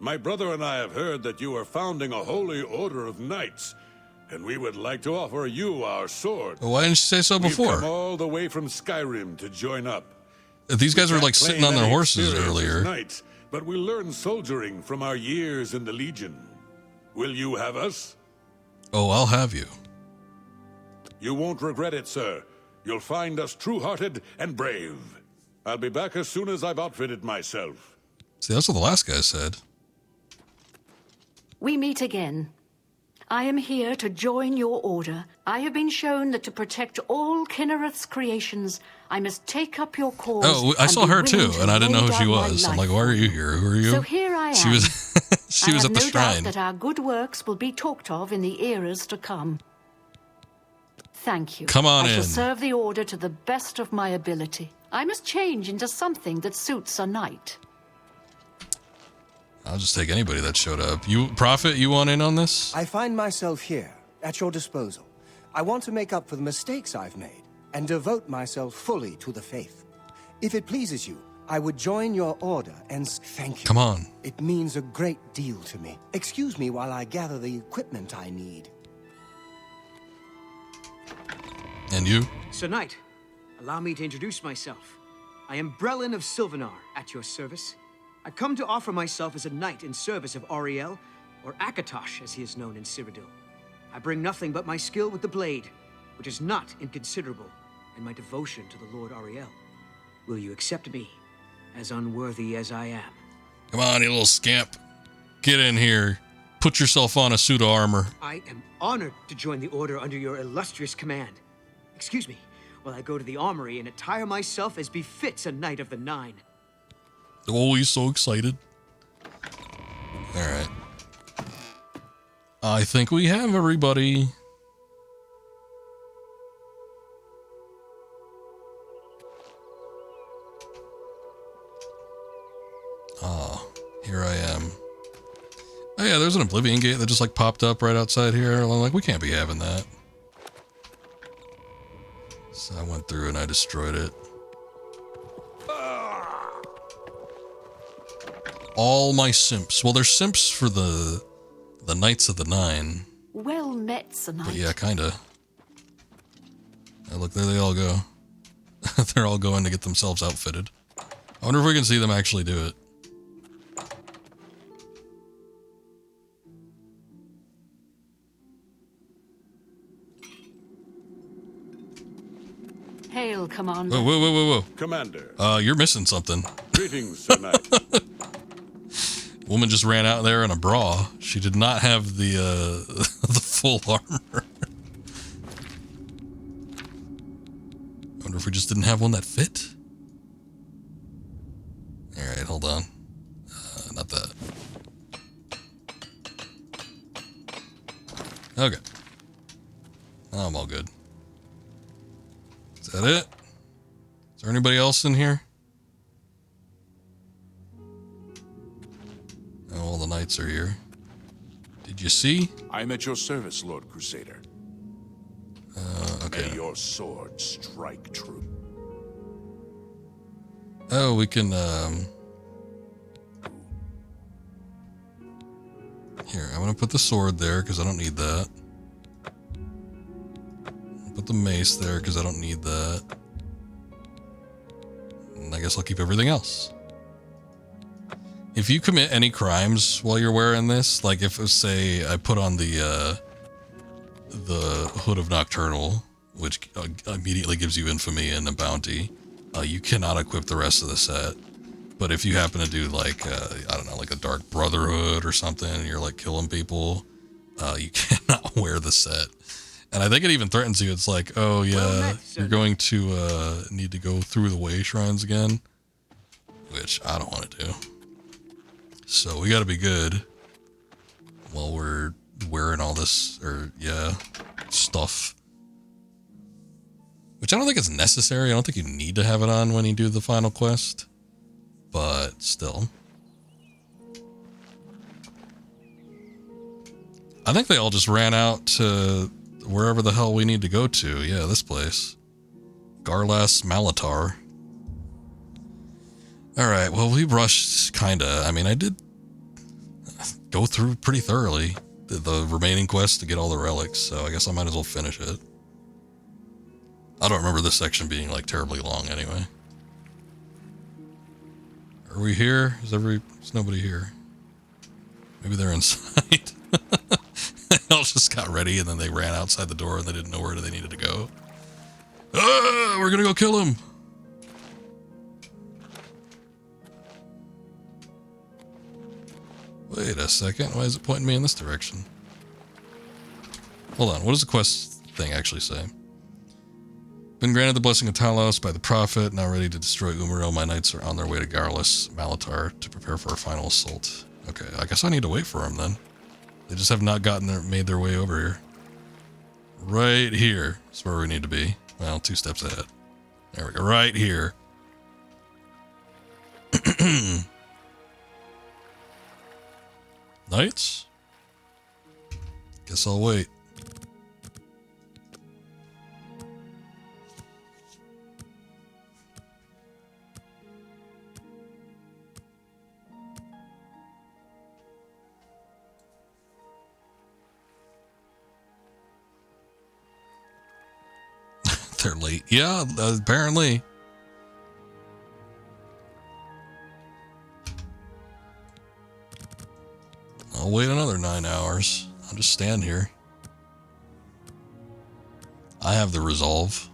My brother and I have heard that you are founding a holy order of knights, and we would like to offer you our sword. Well, why didn't you say so before? We've come all the way from Skyrim to join up. These guys were like sitting on their horses experience as earlier. Knights, but we learned soldiering from our years in the Legion. Will you have us? Oh, I'll have you. You won't regret it, sir. You'll find us true-hearted and brave. I'll be back as soon as I've outfitted myself. See, that's what the last guy said. We meet again. I am here to join your order. I have been shown that to protect all Kinnereth's creations, I must take up your cause. Oh, I saw her too, and I didn't know who she was. I'm like, why are you here? Who are you? So here I am. She was, she was at the shrine. I have no doubt that our good works will be talked of in the eras to come. Thank you. Come on in. I shall serve the order to the best of my ability. I must change into something that suits a knight. I'll just take anybody that showed up. You, Prophet, you want in on this? I find myself here, at your disposal. I want to make up for the mistakes I've made, and devote myself fully to the faith. If it pleases you, I would join your order and thank you. Come on. It means a great deal to me. Excuse me while I gather the equipment I need. And you? Sir Knight, allow me to introduce myself. I am Brelin of Sylvanar, at your service. I've come to offer myself as a knight in service of Auriel, or Akatosh, as he is known in Cyrodiil. I bring nothing but my skill with the blade, which is not inconsiderable, and my devotion to the Lord Auriel. Will you accept me, as unworthy as I am? Come on, you little scamp. Get in here. Put yourself on a suit of armor. I am honored to join the Order under your illustrious command. Excuse me, while I go to the armory and attire myself as befits a Knight of the Nine. Oh, he's so excited. Alright. I think we have everybody. Ah, here I am. Oh yeah, there's an Oblivion gate that just like popped up right outside here. I'm like, we can't be having that. So I went through and I destroyed it. All my simps. Well, they're simps for the Knights of the Nine. Well met, Sir Knight. But yeah, kinda. Oh, look, there they all go. They're all going to get themselves outfitted. I wonder if we can see them actually do it. Hail, Commander. Whoa, whoa, whoa, whoa, whoa. Commander. You're missing something. Greetings, Sir Knight. Woman just ran out there in a bra. She did not have the the full armor. I wonder if we just didn't have one that fit. All right, hold on. Not that. Okay. I'm all good. Is that it? Is there anybody else in here? Oh, all the knights are here. Did you see? I'm at your service, Lord Crusader. Okay. May your sword strike true. Oh, we can, Here, I'm gonna put the sword there, because I don't need that. Put the mace there, because I don't need that. And I guess I'll keep everything else. If you commit any crimes while you're wearing this, like if, say, I put on the Hood of Nocturnal, which immediately gives you infamy and a bounty, you cannot equip the rest of the set. But if you happen to do like, I don't know, like a Dark Brotherhood or something, and you're like killing people, you cannot wear the set. And I think it even threatens you. It's like, oh yeah, you're going to need to go through the way shrines again, which I don't want to do. So we got to be good while we're wearing all this, stuff. Which I don't think is necessary. I don't think you need to have it on when you do the final quest. But still. I think they all just ran out to wherever the hell we need to go to. Yeah, this place. Garlas Malatar. Alright, well, we rushed, kinda. I mean, I did go through pretty thoroughly the remaining quest to get all the relics, so I guess I might as well finish it. I don't remember this section being, like, terribly long anyway. Are we here? Is nobody here? Maybe they're inside. They all just got ready and then they ran outside the door and they didn't know where they needed to go. Ah, we're gonna go kill him. Wait a second. Why is it pointing me in this direction? Hold on. What does the quest thing actually say? Been granted the blessing of Talos by the prophet. Now ready to destroy Umariel. My knights are on their way to Garlas Malatar to prepare for a final assault. Okay, I guess I need to wait for them then. They just have not made their way over here. Right here is where we need to be. Well, 2 steps ahead. There we go. Right here. Knights? Guess I'll wait. They're late. Yeah, apparently. I'll wait another 9 hours. I'll just stand here. I have the resolve.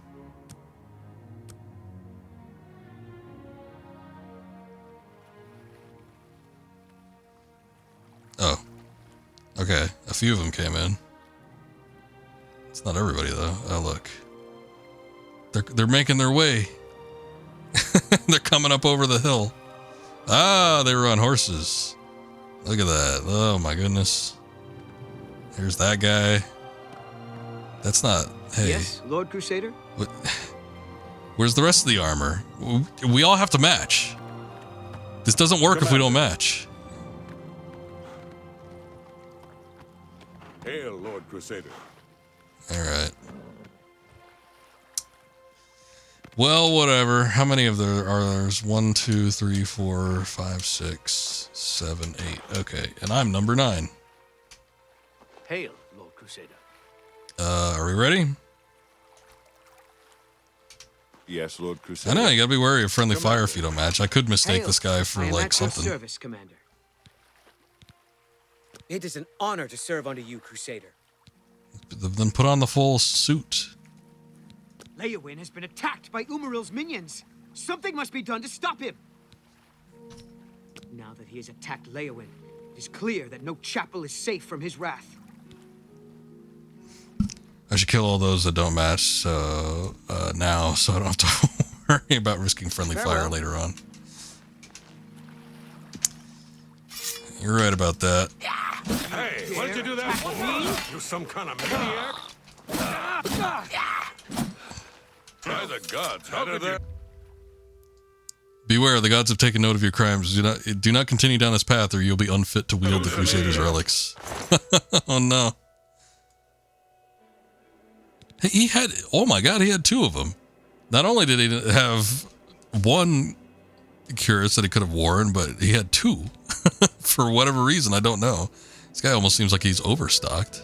Oh. Okay, a few of them came in. It's not everybody though. Oh look. They're making their way. They're coming up over the hill. Ah, they were on horses. Look at that. Oh my goodness. Here's that guy. That's not... Hey. Yes, Lord Crusader? What? Where's the rest of the armor? We all have to match. This doesn't work if we don't match. Hail, Lord Crusader. Alright. Well, whatever. How many of there are there's? 1, 2, 3, 4, 5, 6, 7, 8. Okay, and I'm number 9. Hail, Lord Crusader. Are we ready? Yes, Lord Crusader. I know, you gotta be wary of friendly fire if you don't match. I could mistake this guy for like something. Service, Commander. It is an honor to serve under you, Crusader. Then put on the full suit. Leowin has been attacked by Umaril's minions. Something must be done to stop him. Now that he has attacked Leowin, it is clear that no chapel is safe from his wrath. I should kill all those that don't match now, so I don't have to worry about risking friendly fire later on. You're right about that. Hey, what did you do that for? You some kind of maniac? By the gods, how did that? Beware, the gods have taken note of your crimes. Do not continue down this path, or you'll be unfit to wield the Crusader's relics. Oh no. He had, oh my god, he had 2 of them. Not only did he have 1 cuirass that he could have worn, but he had 2. For whatever reason, I don't know. This guy almost seems like he's overstocked.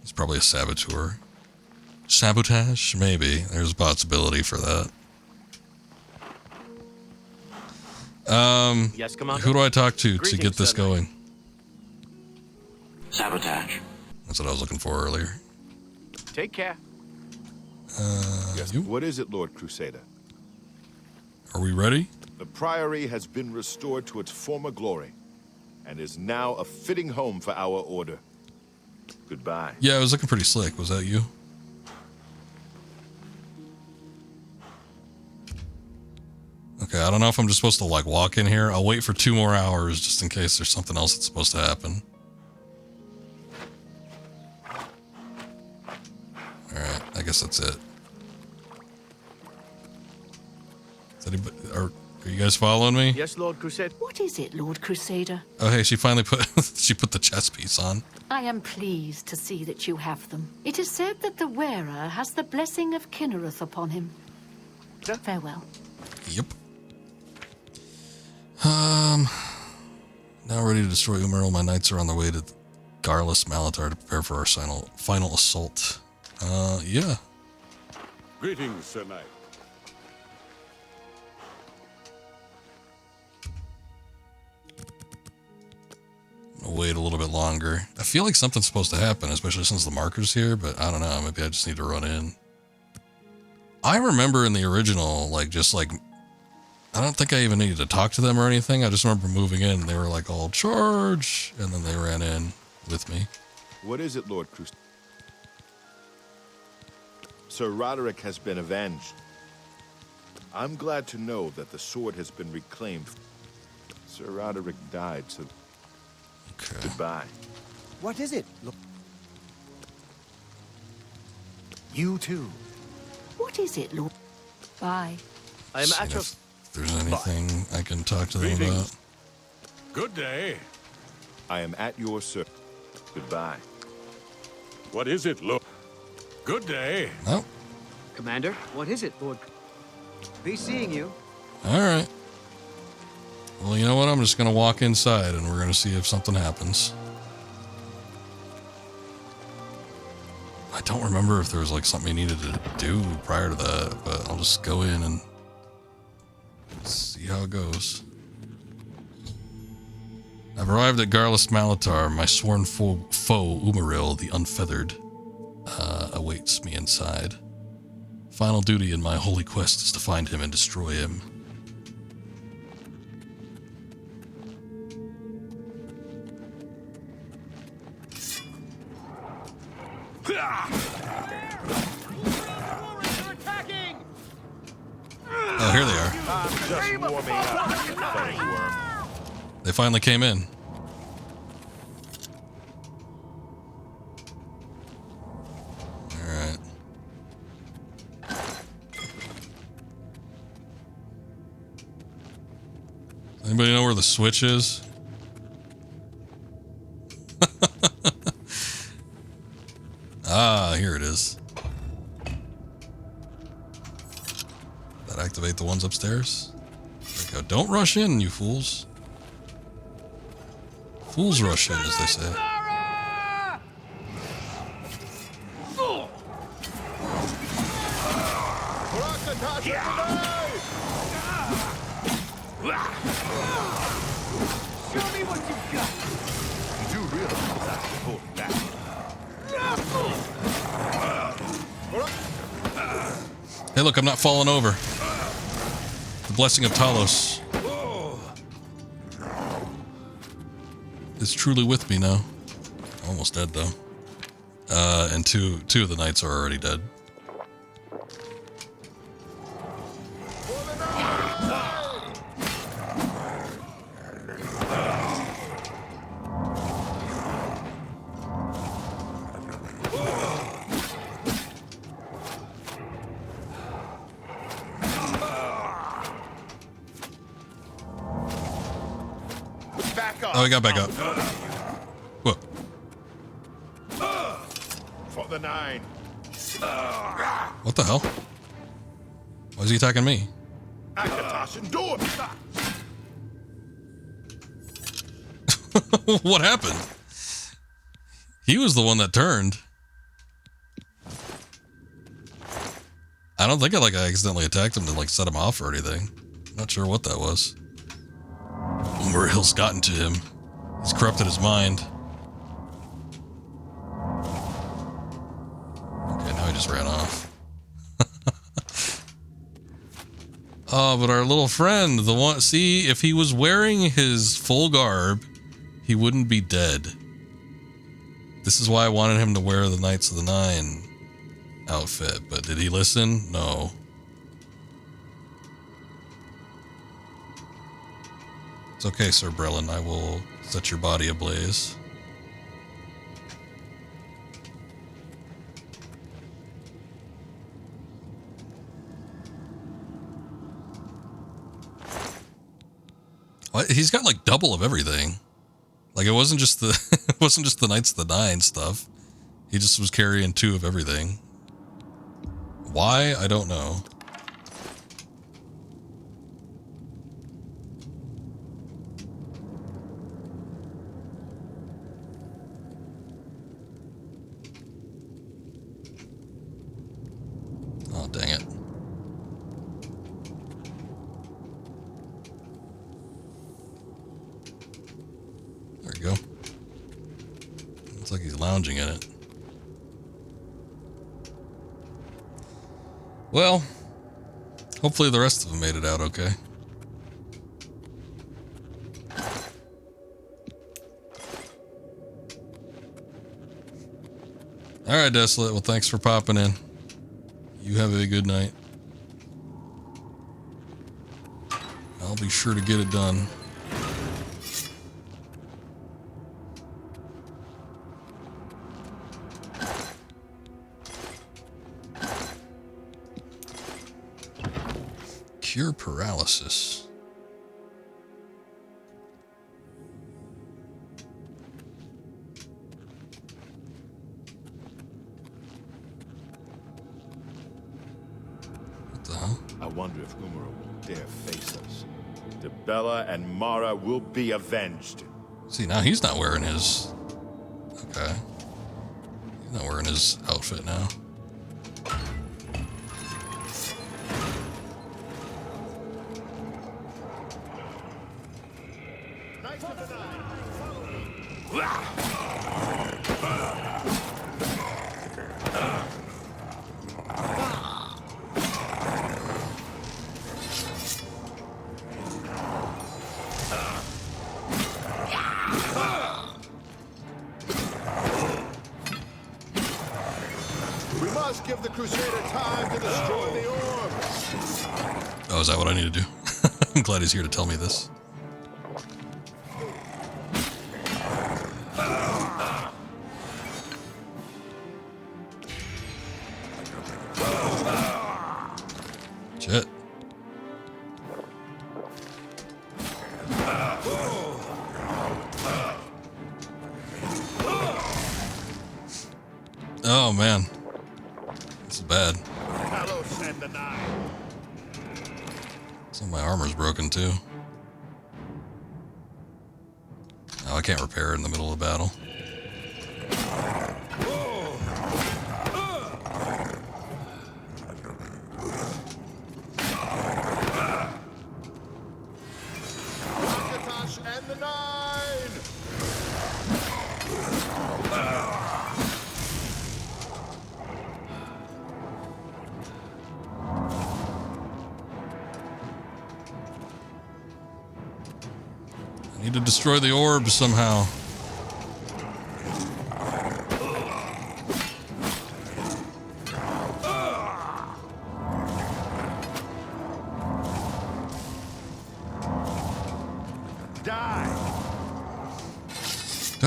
He's probably a saboteur. Sabotage? Maybe. There's a possibility for that. Yes, Commander? Who do I talk to get this going? Sabotage. That's what I was looking for earlier. Take care. Yes. What is it, Lord Crusader? Are we ready? The Priory has been restored to its former glory, and is now a fitting home for our order. Goodbye. Yeah, it was looking pretty slick. Was that you? Okay, I don't know if I'm just supposed to like walk in here. I'll wait for 2 more hours just in case there's something else that's supposed to happen. Alright, I guess that's it. Is anybody, are you guys following me? Yes, Lord Crusader. What is it, Lord Crusader? Oh hey, she finally put the chess piece on. I am pleased to see that you have them. It is said that the wearer has the blessing of Kinnereth upon him. Farewell. Yep. Now ready to destroy Umaril. My knights are on their way to Garlus Malatar to prepare for our final assault. Yeah. Greetings, Sir Knight. I'll wait a little bit longer. I feel like something's supposed to happen, especially since the marker's here, but I don't know. Maybe I just need to run in. I remember in the original, I don't think I even needed to talk to them or anything. I just remember moving in and they were like all charge, and then they ran in with me. What is it, Lord Crusader? Sir Roderick has been avenged. I'm glad to know that the sword has been reclaimed. Sir Roderick died, so goodbye. What is it? Look. You too. What is it, Lord? Bye. I am at your... If there's anything I can talk to them about. Good day. I am at your service. Goodbye. What is it, Lord? Good day. Oh. Commander, what is it, Lord? Be seeing you. All right. Well, you know what? I'm just going to walk inside and we're going to see if something happens. I don't remember if there was like something you needed to do prior to that, but I'll just go in and see how it goes. I've arrived at Garlus Malatar. My sworn foe Umaril, the Unfeathered, awaits me inside. Final duty in my holy quest is to find him and destroy him. Oh, here they are. Just warming up, funny worm. They finally came in. Alright. Anybody know where the switch is? Ah, here it is. That activate the ones upstairs? There we go. Don't rush in, you fools. Fools rush in, as they say. Show me what you've got. You do realize that's important now. Hey, look, I'm not falling over. The blessing of Talos is truly with me now. Almost dead, though. And two of the knights are already dead. Oh, he got back up. Whoa. For the 9. What the hell? Why is he attacking me? Akatosh and do it. What happened? He was the one that turned. I don't think I accidentally attacked him to like set him off or anything. Not sure what that was. Umarill's gotten to him. He's corrupted his mind. Okay, now he just ran off. Oh, but our little friend, the one, see, if he was wearing his full garb, he wouldn't be dead. This is why I wanted him to wear the Knights of the Nine outfit, but did he listen? No. It's okay, Sir Brelin. I will set your body ablaze. What? He's got like double of everything. Like it wasn't just the it wasn't just the Knights of the Nine stuff. He just was carrying 2 of everything. Why? I don't know. Oh, dang it. There we go. Looks like he's lounging in it. Well, hopefully the rest of them made it out okay. Alright, Desolate. Well, thanks for popping in. You have a good night. I'll be sure to get it done. Cure paralysis. What the hell? I wonder if Umara will dare face us. Dibella and Mara will be avenged. See, now he's not wearing his... Okay. He's not wearing his outfit now. We must give the Crusader time to destroy the orb. Oh, is that what I need to do? I'm glad he's here to tell me this. Shit. Oh man, this is bad. Some of my armor's broken too. Oh, I can't repair it in the middle of the battle. And the Nine! I need to destroy the orb somehow.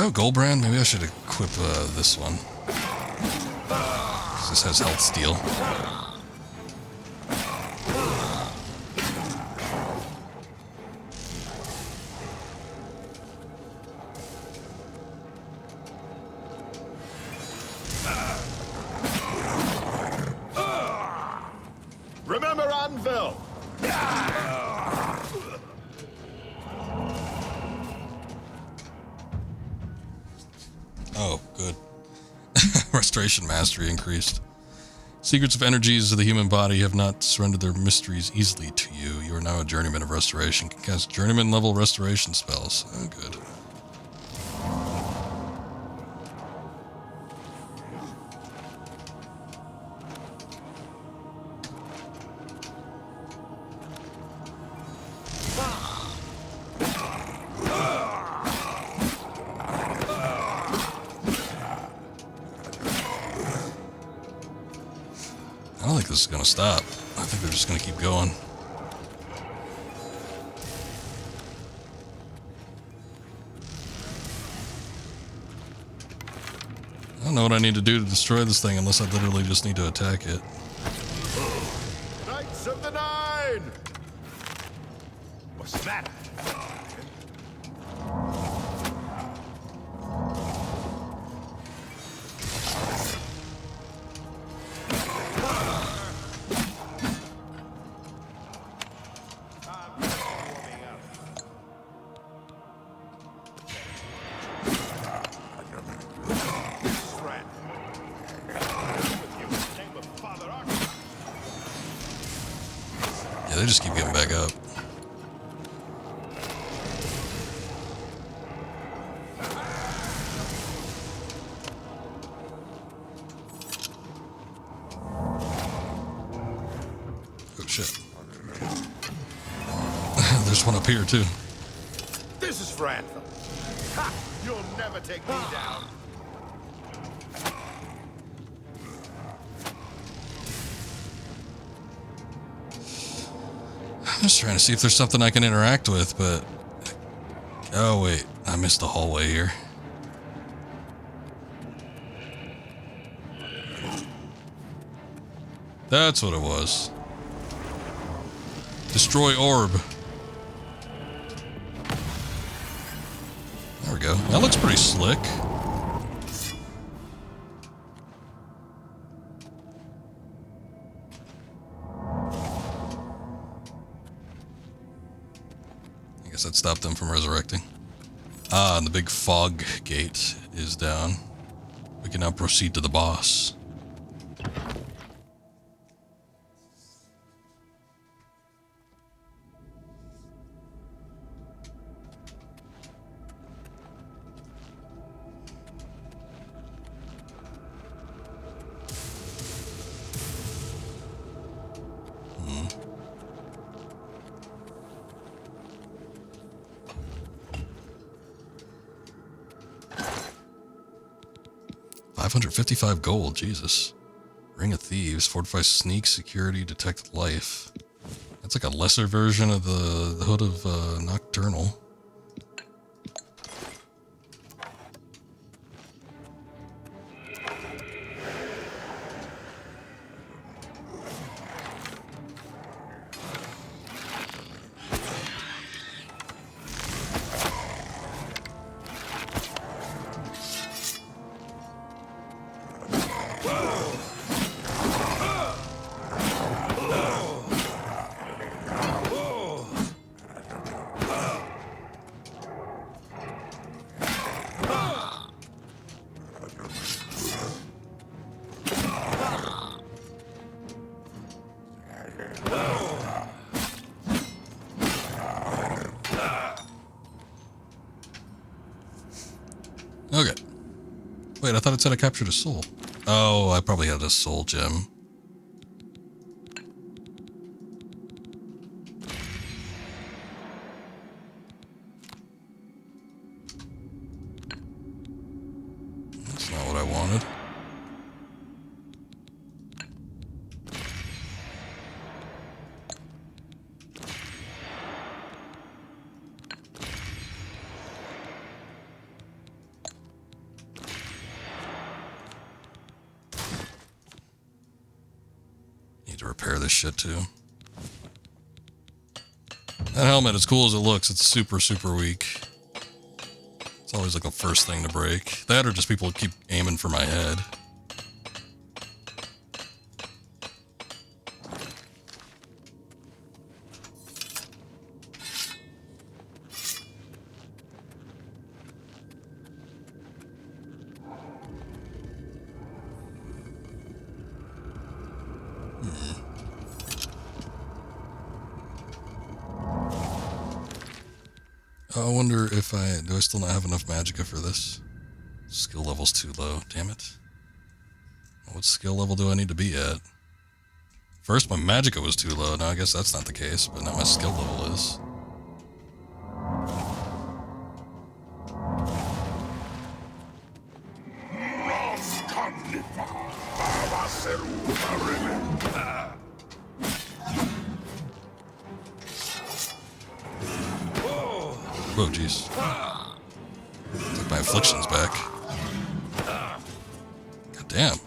Oh, Goldbrand? Maybe I should equip this one. This has health steal. Remember Anvil! Oh, good. Restoration mastery increased. Secrets of energies of the human body have not surrendered their mysteries easily to you. You are now a journeyman of restoration. Can cast journeyman level restoration spells. Oh, good. I don't think this is going to stop. I think they're just going to keep going. I don't know what I need to do to destroy this thing unless I literally just need to attack it. Knights of the Nine! What's that? Yeah, they just keep getting back up. Oh shit. There's one up here too. This is for Anthem. Ha! You'll never take me down. I'm just trying to see if there's something I can interact with, but... Oh, wait. I missed the hallway here. That's what it was. Destroy orb. There we go. That looks pretty slick. I guess that stopped them from resurrecting. Ah, and the big fog gate is down. We can now proceed to the boss. Hmm. 555 gold, Jesus. Ring of Thieves, fortify sneak, security, detect life. That's like a lesser version of the Hood of Nocturnal. Okay. Wait, I thought it said I captured a soul. Oh, I probably had a soul gem. That's not what I wanted. Need to repair this shit too. That helmet, as cool as it looks, it's super, super weak. It's always like the first thing to break. That or just people keep aiming for my head. I wonder if do I still not have enough magicka for this? Skill level's too low, damn it. What skill level do I need to be at? First my magicka was too low, now I guess that's not the case, but now my skill level is. Whoa, jeez. It's like my affliction's back. God damn.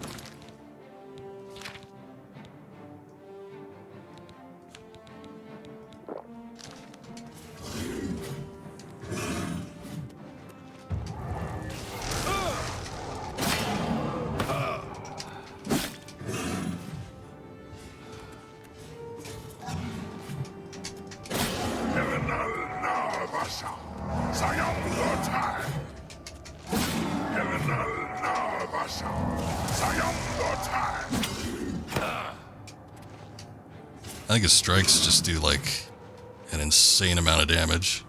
I think his strikes just do like an insane amount of damage.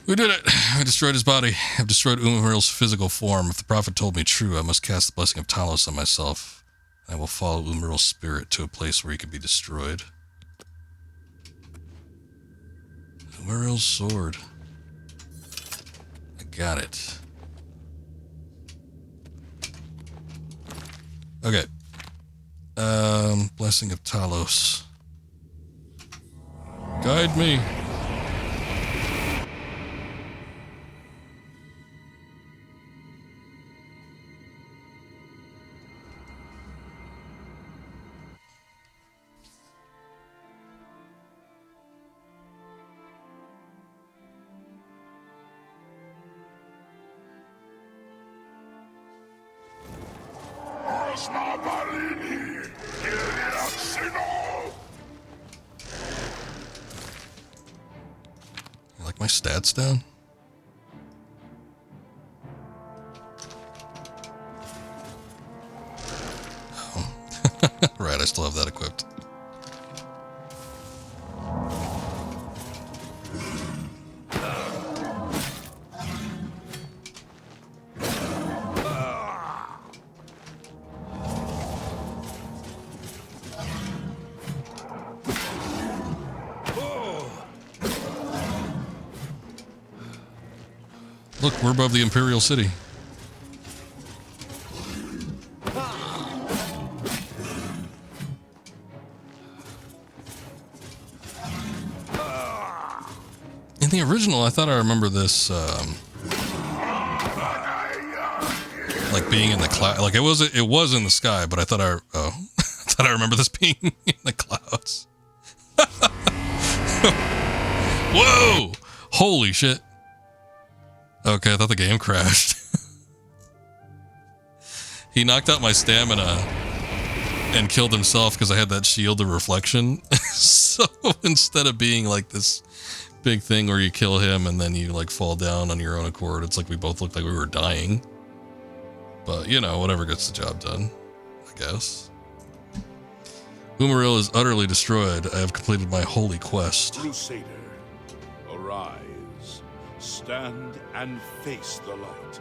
We did it! I destroyed his body. I've destroyed Umaril's physical form. If the prophet told me true, I must cast the blessing of Talos on myself. I will follow Umaril's spirit to a place where he can be destroyed. Umaril's sword. I got it. Okay. Blessing of Talos. Guide me. You like my stats down? Oh. Right, I still have that equipped. Look, we're above the Imperial City. In the original, I thought I remember this, like being in the cloud. Like it was in the sky, but I thought I thought I remember this being in the clouds. Whoa! Holy shit! Okay, I thought the game crashed. He knocked out my stamina and killed himself because I had that shield of reflection. So instead of being like this big thing where you kill him and then you like fall down on your own accord, it's like we both looked like we were dying. But you know, whatever gets the job done, I guess. Umaril is utterly destroyed. I have completed my holy quest. Crusader, arise. Stand and face the light.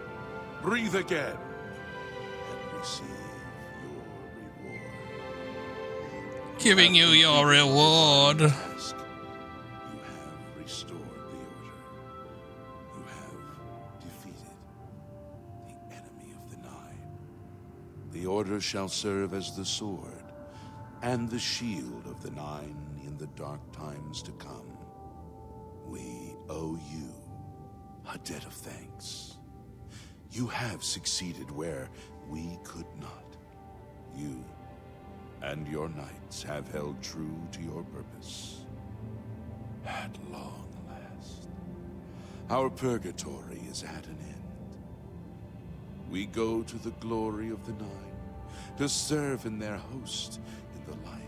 Breathe again and receive your reward. Giving you your reward. You have restored the order. You have defeated the enemy of the Nine. The order shall serve as the sword and the shield of the Nine in the dark times to come. We owe you a debt of thanks. You have succeeded where we could not. You and your knights have held true to your purpose. At long last, our purgatory is at an end. We go to the glory of the Nine to serve in their host in the life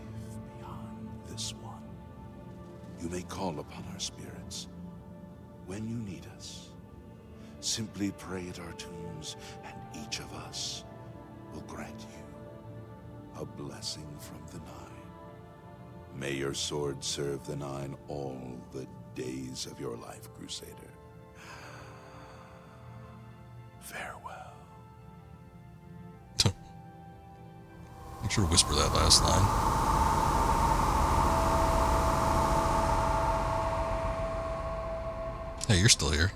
beyond this one. You may call upon our spirits when you need us. Simply pray at our tombs, and each of us will grant you a blessing from the Nine. May your sword serve the Nine all the days of your life, Crusader. Farewell. Make sure to whisper that last line. Hey, you're still here.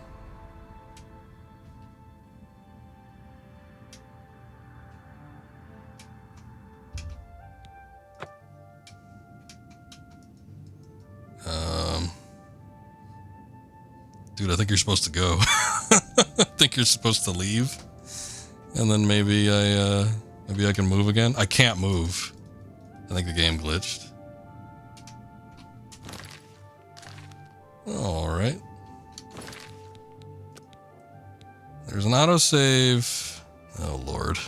Dude, I think you're supposed to go. I think you're supposed to leave. And then maybe I can move again. I can't move. I think the game glitched. Alright. There's an autosave. Oh, Lord.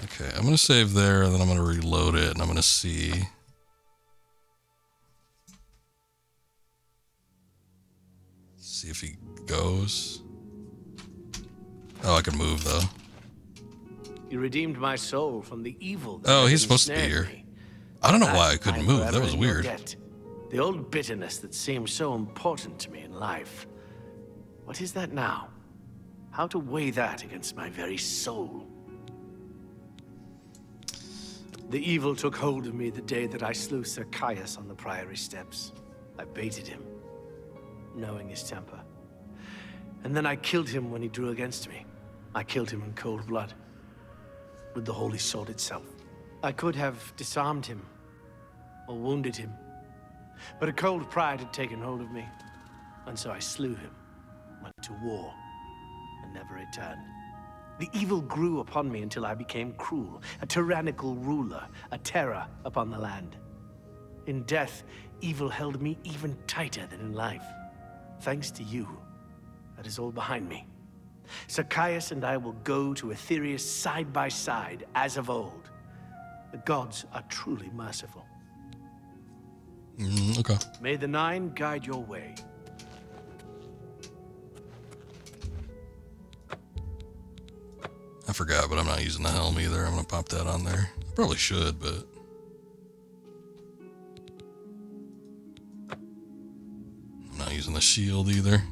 Okay, I'm going to save there, and then I'm going to reload it, and I'm going to see. See if he goes. Oh, I can move, though. You redeemed my soul from the evil. Oh, he's supposed to be here. I don't know why I couldn't move. That was weird. The old bitterness that seemed so important to me in life. What is that now? How to weigh that against my very soul? The evil took hold of me the day that I slew Sir Caius on the Priory steps. I baited him, knowing his temper. And then I killed him when he drew against me. I killed him in cold blood, with the holy sword itself. I could have disarmed him, or wounded him, but a cold pride had taken hold of me, and so I slew him, went to war, and never returned. The evil grew upon me until I became cruel, a tyrannical ruler, a terror upon the land. In death, evil held me even tighter than in life. Thanks to you, that is all behind me. Zacchaeus and I will go to Aetherius side by side, as of old. The gods are truly merciful. Okay. May the Nine guide your way. I forgot, but I'm not using the helm either. I'm going to pop that on there. I probably should, but... I'm not using the shield either.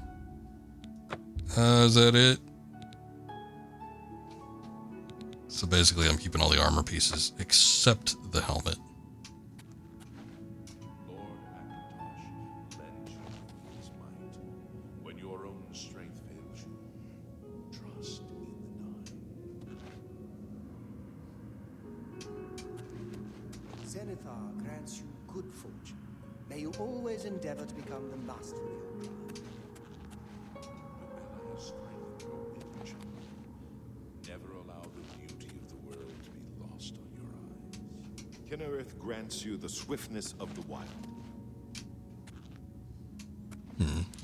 Is that it? So basically, I'm keeping all the armor pieces, except the helmet. Zenithar grants you good fortune. May you always endeavor to become the master of your craft. Never allow the beauty of the world to be lost on your eyes. Kinnereth grants you the swiftness of the wild.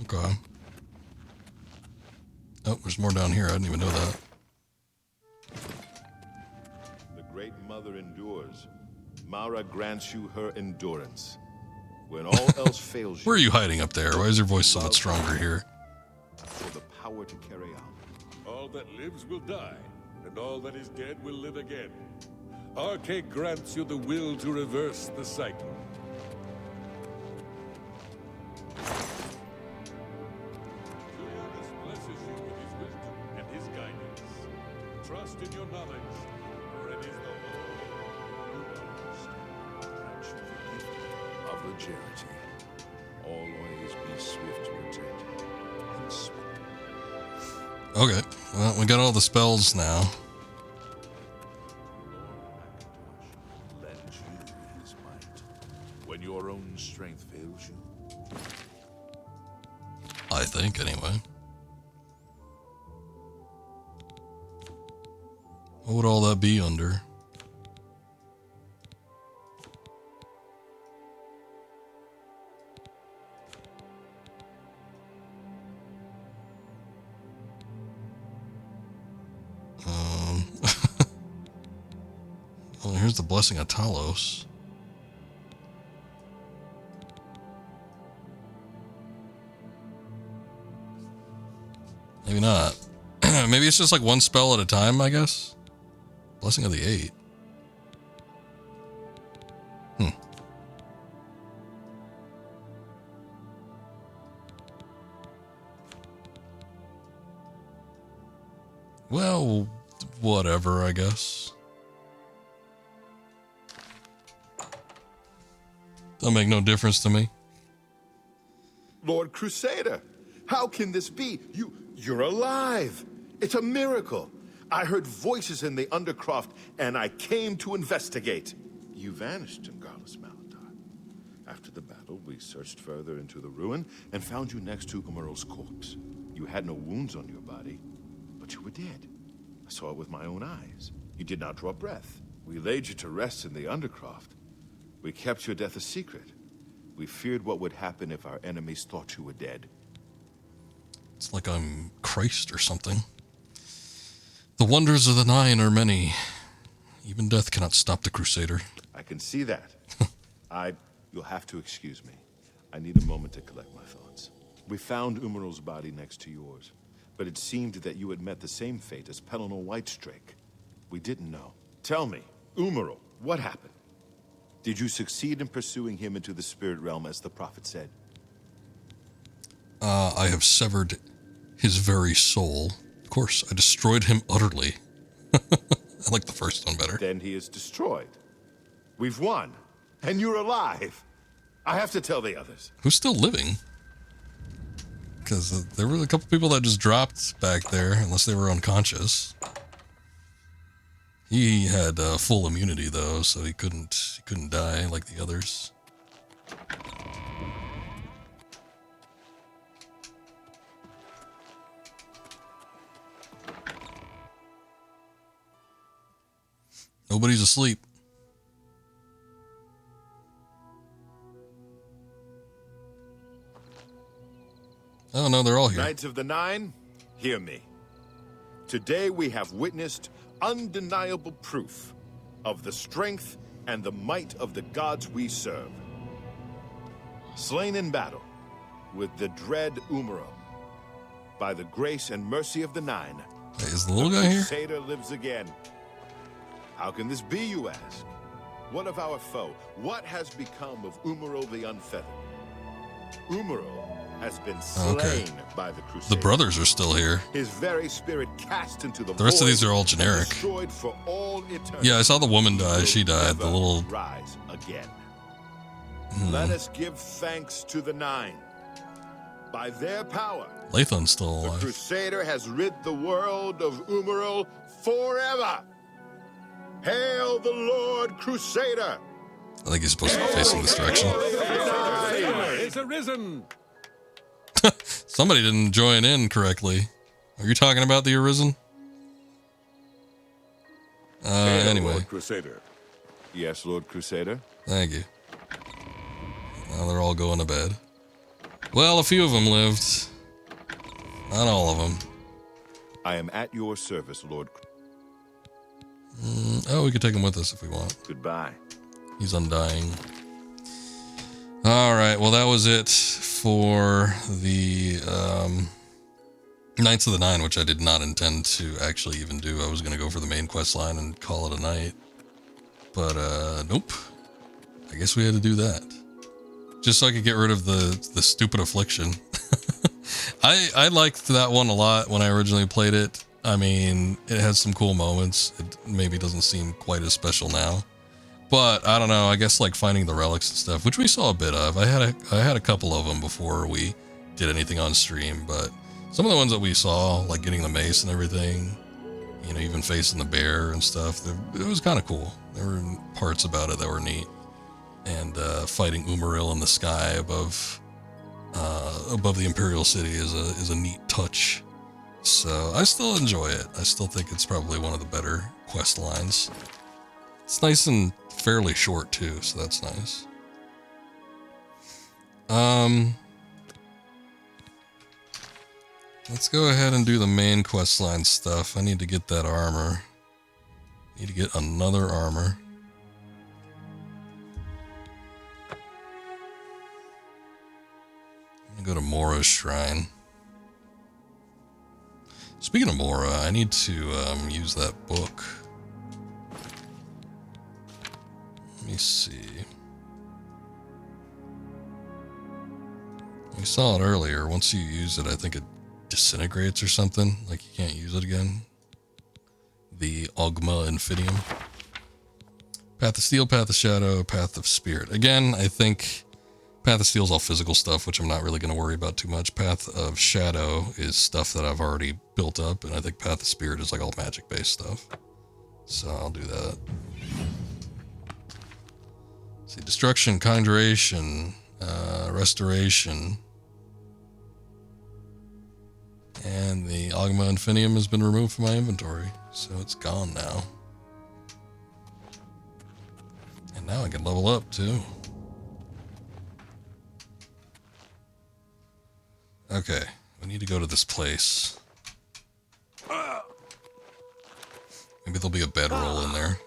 Okay. Oh, there's more down here. I didn't even know that. The Great Mother endures. Mara grants you her endurance. When all else fails you... Where are you hiding up there? Why is your voice so much stronger here? For the power to carry on. All that lives will die, and all that is dead will live again. Arche grants you the will to reverse the cycle. Julius blesses you with his wisdom and his guidance. Trust in your knowledge, for it is the Of the charity. Always be swift to protect and swift. Okay, well, we got all the spells now. Lend you his might when your own strength fails you. I think, anyway. What would all that be under? Well, here's the Blessing of Talos. Maybe not. Maybe it's just like one spell at a time, I guess. Blessing of the Eight. Well, whatever, I guess. That'll make no difference to me. Lord Crusader, how can this be? You're alive. It's a miracle. I heard voices in the Undercroft, and I came to investigate. You vanished, Ingarlus Malatar. After the battle, we searched further into the ruin and found you next to Umarul's corpse. You had no wounds on your body, but you were dead. I saw it with my own eyes. You did not draw breath. We laid you to rest in the Undercroft. We kept your death a secret. We feared what would happen if our enemies thought you were dead. It's like I'm Christ or something. The wonders of the Nine are many. Even death cannot stop the Crusader. I can see that. You'll have to excuse me. I need a moment to collect my thoughts. We found Umarul's body next to yours, but it seemed that you had met the same fate as Pelennor Whitestrake. We didn't know. Tell me, Umarul, what happened? Did you succeed in pursuing him into the spirit realm as the prophet said? I have severed his very soul. Of course, I destroyed him utterly. I like the first one better. Then he is destroyed. We've won, and you're alive. I have to tell the others. Who's still living? Because there were a couple people that just dropped back there, unless they were unconscious. He had full immunity though, so he couldn't die like the others. Nobody's asleep. Oh, no, they're all here. Knights of the Nine, hear me. Today we have witnessed undeniable proof of the strength and the might of the gods we serve. Slain in battle with the dread Umaro, by the grace and mercy of the Nine, Wait, is the little guy here? Crusader lives again. How can this be, you ask? What of our foe? What has become of Umaro the Unfeathered? Umaro has been slain by the Crusaders. The brothers are still here. His very spirit cast into the rest of void these are all generic. destroyed for all eternity. Yeah, I saw the woman die. She died. The little... Rise again. Let us give thanks to the Nine. By their power, Lathon's still the alive. Crusader has rid the world of Umaro forever. Hail the Lord Crusader! I think he's supposed to be facing this direction. It's arisen! Somebody didn't join in correctly. Are you talking about the Arisen? Anyway. Lord Crusader. Yes, Lord Crusader. Thank you. Now they're all going to bed. Well, a few of them lived. Not all of them. I am at your service, Lord. Oh, we could take him with us if we want. Goodbye. He's undying. All right, well, that was it for the Knights of the Nine, which I did not intend to actually even do. I was going to go for the main quest line and call it a night. But, nope. I guess we had to do that. Just so I could get rid of the stupid affliction. I liked that one a lot when I originally played it. I mean, it had some cool moments. It maybe doesn't seem quite as special now. But I don't know, I guess like finding the relics and stuff, which we saw a bit of. I had a couple of them before we did anything on stream, but some of the ones that we saw, like getting the mace and everything, you know, even facing the bear and stuff, it was kind of cool. There were parts about it that were neat. And fighting Umaril in the sky above the Imperial City is a neat touch. So I still enjoy it. I still think it's probably one of the better quest lines. It's nice and fairly short too, so that's nice. Let's go ahead and do the main quest line stuff. I need to get that armor. Need to get another armor. I'm gonna go to Mora's Shrine. Speaking of Mora, I need to use that book. Let me see. We saw it earlier. Once you use it, I think it disintegrates or something. Like you can't use it again. The Ogma Infinium. Path of Steel, Path of Shadow, Path of Spirit. Again, I think Path of Steel is all physical stuff, which I'm not really going to worry about too much. Path of Shadow is stuff that I've already built up, and I think Path of Spirit is like all magic-based stuff. So I'll do that. Let's see, Destruction, Conjuration, Restoration. And the Ogma Infinium has been removed from my inventory, so it's gone now. And now I can level up too. Okay, we need to go to this place. Maybe there'll be a bedroll in there.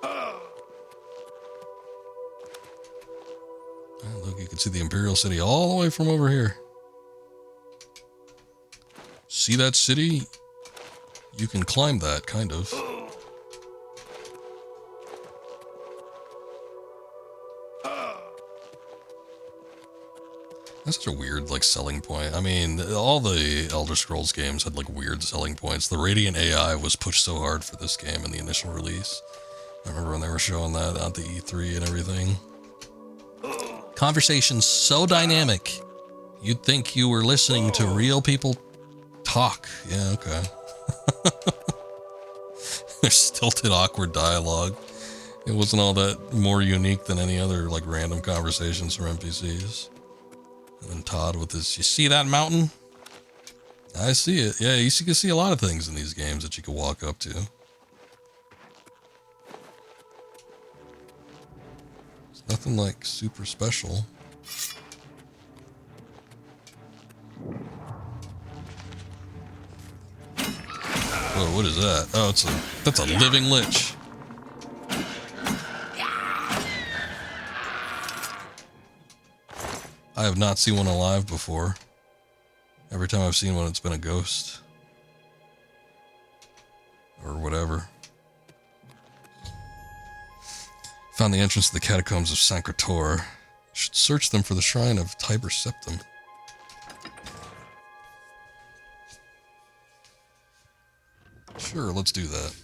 Oh, look, you can see the Imperial City all the way from over here. See that city? You can climb that, kind of. That's such a weird, like, selling point. I mean, all the Elder Scrolls games had, like, weird selling points. The Radiant AI was pushed so hard for this game in the initial release. I remember when they were showing that at the E3 and everything. Conversation's so dynamic. You'd think you were listening to real people talk. Yeah, okay. There's stilted, awkward dialogue. It wasn't all that more unique than any other, like, random conversations from NPCs. And then Todd with his, you see that mountain? I see it. Yeah, you can see a lot of things in these games that you can walk up to. It's nothing like super special. Whoa, what is that? Oh, that's a living lich. I have not seen one alive before. Every time I've seen one, it's been a ghost. Or whatever. Found the entrance to the catacombs of Sancretor. Should search them for the shrine of Tiber Septim. Sure, let's do that.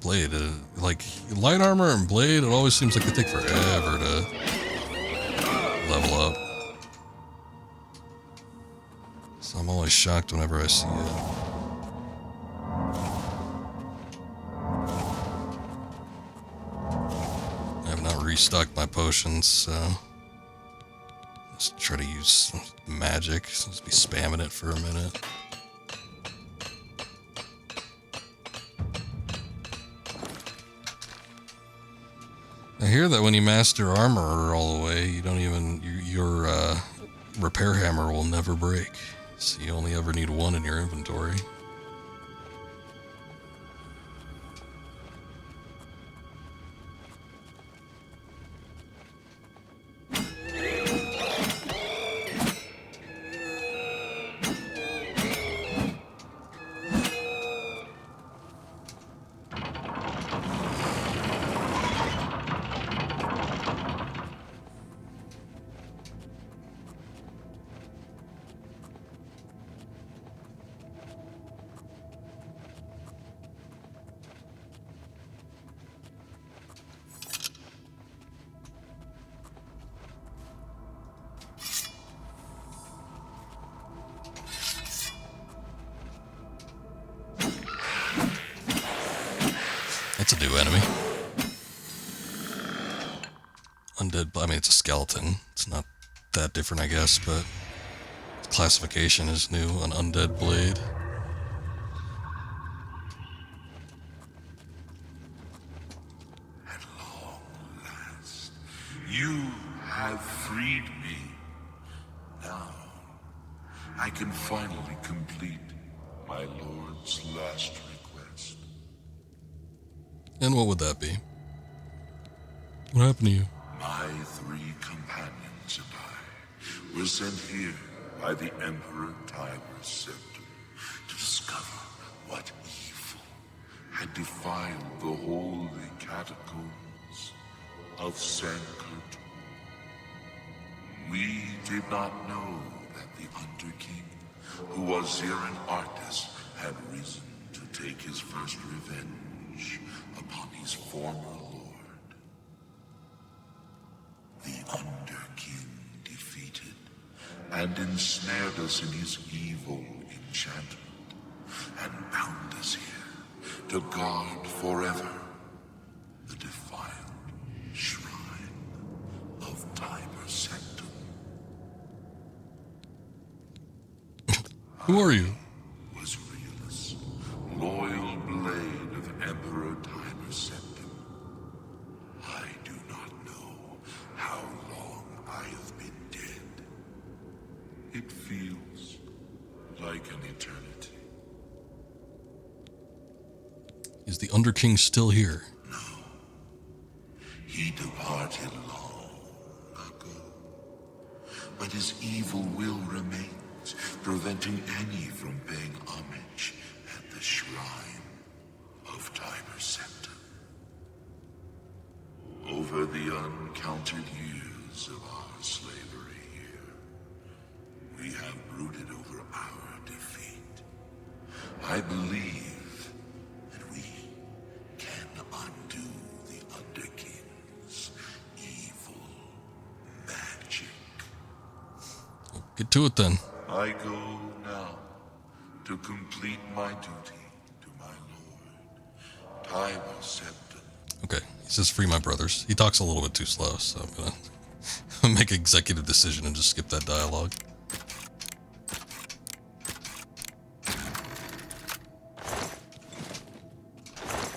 Blade, like light armor and blade, it always seems like they take forever to level up. So I'm always shocked whenever I see it. I have not restocked my potions, so let's try to use magic. So let's be spamming it for a minute. I hear that when you master armor all the way, you don't even your repair hammer will never break, so you only ever need one in your inventory. It's a new enemy. Undead, I mean, it's a skeleton. It's not that different, I guess, but classification is new. An undead blade. At long last, you have freed me. Now, I can finally complete my lord's last request. And what would that be? What happened to you? My 3 companions and I were sent here by the Emperor Tiber Septim to discover what evil had defiled the holy catacombs of Sancretor. We did not know that the Underking, who was here an artist, had risen to take his first revenge upon his former lord. The Underking defeated and ensnared us in his evil enchantment and bound us here to guard forever the defiled shrine of Tiber Septim. Who are you? Was Realus, loyal blade of Emperor Tiber Septim. I do not know how long I have been dead. It feels like an eternity. Is the Underking still here? No. He departed long ago. But his evil will remains, preventing any from paying homage at the shrine of Tiber Septim. Over the uncounted years of our slavery here, we have brooded over our defeat. I believe that we Get to it then. I go now to complete my duty to my lord, Tiber Septim. Okay, he says free my brothers. He talks a little bit too slow, so I'm gonna make an executive decision and just skip that dialogue.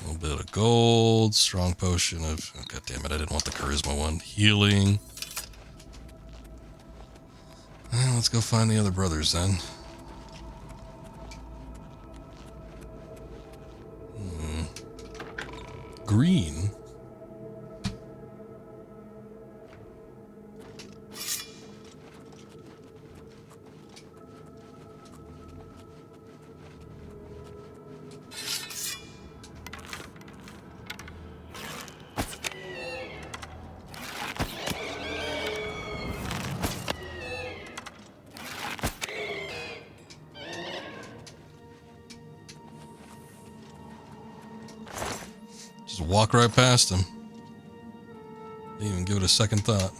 A little bit of gold, strong potion of... Oh, God damn it, I didn't want the charisma one. Healing. Well, let's go find the other brothers then. Green. Just walk right past him. Didn't even give it a second thought.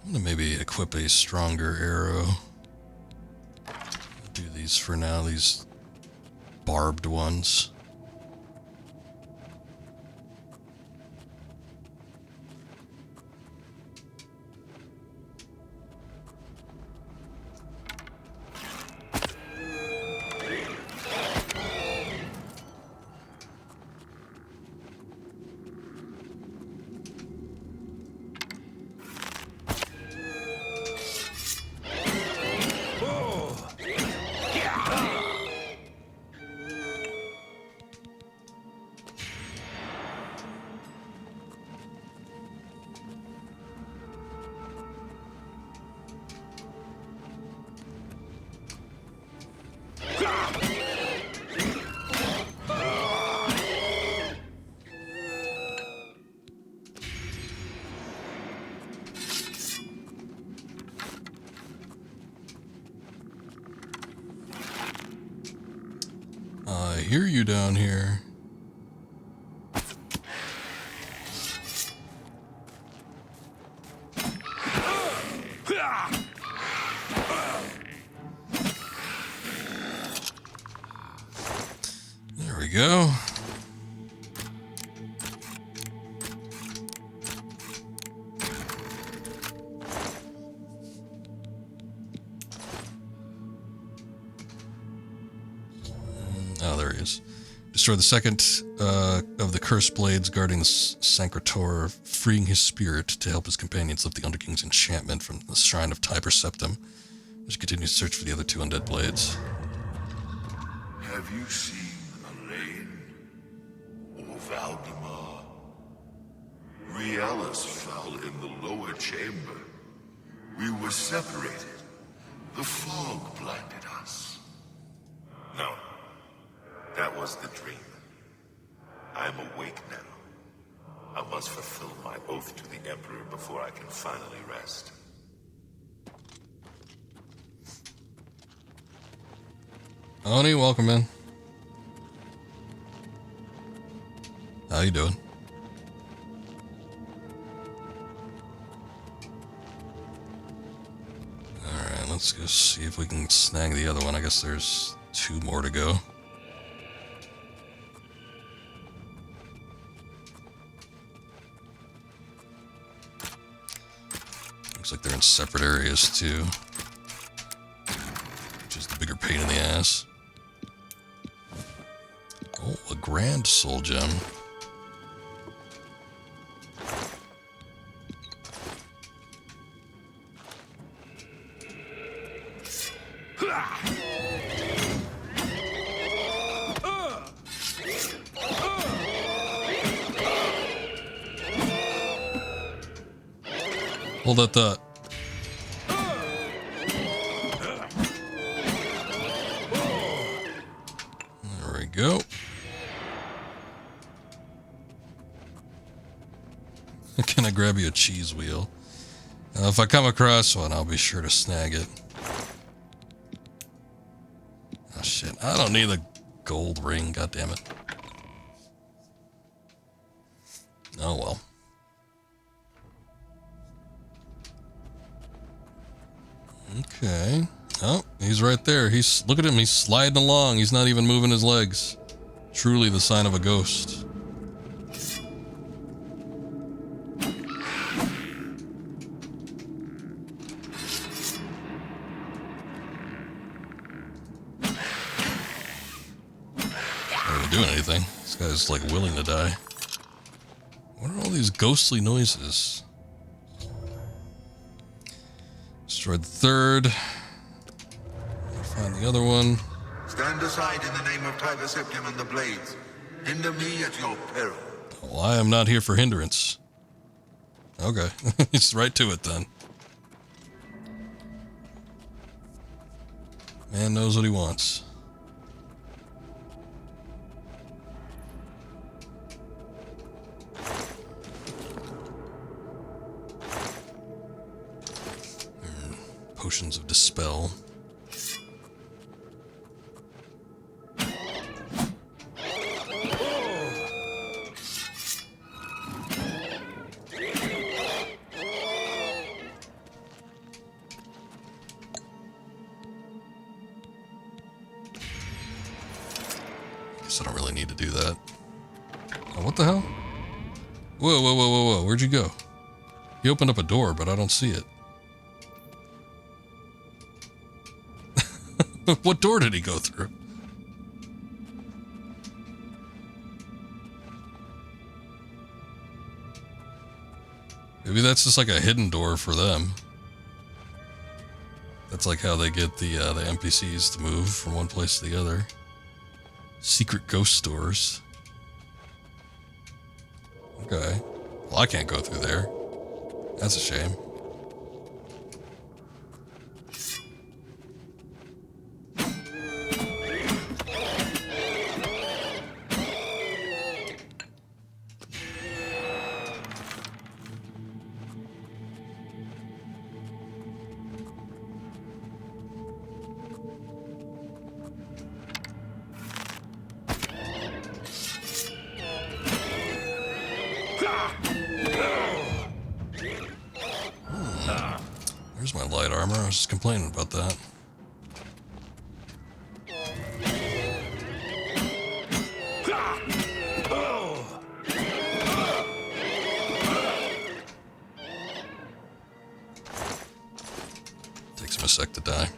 I'm gonna maybe equip a stronger arrow. Do these for now, these barbed ones. I hear you down here. There we go. Oh, there he is. Destroy the second of the cursed blades guarding the Sancrator, freeing his spirit to help his companions lift the Underking's enchantment from the shrine of Tiber Septim, as he continues to search for the other two undead blades. Have you seen Elaine or Valdemar? Rielus fell in the lower chamber. We were separated. The fog blinded us. No, that was the dream. I'm awake now. I must fulfill my oath to the Emperor before I can finally rest. Oni, welcome in. How you doing? Alright, let's go see if we can snag the other one. I guess there's two more to go. Looks like they're in separate areas too, which is the bigger pain in the ass. Oh, a grand soul gem. Hold that thought. There we go. Can I grab you a cheese wheel? If I come across one, I'll be sure to snag it. Oh shit, I don't need the gold ring, god damn it. Oh well. Okay. Oh, he's right there. Look at him, he's sliding along. He's not even moving his legs. Truly the sign of a ghost. Not even doing anything. This guy's like willing to die. What are all these ghostly noises? Destroyed the third. Find the other one. Stand aside in the name of Tiber Septim and the Blades. Hinder me at your peril. Well, I am not here for hindrance. Okay, it's right to it then. Man knows what he wants. Potions of Dispel. Guess I don't really need to do that. Oh, what the hell? Whoa, whoa, whoa, whoa, whoa. Where'd you go? He opened up a door, but I don't see it. What door did he go through? Maybe that's just like a hidden door for them. That's like how they get the NPCs to move from one place to the other. Secret ghost doors. Okay. Well, I can't go through there. That's a shame. There's my light armor. I was just complaining about that. Takes him a sec to die.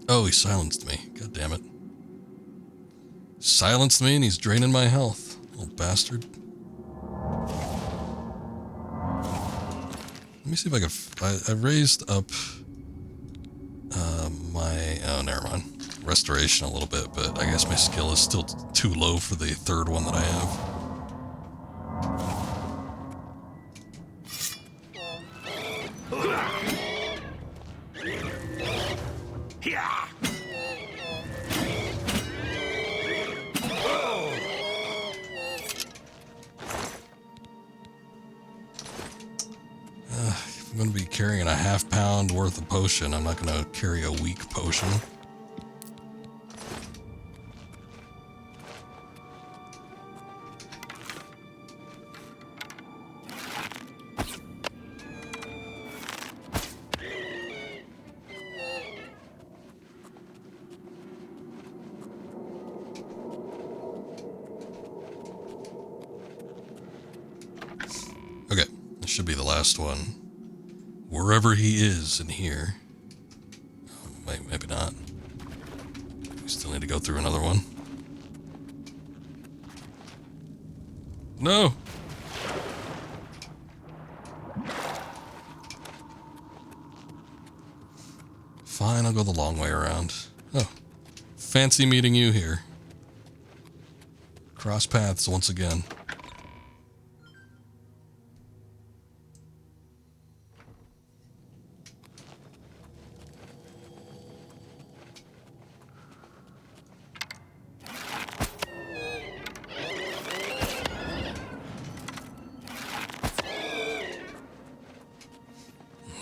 Oh, he silenced me. God damn it. Silenced me and he's draining my health. Little bastard. Let me see if I can... I raised up my... Oh, never mind. Restoration a little bit, but I guess my skill is still too low for the third one that I have. If I'm going to be carrying a half-pound worth of potion, I'm not going to carry a weak potion. Okay, this should be the last one. Wherever he is in here. Oh, wait, maybe not. We still need to go through another one. No! go the long way around. Oh, fancy meeting you here. Cross paths once again.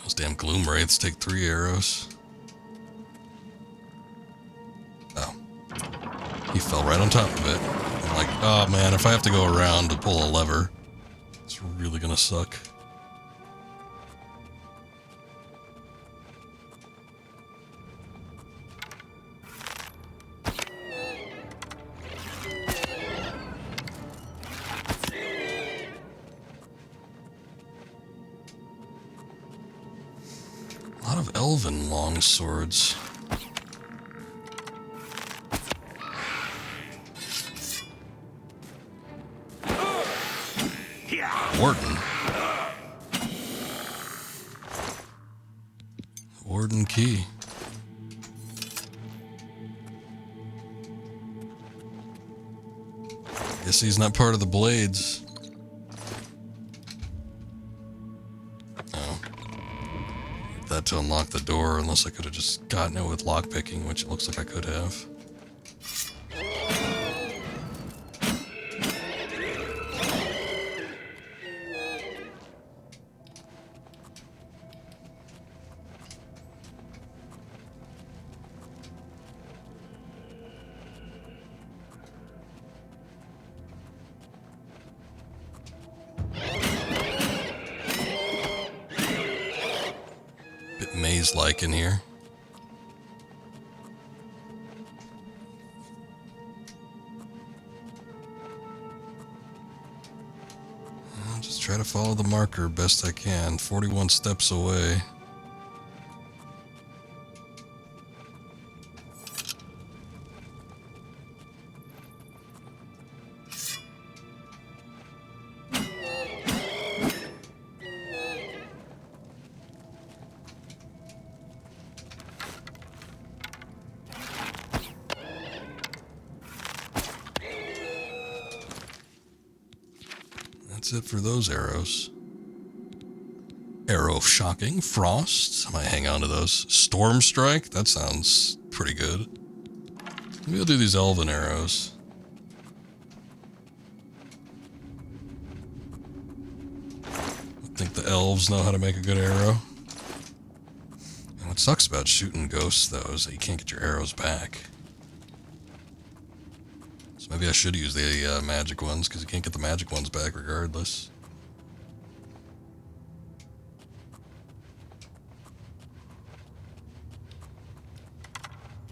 Those damn gloom wraiths take 3 arrows. Oh. He fell right on top of it. I'm like, oh man, if I have to go around to pull a lever, it's really gonna suck. A lot of elven long swords. Warden. Warden key. Guess he's not part of the blades. Oh. That to unlock the door, unless I could have just gotten it with lockpicking, which it looks like I could have. Maze-like in here. I'll just try to follow the marker best I can. 41 steps away. That's it for those arrows. Arrow of Shocking, Frost. I might hang on to those. Storm Strike, that sounds pretty good. Maybe I'll do these elven arrows. I think the elves know how to make a good arrow. And what sucks about shooting ghosts, though, is that you can't get your arrows back. So maybe I should use the magic ones, because you can't get the magic ones back regardless.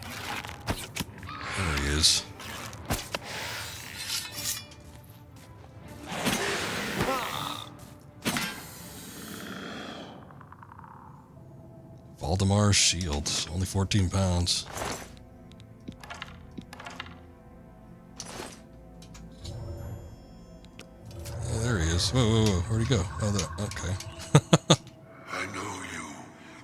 There he is. Valdemar's shield, only 14 pounds. There he is. Whoa, whoa, whoa. Where'd he go? Oh, there. Okay. I know you.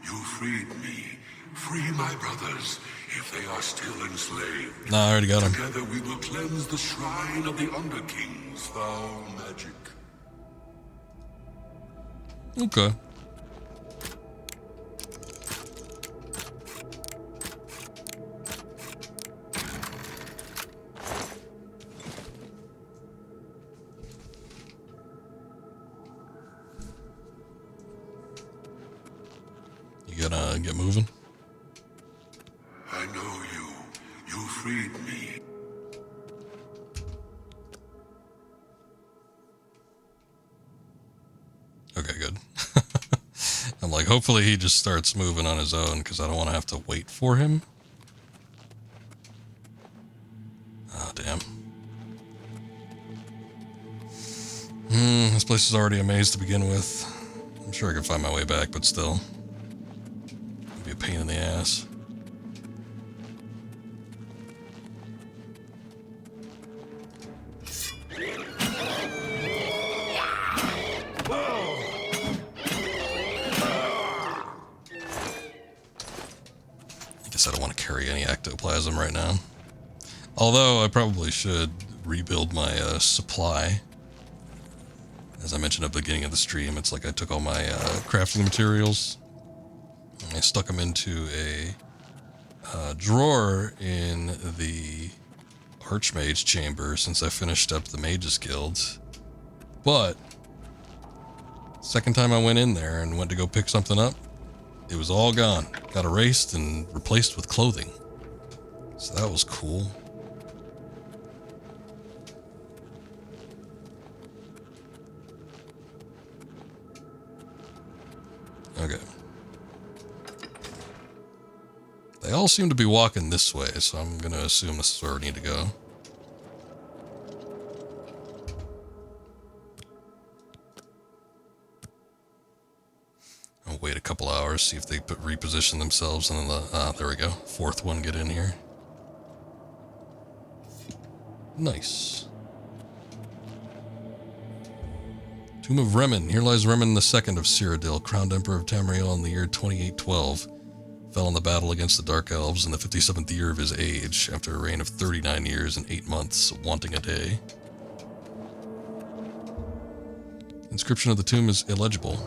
You freed me. Free my brothers, if they are still enslaved. Nah, I already got him. Together we will cleanse the shrine of the Underking's foul magic. Okay. You gotta get moving. I know you. You freed me. Okay, good. I'm like, hopefully he just starts moving on his own, because I don't want to have to wait for him. Oh, damn. This place is already a maze to begin with. I'm sure I can find my way back, but still. It'd be a pain in the ass. carry any ectoplasm right now. Although I probably should rebuild my supply. As I mentioned at the beginning of the stream, it's like I took all my crafting materials, and I stuck them into a drawer in the Archmage chamber since I finished up the Mages Guild. But second time I went in there and went to go pick something up, it was all gone. Got erased and replaced with clothing. So that was cool. Okay. They all seem to be walking this way, so I'm going to assume this is where we need to go. I'll wait a couple hours, see if they reposition themselves, and then there we go. Fourth one get in here. Nice. Tomb of Remen. Here lies Remen II of Cyrodiil, crowned Emperor of Tamriel in the year 2812. Fell in the battle against the Dark Elves in the 57th year of his age, after a reign of 39 years and 8 months, wanting a day. Inscription of the tomb is illegible.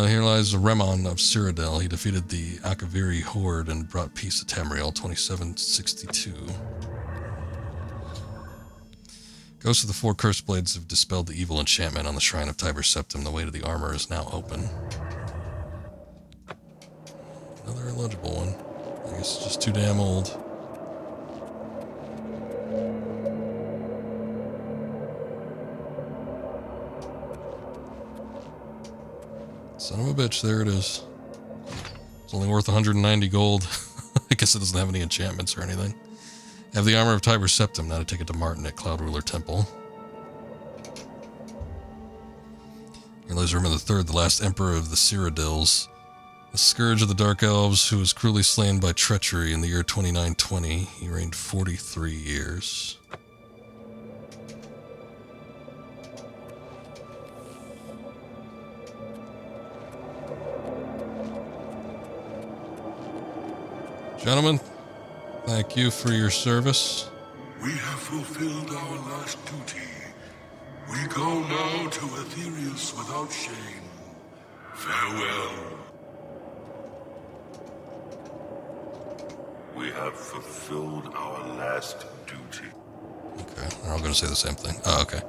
Here lies Remon of Cyrodiil. He defeated the Akaviri horde and brought peace to Tamriel, 2762. Ghosts of the Four Cursed Blades have dispelled the evil enchantment on the Shrine of Tiber Septim. The way to the armor is now open. Another illegible one. I guess it's just too damn old. Son of a bitch, there it is. It's only worth 190 gold. I guess it doesn't have any enchantments or anything. Have the armor of Tiber Septim, now to take it to Martin at Cloud Ruler Temple. Here lies Remen III, the last emperor of the Cyrodiils, the scourge of the Dark Elves, who was cruelly slain by treachery in the year 2920. He reigned 43 years. Gentlemen, thank you for your service. We have fulfilled our last duty. We go now to Aetherius without shame. Farewell. We have fulfilled our last duty. Okay, they're all going to say the same thing. Oh, okay.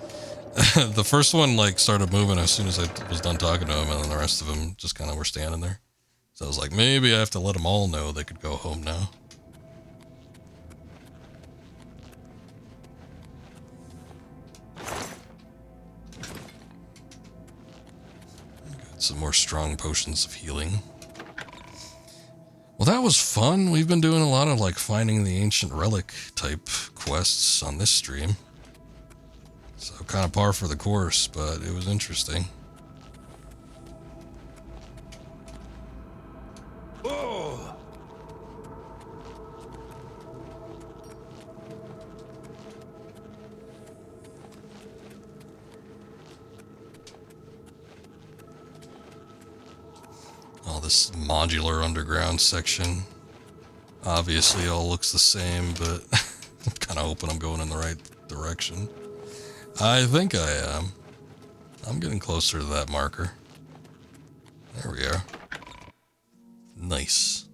The first one, like, started moving as soon as I was done talking to him, and then the rest of them just kind of were standing there. So I was like, maybe I have to let them all know they could go home now. Got some more strong potions of healing. Well, that was fun. We've been doing a lot of, like, finding the ancient relic type quests on this stream. So kind of par for the course, but it was interesting. Oh! Oh, this modular underground section obviously all looks the same, but I'm kind of hoping I'm going in the right direction. I think I am. I'm getting closer to that marker. There we are. Nice.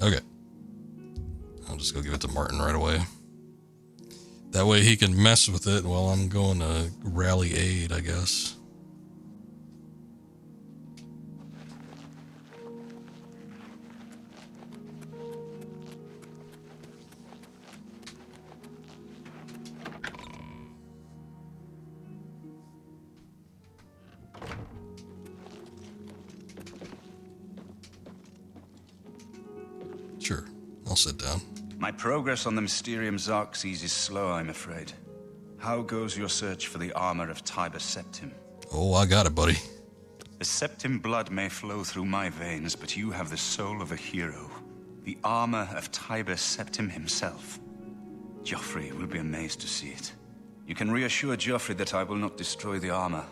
Okay. I'll just go give it to Martin right away. That way he can mess with it while I'm going to rally aid, I guess. Sure, I'll sit down. My progress on the Mysterium Xarxes is slow, I'm afraid. How goes your search for the armor of Tiber Septim? Oh, I got it, buddy. The Septim blood may flow through my veins, but you have the soul of a hero. The armor of Tiber Septim himself. Joffrey will be amazed to see it. You can reassure Joffrey that I will not destroy the armor.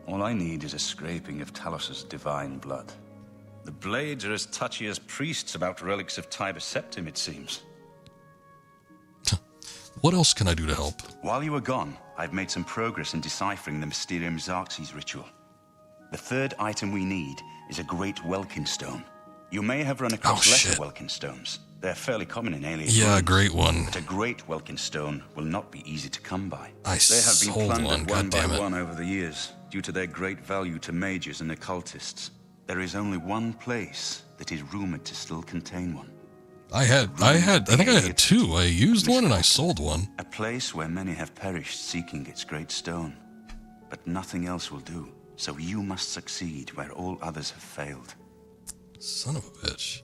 All I need is a scraping of Talos's divine blood. The blades are as touchy as priests about relics of Tiber Septim, it seems. What else can I do to help? While you were gone, I've made some progress in deciphering the Mysterium Xarxes ritual. The third item we need is a great Welkin stone. You may have run across lesser Welkin stones. They're fairly common in Alien. Yeah, a great one. But a great Welkin stone will not be easy to come by. I They have been sold plundered one by goddammit. one over the years, due to their great value to mages and occultists. There is only one place that is rumored to still contain one. I think I had two. I used one and I sold one. A place where many have perished seeking its great stone. But nothing else will do, so you must succeed where all others have failed. Son of a bitch.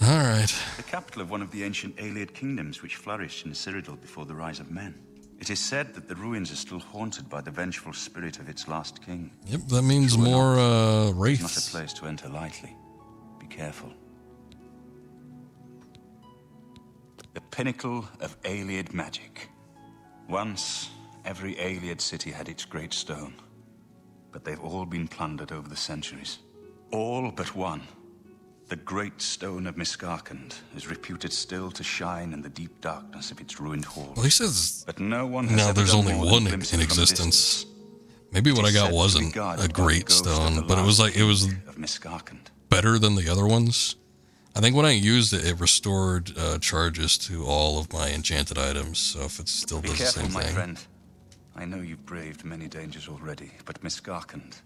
Alright. The capital of one of the ancient Ayleid kingdoms which flourished in Cyrodiil before the rise of men. It is said that the ruins are still haunted by the vengeful spirit of its last king. Yep, that means more wraiths. It's not a place to enter lightly. Be careful. The pinnacle of Ayleid magic. Once, every Ayleid city had its great stone. But they've all been plundered over the centuries. All but one. The great stone of Miskarkand is reputed still to shine in the deep darkness of its ruined hall. Well, he says but no one has now ever there's done only more than one glimpse in it from a existence. distance. Maybe what It I is got said to wasn't be guarded a by the great ghost of stone, the but it was last like, it was king of Miskarkand. better than the other ones. I think when I used it, it restored charges to all of my enchanted items, so if it still Be does the careful, same my thing. friend. I know you've braved many dangers already, but Miskarkand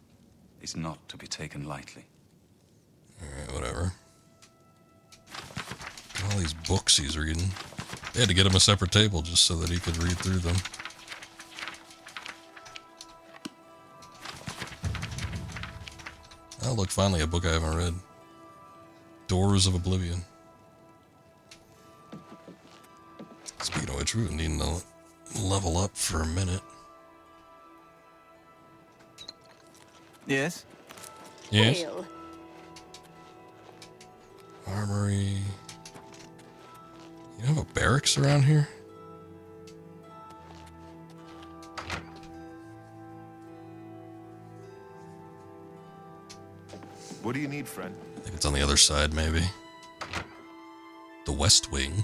is not to be taken lightly. Alright, whatever. All these books he's reading. They had to get him a separate table just so that he could read through them. Oh, look, finally a book I haven't read. Doors of Oblivion. Speaking of which, we're needing to level up for a minute. Yes? Yes? Armory. You have a barracks around here? What do you need, friend? I think it's on the other side, maybe. The West Wing.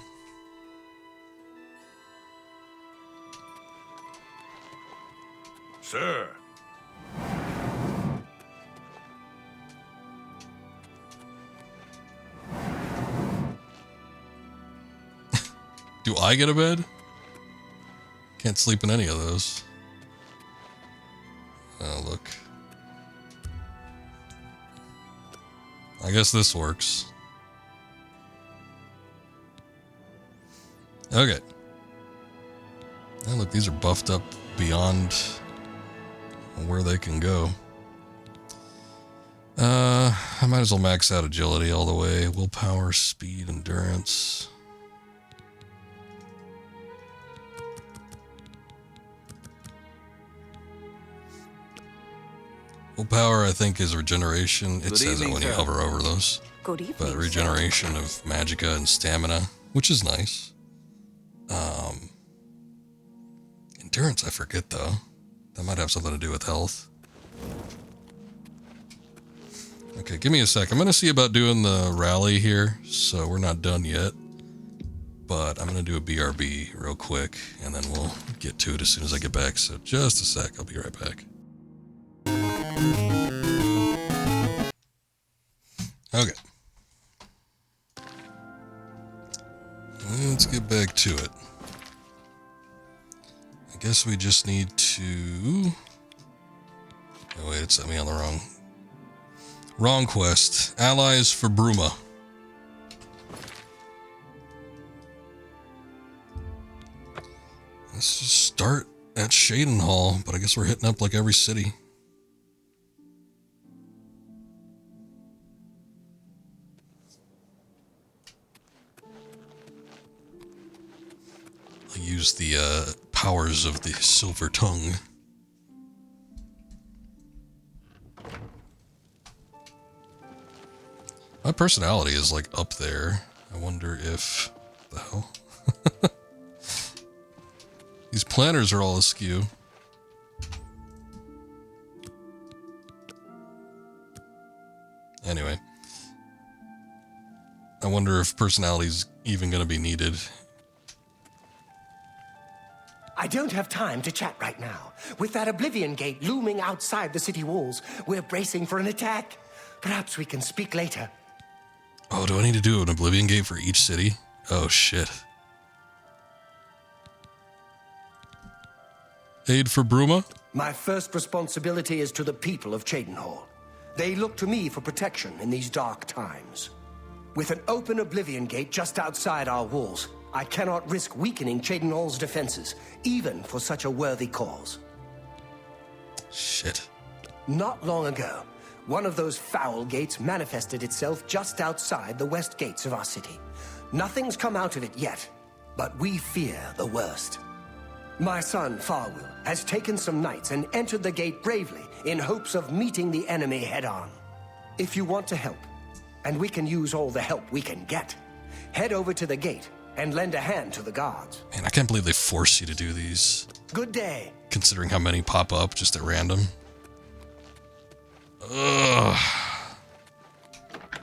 Sir. Do I get a bed? Can't sleep in any of those. Oh, look. I guess this works. Okay. Oh, look, these are buffed up beyond where they can go. I might as well max out agility all the way. Willpower, speed, endurance. Willpower, I think, is regeneration. It says it when you hover over those. Good evening, But regeneration of magicka and stamina, which is nice. Endurance, I forget, though. That might have something to do with health. Okay, give me a sec. I'm going to see about doing the rally here, so we're not done yet. But I'm going to do a BRB real quick, and then we'll get to it as soon as I get back. So just a sec. I'll be right back. Okay. Let's get back to it. I guess we just need to... Oh wait, it set me on the wrong quest. Allies for Bruma. Let's just start at Shadenhall, but I guess we're hitting up like every city. I'll use the powers of the Silver Tongue. My personality is like up there. I wonder if... the hell? These planners are all askew. Anyway. I wonder if personality's even going to be needed. I don't have time to chat right now. With that Oblivion Gate looming outside the city walls, we're bracing for an attack. Perhaps we can speak later. Oh, do I need to do an Oblivion Gate for each city? Oh, shit. Aid for Bruma? My first responsibility is to the people of Cheydinhal. They look to me for protection in these dark times. With an open Oblivion Gate just outside our walls, I cannot risk weakening Cheydinhal's defenses, even for such a worthy cause. Shit. Not long ago, one of those foul gates manifested itself just outside the west gates of our city. Nothing's come out of it yet, but we fear the worst. My son, Farwell, has taken some knights and entered the gate bravely in hopes of meeting the enemy head-on. If you want to help, and we can use all the help we can get, head over to the gate and lend a hand to the guards. Man, I can't believe they force you to do these. Good day. Considering how many pop up just at random. Ugh.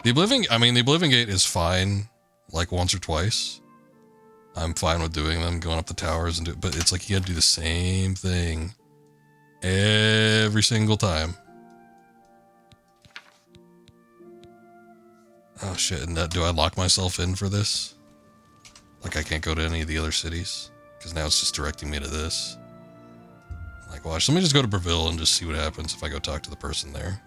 The Oblivion Gate is fine, like once or twice. I'm fine with doing them, going up the towers and but it's like you gotta do the same thing every single time. Oh shit, and do I lock myself in for this? Like I can't go to any of the other cities? Because now it's just directing me to this. Like, watch, let me just go to Breville and just see what happens if I go talk to the person there.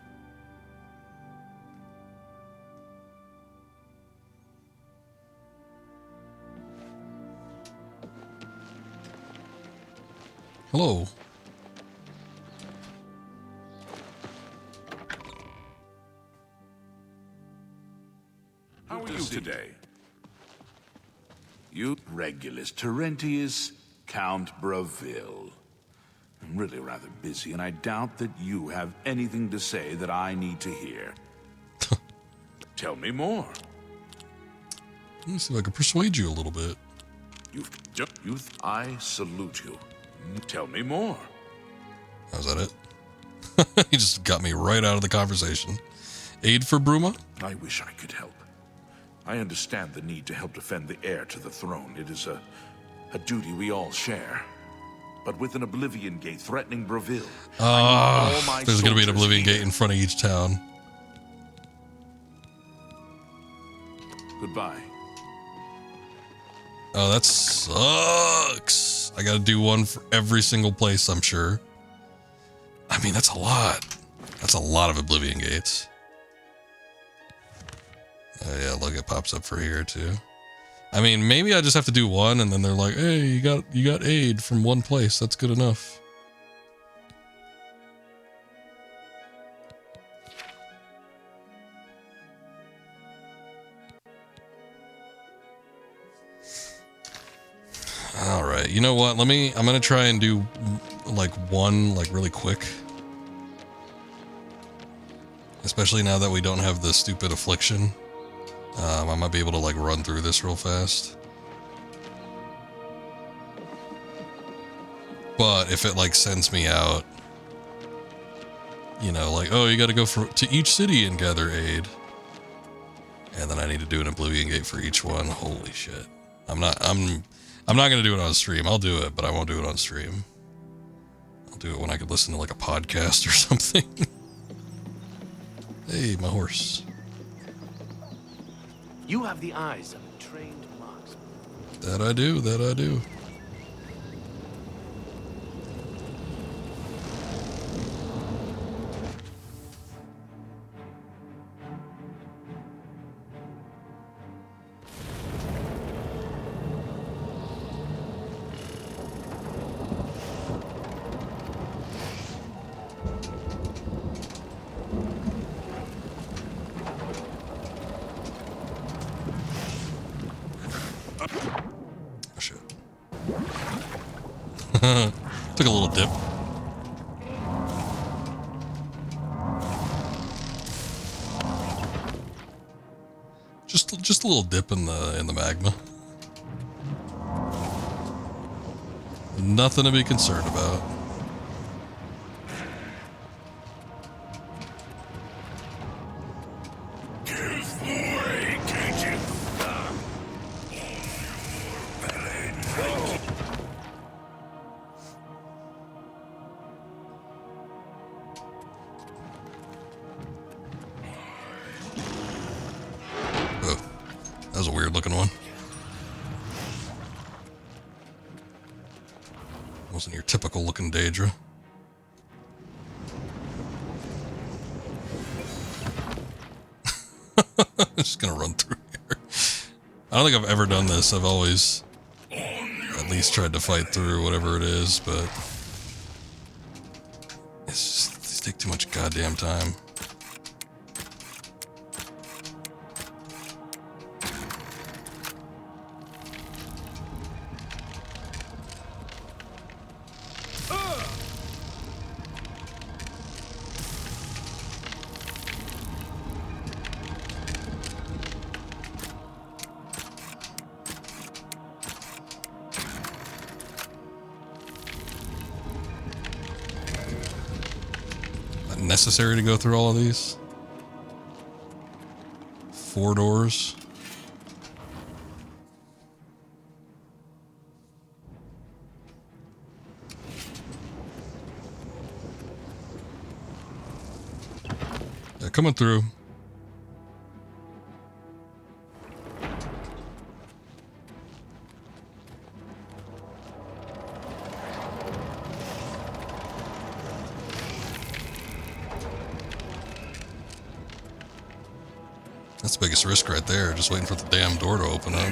Hello. How are you today? You Regulus, Terentius, Count Breville. I'm really rather busy, and I doubt that you have anything to say that I need to hear. Tell me more. Let me see if I can persuade you a little bit. Youth, I salute you. Tell me more. How's that it? He just got me right out of the conversation. Aid for Bruma? I wish I could help. I understand the need to help defend the heir to the throne. It is a duty we all share. But with an Oblivion Gate threatening Breville, there's going to be an Oblivion Gate in front of each town. Goodbye. Oh, that sucks. I got to do one for every single place, I'm sure. I mean, that's a lot. That's a lot of Oblivion Gates. Oh yeah, look, it pops up for here too. I mean, maybe I just have to do one, and then they're like, "Hey, you got aid from one place. That's good enough." All right, you know what? I'm gonna try and do like one, like really quick. Especially now that we don't have the stupid affliction. I might be able to like run through this real fast. But if it like sends me out, you know, like, oh, you got to go to each city and gather aid. And then I need to do an Oblivion Gate for each one. Holy shit. I'm not going to do it on stream. I'll do it, but I won't do it on stream. I'll do it when I could listen to like a podcast or something. Hey, my horse. You have the eyes of a trained marksman. That I do, that I do. Took a little dip. Just a little dip in the magma. Nothing to be concerned about. That was a weird looking one. Wasn't your typical looking Daedra. Just gonna run through here. I don't think I've ever done this. I've always at least tried to fight through whatever it is, but it's just, these take too much goddamn time. Necessary to go through all of these? 4 doors. They're coming through. That's the biggest risk right there, just waiting for the damn door to open up.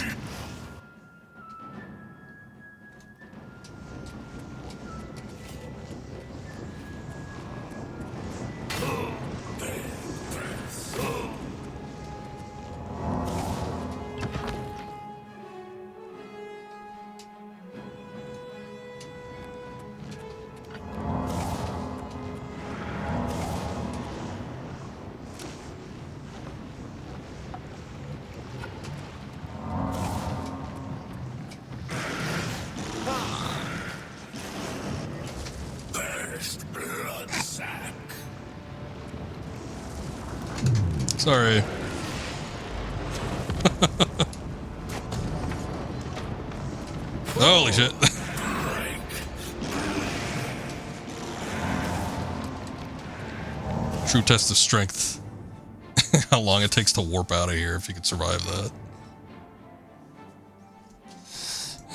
Sorry. Holy shit. True test of strength. How long it takes to warp out of here if you could survive that.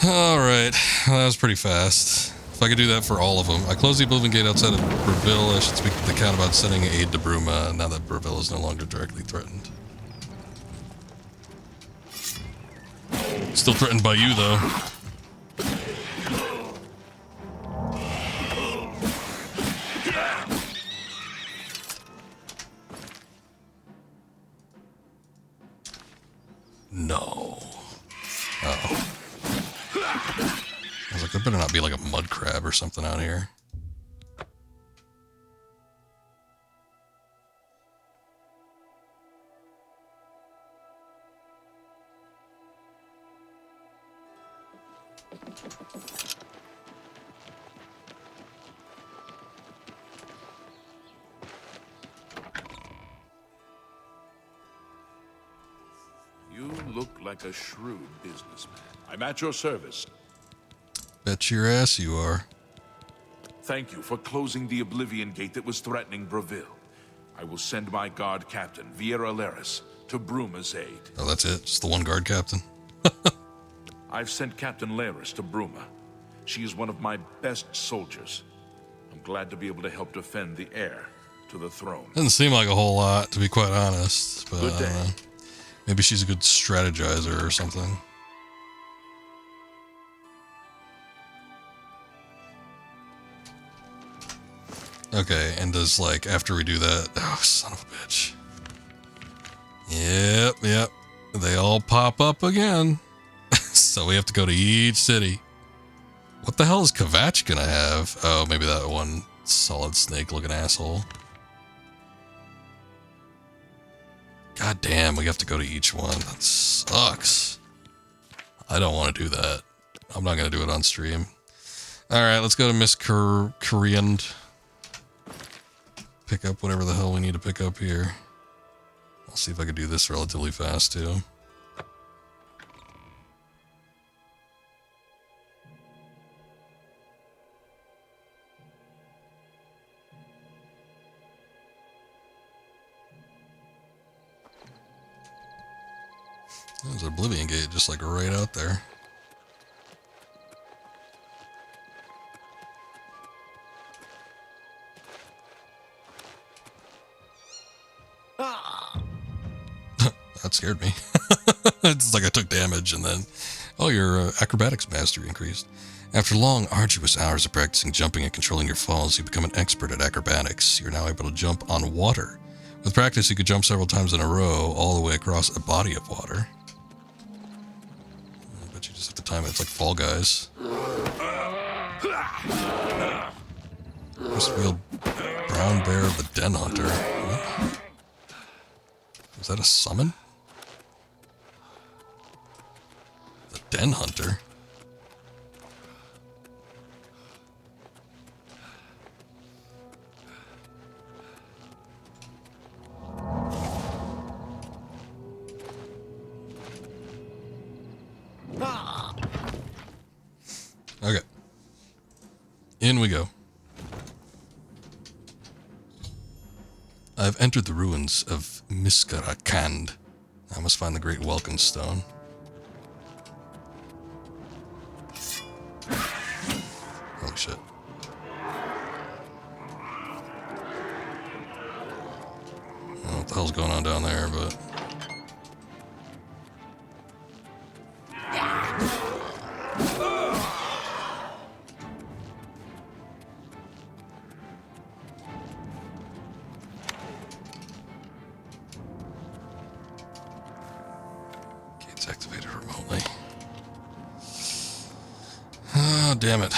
Alright, well, that was pretty fast. If I could do that for all of them. I closed the Oblivion Gate outside of Breville. I should speak to the Count about sending aid to Bruma now that Breville is no longer directly threatened. Still threatened by you, though. No. Uh-oh. I was like, there better not be like a mud crab or something out here. You look like a shrewd businessman. I'm at your service. Bet your ass you are. Thank you for closing the Oblivion Gate that was threatening Breville. I will send my guard captain, Viera Laris, to Bruma's aid. Oh, that's it? Just the one guard captain? I've sent Captain Laris to Bruma. She is one of my best soldiers. I'm glad to be able to help defend the heir to the throne. Doesn't seem like a whole lot, to be quite honest. But Good I don't know. Maybe she's a good strategizer or something. Okay, and does, like, after we do that... Oh, son of a bitch. Yep. They all pop up again. So we have to go to each city. What the hell is Kvatch gonna have? Oh, maybe that one solid snake-looking asshole. God, God damn, we have to go to each one. That sucks. I don't want to do that. I'm not going to do it on stream. Alright, let's go to Miss Korean. Pick up whatever the hell we need to pick up here. I'll see if I can do this relatively fast, too. There's an Oblivion gate just like right out there. That scared me. It's like I took damage and then, oh, your acrobatics mastery increased. After long, arduous hours of practicing jumping and controlling your falls, you become an expert at acrobatics. You're now able to jump on water. With practice, you could jump several times in a row, all the way across a body of water. I bet you just have to time it. It's like Fall Guys. First wheeled brown bear of the Den Hunter. What? Is that a summon? The Den Hunter? Okay. In we go. I've entered the ruins of Miskarakand. I must find the Great Welkin Stone. Holy shit. I don't know what the hell's going on down there, but... Damn it.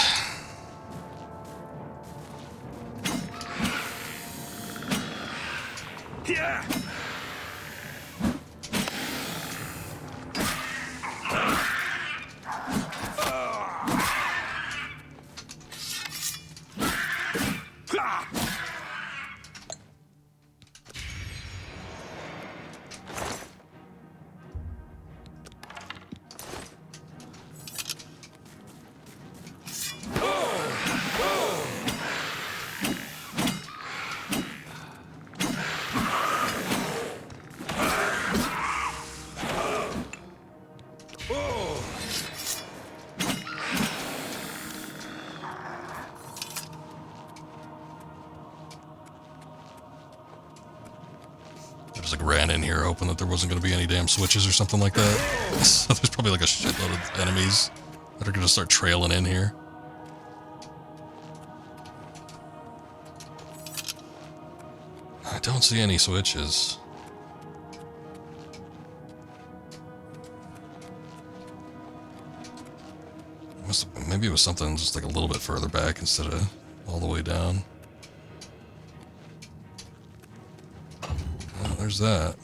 Yeah. That there wasn't going to be any damn switches or something like that. So there's probably like a shitload of enemies that are going to start trailing in here. I don't see any switches. Maybe it was something just like a little bit further back instead of all the way down. Oh, there's that.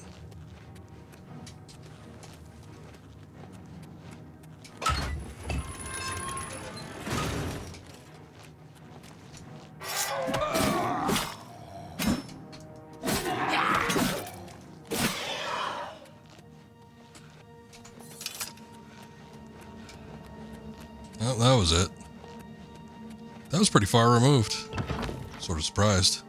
That was it. That was pretty far removed. Sort of surprised.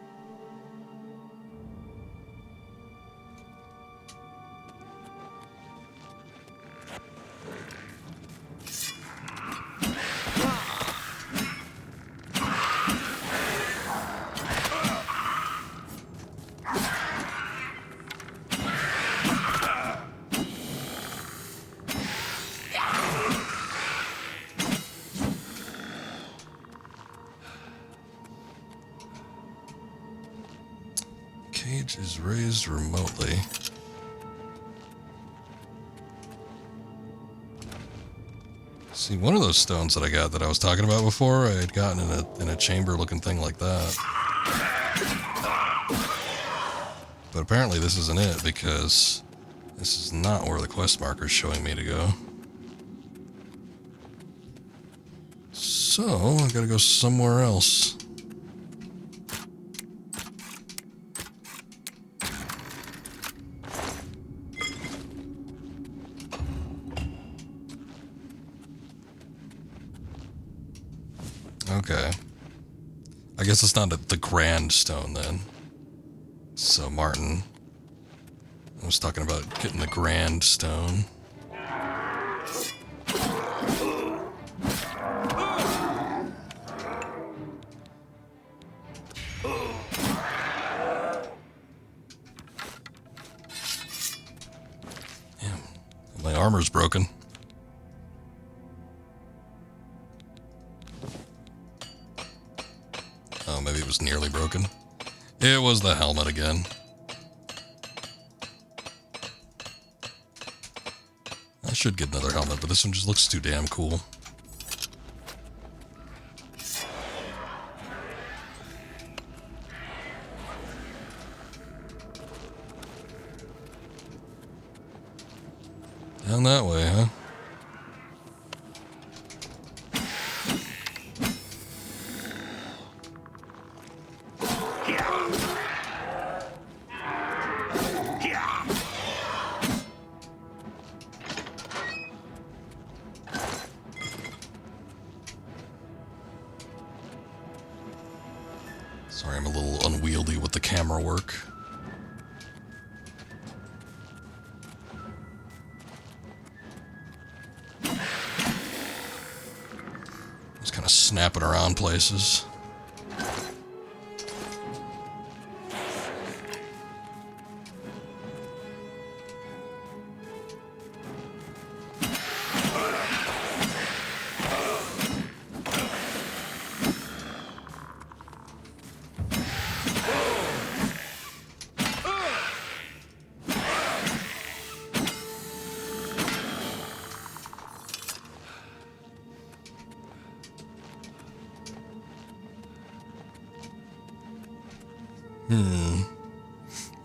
Cage is raised remotely. See, one of those stones that I got that I was talking about before, I had gotten in a chamber-looking thing like that. But apparently this isn't it, because This is not where the quest marker is showing me to go. So, I gotta go somewhere else. Okay. I guess it's not the Grand Stone then. So, Martin, I was talking about getting the Grand Stone. Damn, my armor's broken. Oh, maybe it was nearly broken. It was the helmet again. I should get another helmet, but this one just looks too damn cool. Down that way, huh? Sorry, I'm a little unwieldy with the camera work. Just kind of snapping around places.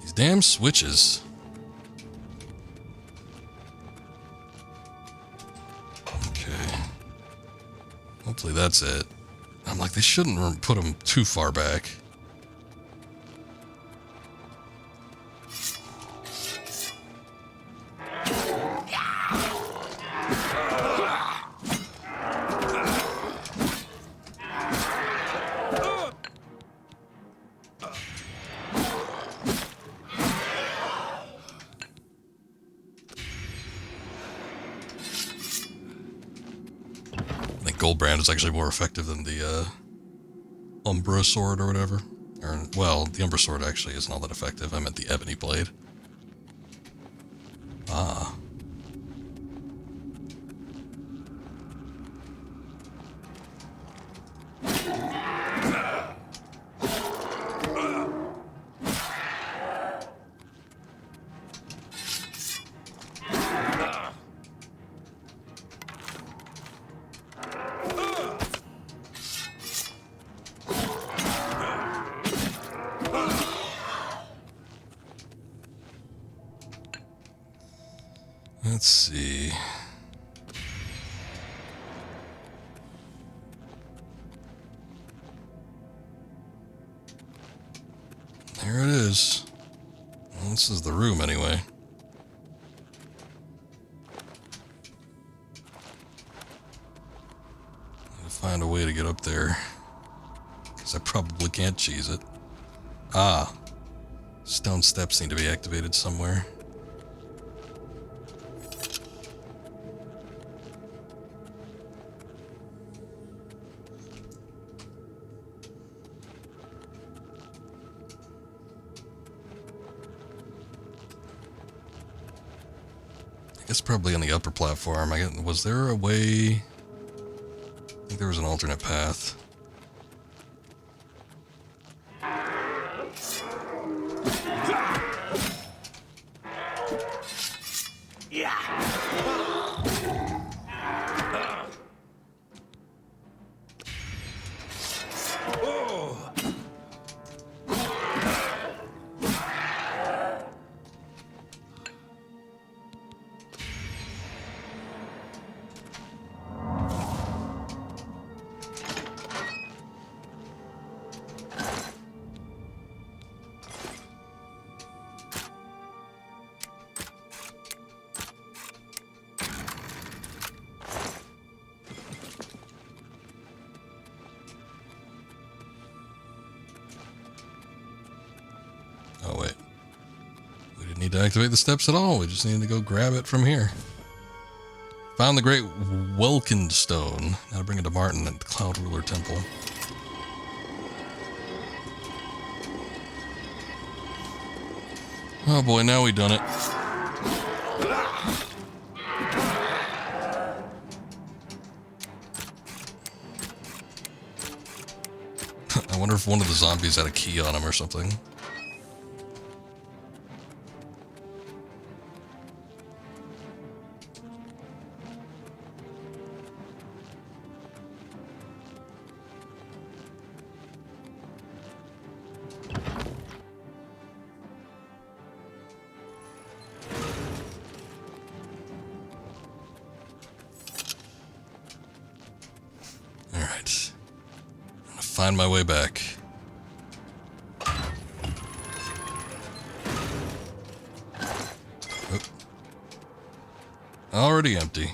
These damn switches. Okay. Hopefully that's it. I'm like, they shouldn't put them too far back. Goldbrand is actually more effective than the Umbra sword or whatever. Or, well, the Umbra sword actually isn't all that effective. I meant the Ebony blade. Ah. Let's see. There it is. Well, this is the room anyway. I'll find a way to get up there. Because I probably can't cheese it. Ah. Stone steps need to be activated somewhere. It's probably on the upper platform. Was there a way? I think there was an alternate path. need to activate the steps at all. We just need to go grab it from here. Found the great Welkin stone. Now to bring it to Martin at the Cloud Ruler Temple. Oh boy, now we done it. I wonder if one of the zombies had a key on him or something. Find my way back. Oh. Already empty.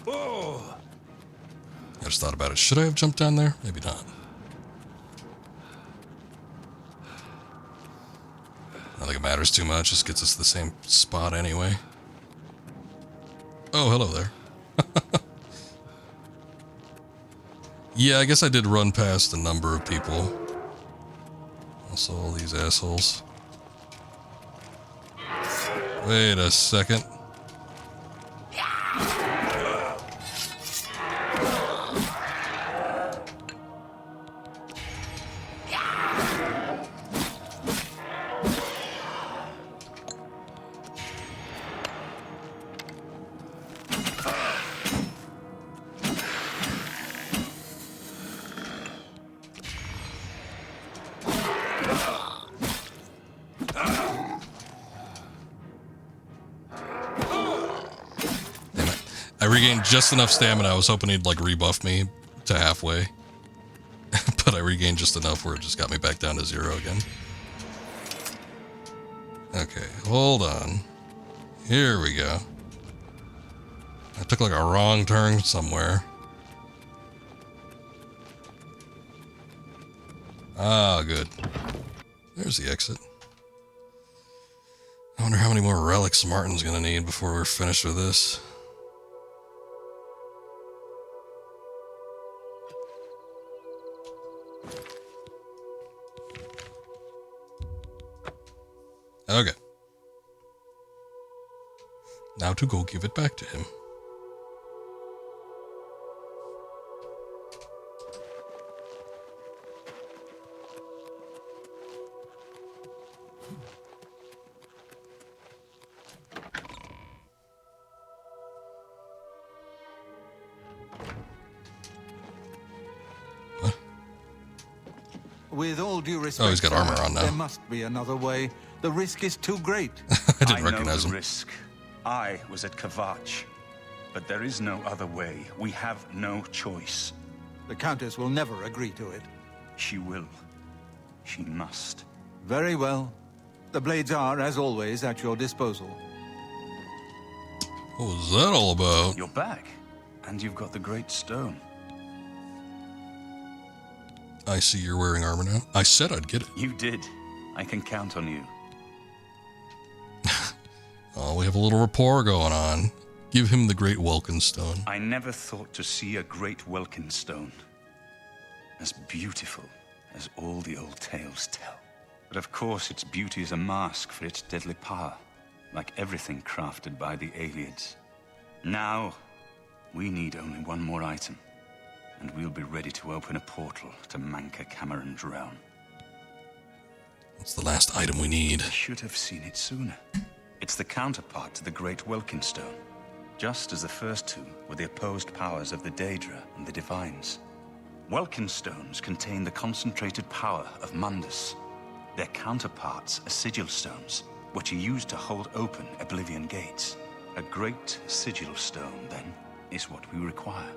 Oh. I just thought about it. Should I have jumped down there? Maybe not. I don't think it matters too much. Just gets us to the same spot anyway. Oh, hello there. Yeah, I guess I did run past a number of people. Also, all these assholes. Wait a second. I regained just enough stamina. I was hoping he'd like rebuff me to halfway. But I regained just enough where it just got me back down to 0 again. Okay, hold on. Here we go. I took like a wrong turn somewhere. Ah, good. There's the exit. I wonder how many more relics Martin's gonna need before we're finished with this. Okay. Now to go give it back to him. What? With all due respect, oh, he's got armor on now. There must be another way. The risk is too great. I didn't recognize him. him. Risk. I was at Kvatch, but there is no other way. We have no choice. The Countess will never agree to it. She will. She must. Very well. The blades are, as always, at your disposal. What was that all about? You're back, and you've got the Great Stone. I see you're wearing armor now. I said I'd get it. You did. I can count on you. Oh, we have a little rapport going on. Give him the Great Welkin Stone. I never thought to see a Great Welkin Stone. As beautiful as all the old tales tell. But of course its beauty is a mask for its deadly power, like everything crafted by the Aliens. Now, we need only one more item, and we'll be ready to open a portal to Manka Cameron's realm. What's the last item we need? I should have seen it sooner. It's the counterpart to the Great Welkin Stone, just as the first two were the opposed powers of the Daedra and the Divines. Welkin Stones contain the concentrated power of Mundus. Their counterparts are Sigil Stones, which are used to hold open Oblivion gates. A Great Sigil Stone, then, is what we require.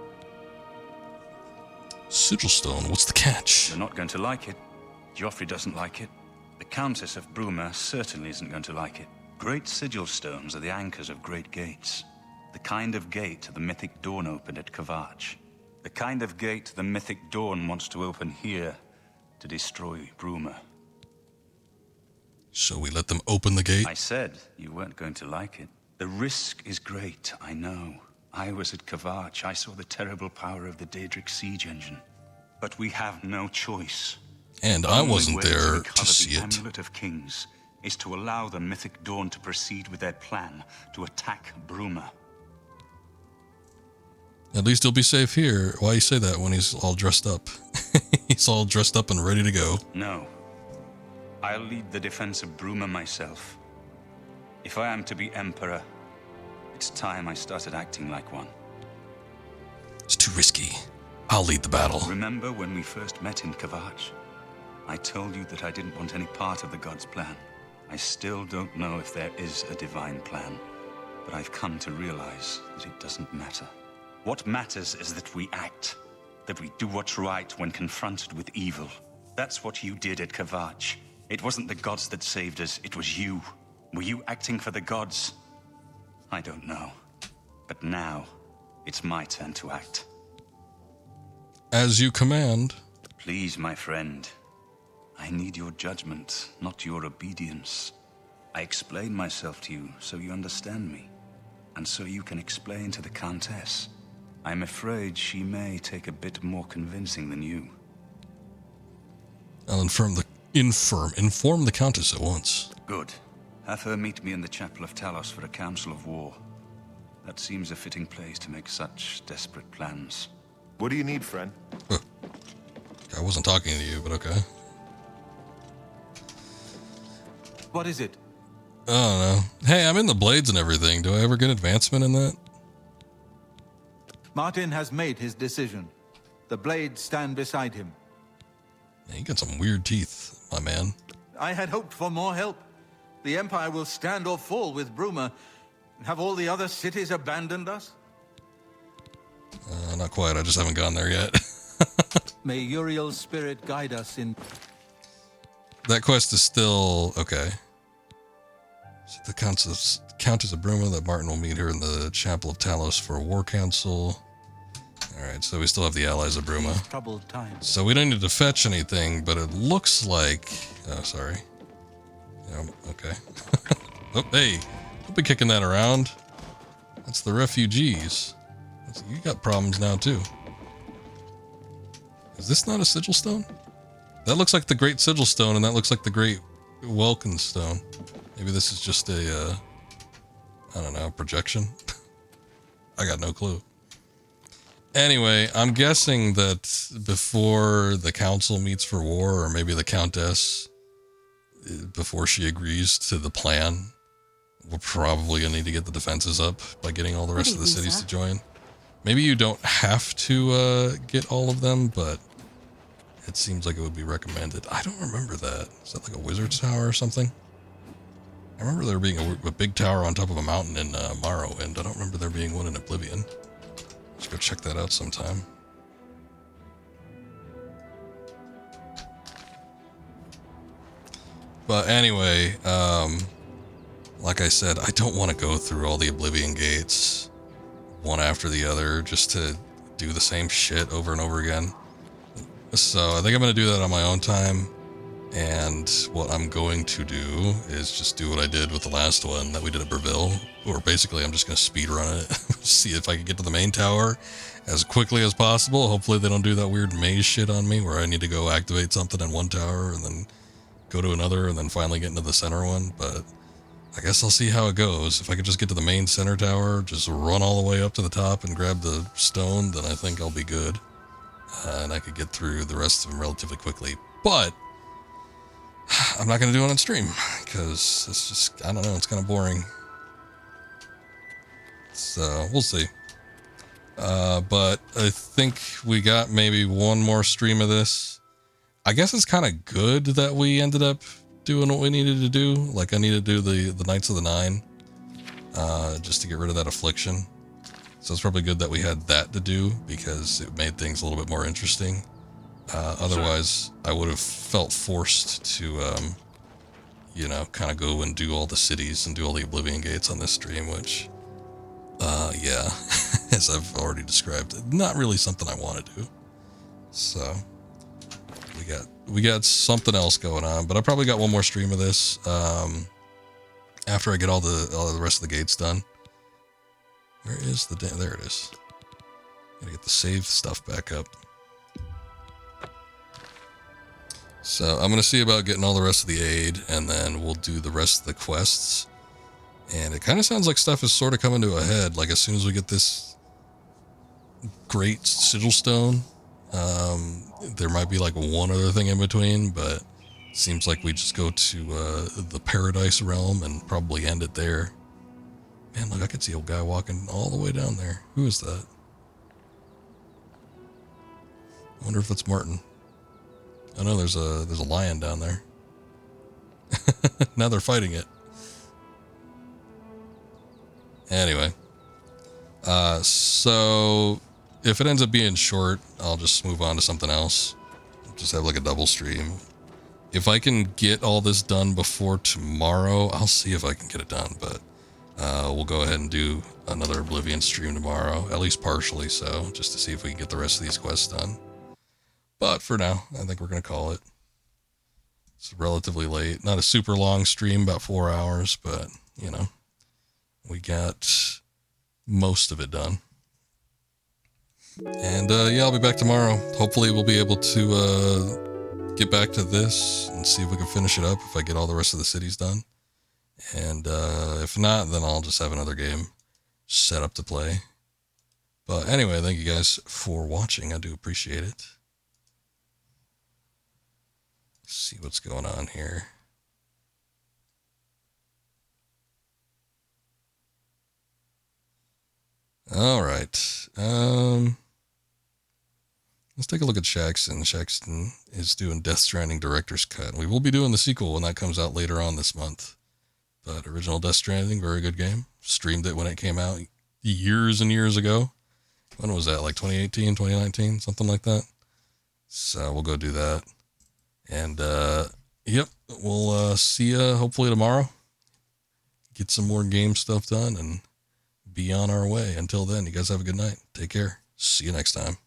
Sigil Stone, what's the catch? You're not going to like it. Joffrey doesn't like it. The Countess of Bruma certainly isn't going to like it. Great Sigil Stones are the anchors of great gates. The kind of gate the mythic Dawn opened at Kavach. The kind of gate the mythic Dawn wants to open here to destroy Bruma. So we let them open the gate? I said you weren't going to like it. The risk is great, I know. I was at Kavach. I saw the terrible power of the Daedric siege engine. But we have no choice. And I wasn't there to see it. The Amulet of Kings is to allow the mythic Dawn to proceed with their plan to attack Bruma. At least he'll be safe here. Why you say that when he's all dressed up? He's all dressed up and ready to go. No. I'll lead the defense of Bruma myself. If I am to be Emperor, it's time I started acting like one. It's too risky. I'll lead the battle. Remember when we first met in Kavach? I told you that I didn't want any part of the God's plan. I still don't know if there is a divine plan, but I've come to realize that it doesn't matter. What matters is that we act, that we do what's right when confronted with evil. That's what you did at Kavach. It wasn't the gods that saved us, it was you. Were you acting for the gods? I don't know. But now, it's my turn to act. As you command. Please, my friend. I need your judgment, not your obedience. I explain myself to you so you understand me, and so you can explain to the Countess. I'm afraid she may take a bit more convincing than you. I'll inform the Countess at once. Good. Have her meet me in the Chapel of Talos for a council of war. That seems a fitting place to make such desperate plans. What do you need, friend? I wasn't talking to you, but okay. What is it? I don't know. Hey, I'm in the blades and everything. Do I ever get advancement in that? Martin has made his decision. The blades stand beside him. You got some weird teeth, my man. I had hoped for more help. The Empire will stand or fall with Bruma. Have all the other cities abandoned us? Not quite. I just haven't gone there yet. May Uriel's spirit guide us in... That quest is still... okay. So the Countess of Bruma, that Martin will meet her in the Chapel of Talos for a war council. Alright, so we still have the allies of Bruma. Troubled times. So we don't need to fetch anything, but it looks like... oh, sorry. Yeah, okay. Oh, hey! Don't be kicking that around. That's the refugees. You got problems now, too. Is this not a sigil stone? That looks like the Great Sigil Stone, and that looks like the Great Welkin Stone. Maybe this is just a, I don't know, projection? I got no clue. Anyway, I'm guessing that before the council meets for war, or maybe the Countess, before she agrees to the plan, we're probably going to need to get the defenses up by getting all the rest of the cities to join. Maybe you don't have to get all of them, but it seems like it would be recommended. I don't remember that. Is that like a wizard's tower or something? I remember there being a big tower on top of a mountain in Morrowind. I don't remember there being one in Oblivion. Let's go check that out sometime. But anyway, like I said, I don't want to go through all the Oblivion gates one after the other just to do the same shit over and over again. So I think I'm going to do that on my own time. And what I'm going to do is just do what I did with the last one that we did at Breville, or basically I'm just going to speed run it, see if I can get to the main tower as quickly as possible. Hopefully they don't do that weird maze shit on me where I need to go activate something in one tower and then go to another and then finally get into the center one. But I guess I'll see how it goes. If I could just get to the main center tower, just run all the way up to the top and grab the stone, then I think I'll be good. And I could get through the rest of them relatively quickly. But I'm not going to do it on stream because it's just, I don't know, it's kind of boring. So we'll see. But I think we got maybe one more stream of this. I guess it's kind of good that we ended up doing what we needed to do. Like I needed to do the Knights of the Nine, just to get rid of that affliction. So it's probably good that we had that to do because it made things a little bit more interesting. Otherwise, I would have felt forced to, you know, kind of go and do all the cities and do all the Oblivion gates on this stream, which Yeah, as I've already described, not really something I want to do. So we got something else going on, but I probably got one more stream of this after I get all the rest of the gates done. Where is the there it is. Gotta get the save stuff back up. So I'm gonna see about getting all the rest of the aid, and then we'll do the rest of the quests. And it kind of sounds like stuff is sort of coming to a head. Like as soon as we get this great sigil stone, there might be like one other thing in between, but it seems like we just go to the Paradise realm and probably end it there. Man, look, I could see a guy walking all the way down there. Who is that? I wonder if it's Martin. I know there's a lion down there. Now they're fighting it. Anyway, so if it ends up being short, I'll just move on to something else. Just have like a double stream. If I can get all this done before tomorrow, I'll see if I can get it done, but we'll go ahead and do another Oblivion stream tomorrow, at least partially so, just to see if we can get the rest of these quests done. But for now, I think we're going to call it. It's relatively late. Not a super long stream, about 4 hours, but, you know, we got most of it done. And, yeah, I'll be back tomorrow. Hopefully we'll be able to get back to this and see if we can finish it up if I get all the rest of the cities done. And if not, then I'll just have another game set up to play. But anyway, thank you guys for watching. I do appreciate it. Let's see what's going on here. All right. Let's take a look at Shaxton. Shaxton is doing Death Stranding Director's Cut. We will be doing the sequel when that comes out later on this month. But original Death Stranding, very good game. Streamed it when it came out years and years ago. When was that? Like 2018, 2019, something like that. So we'll go do that. And, yep, we'll see you hopefully tomorrow. Get some more game stuff done and be on our way. Until then, you guys have a good night. Take care. See you next time.